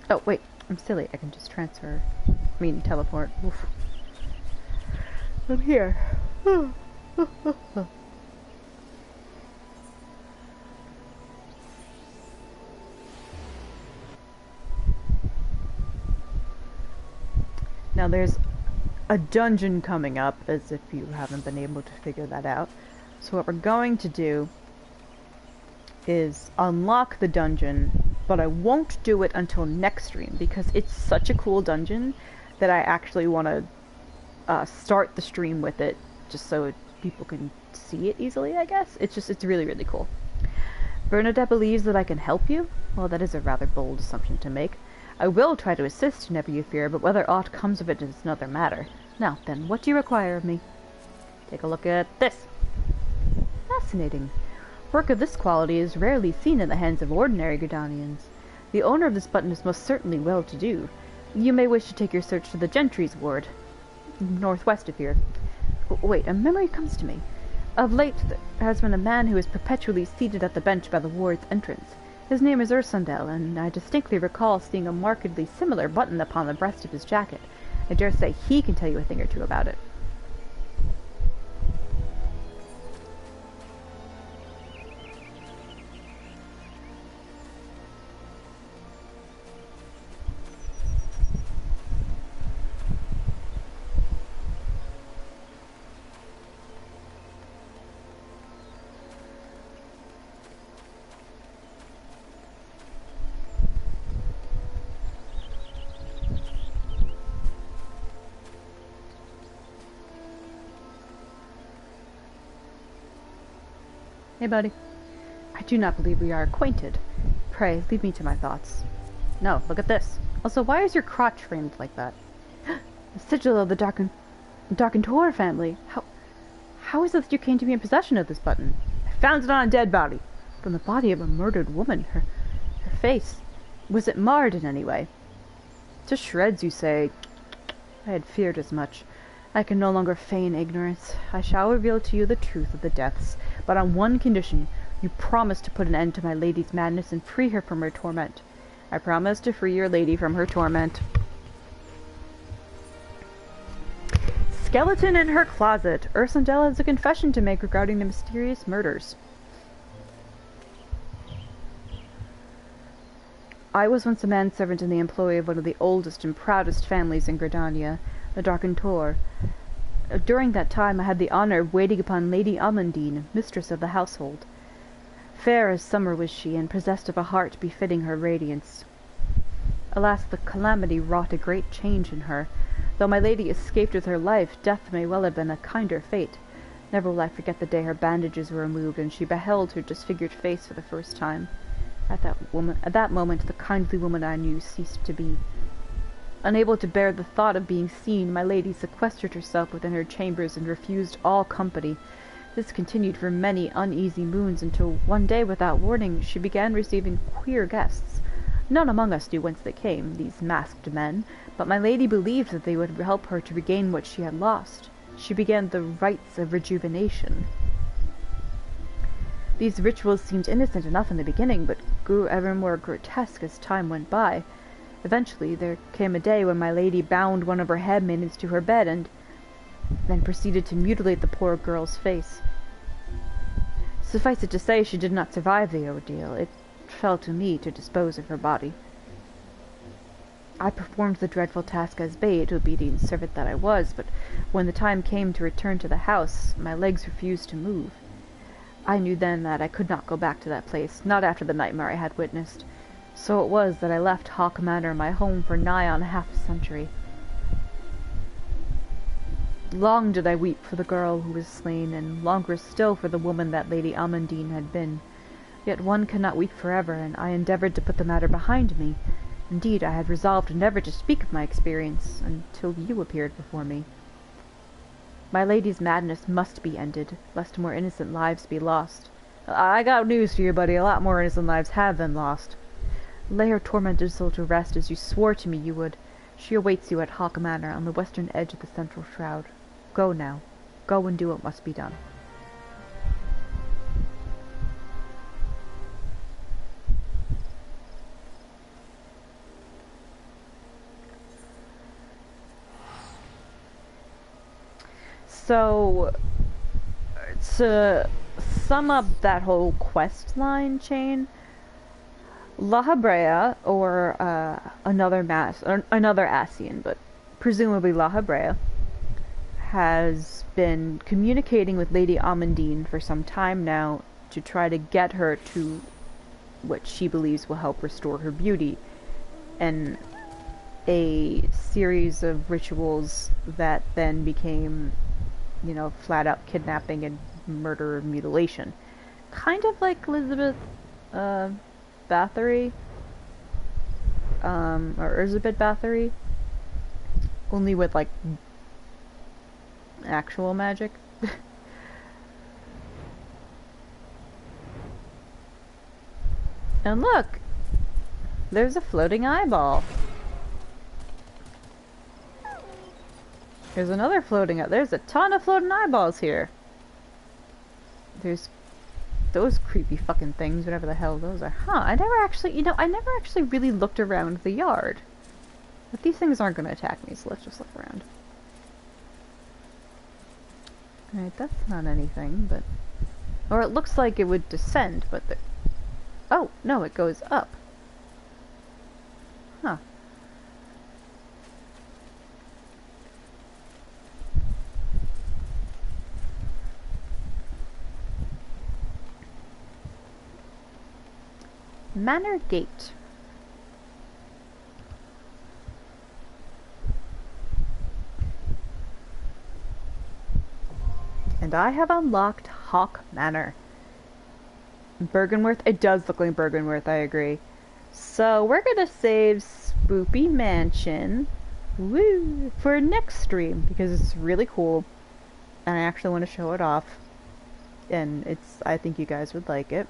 A: Oh, wait. I'm silly. I can just transfer. I mean, teleport. Oof. I'm here. Now there's a dungeon coming up, as if you haven't been able to figure that out. So what we're going to do is unlock the dungeon, but I won't do it until next stream because it's such a cool dungeon that I actually want to start the stream with it just so people can see it easily, I guess. It's really, really cool. Bernadette believes that I can help you? Well, that is a rather bold assumption to make. I will try to assist, never you fear, but whether aught comes of it is another matter. Now, then, what do you require of me? Take a look at this. Fascinating. Work of this quality is rarely seen in the hands of ordinary Gridanians. The owner of this button is most certainly well-to-do. You may wish to take your search to the Gentry's ward, northwest of here. Wait, a memory comes to me. Of late, there has been a man who is perpetually seated at the bench by the ward's entrance. His name is Ursundel, and I distinctly recall seeing a markedly similar button upon the breast of his jacket. I dare say he can tell you a thing or two about it. Hey, buddy. I do not believe we are acquainted. Pray, leave me to my thoughts. No, look at this. Also, why is your crotch framed like that? The sigil of the Darkentor family. How is it that you came to be in possession of this button? I found it on a dead body. From the body of a murdered woman. Her face. Was it marred in any way? To shreds, you say. I had feared as much. I can no longer feign ignorance. I shall reveal to you the truth of the deaths, but on one condition. You promise to put an end to my lady's madness and free her from her torment. I promise to free your lady from her torment. Skeleton in her closet. Ursundel has a confession to make regarding the mysterious murders. I was once a manservant in the employ of one of the oldest and proudest families in Gridania, the Darkentor. During that time I had the honour of waiting upon Lady Amandine, mistress of the household. Fair as summer was she, and possessed of a heart befitting her radiance. Alas, the calamity wrought a great change in her. Though my lady escaped with her life, death may well have been a kinder fate. Never will I forget the day her bandages were removed, and she beheld her disfigured face for the first time. At that moment, the kindly woman I knew ceased to be. Unable to bear the thought of being seen, my lady sequestered herself within her chambers and refused all company. This continued for many uneasy moons, until one day, without warning, she began receiving queer guests. None among us knew whence they came, these masked men, but my lady believed that they would help her to regain what she had lost. She began the rites of rejuvenation. These rituals seemed innocent enough in the beginning, but grew ever more grotesque as time went by. Eventually, there came a day when my lady bound one of her handmaidens to her bed and then proceeded to mutilate the poor girl's face. Suffice it to say, she did not survive the ordeal. It fell to me to dispose of her body. I performed the dreadful task as bade, obedient servant that I was, but when the time came to return to the house, my legs refused to move. I knew then that I could not go back to that place, not after the nightmare I had witnessed. So it was that I left Hawk Manor, my home, for nigh on half a century. Long did I weep for the girl who was slain, and longer still for the woman that Lady Amandine had been. Yet one cannot weep forever, and I endeavoured to put the matter behind me. Indeed, I had resolved never to speak of my experience, until you appeared before me. My lady's madness must be ended, lest more innocent lives be lost. I got news for you, buddy. A lot more innocent lives have been lost. Lay her tormented soul to rest as you swore to me you would. She awaits you at Hawk Manor on the western edge of the central shroud. Go now. Go and do what must be done. So, to sum up that whole quest line chain, La Habrea, or another Ascian, but presumably La Habrea, has been communicating with Lady Amandine for some time now to try to get her to what she believes will help restore her beauty, and a series of rituals that then became, flat-out kidnapping and murder and mutilation. Kind of like Elizabeth, Bathory, or Elizabeth Bathory, only with, actual magic. And look! There's a floating eyeball. There's another floating eye. There's a ton of floating eyeballs here. There's those creepy fucking things, whatever the hell those are. Huh, I never actually really looked around the yard. But these things aren't gonna attack me, so let's just look around. Alright, that's not anything, but... Or it looks like it would descend, but the... Oh, no, it goes up. Huh. Manor Gate. And I have unlocked Hawk Manor. Bergenworth? It does look like Bergenworth, I agree. So we're gonna save Spoopy Mansion, woo, for next stream because it's really cool. And I actually want to show it off. And I think you guys would like it.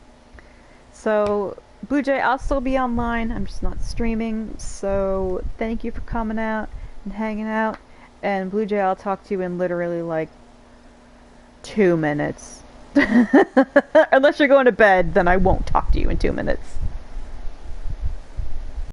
A: So, Blue Jay, I'll still be online. I'm just not streaming. So, thank you for coming out and hanging out. And Blue Jay, I'll talk to you in literally like 2 minutes. Unless you're going to bed, then I won't talk to you in 2 minutes.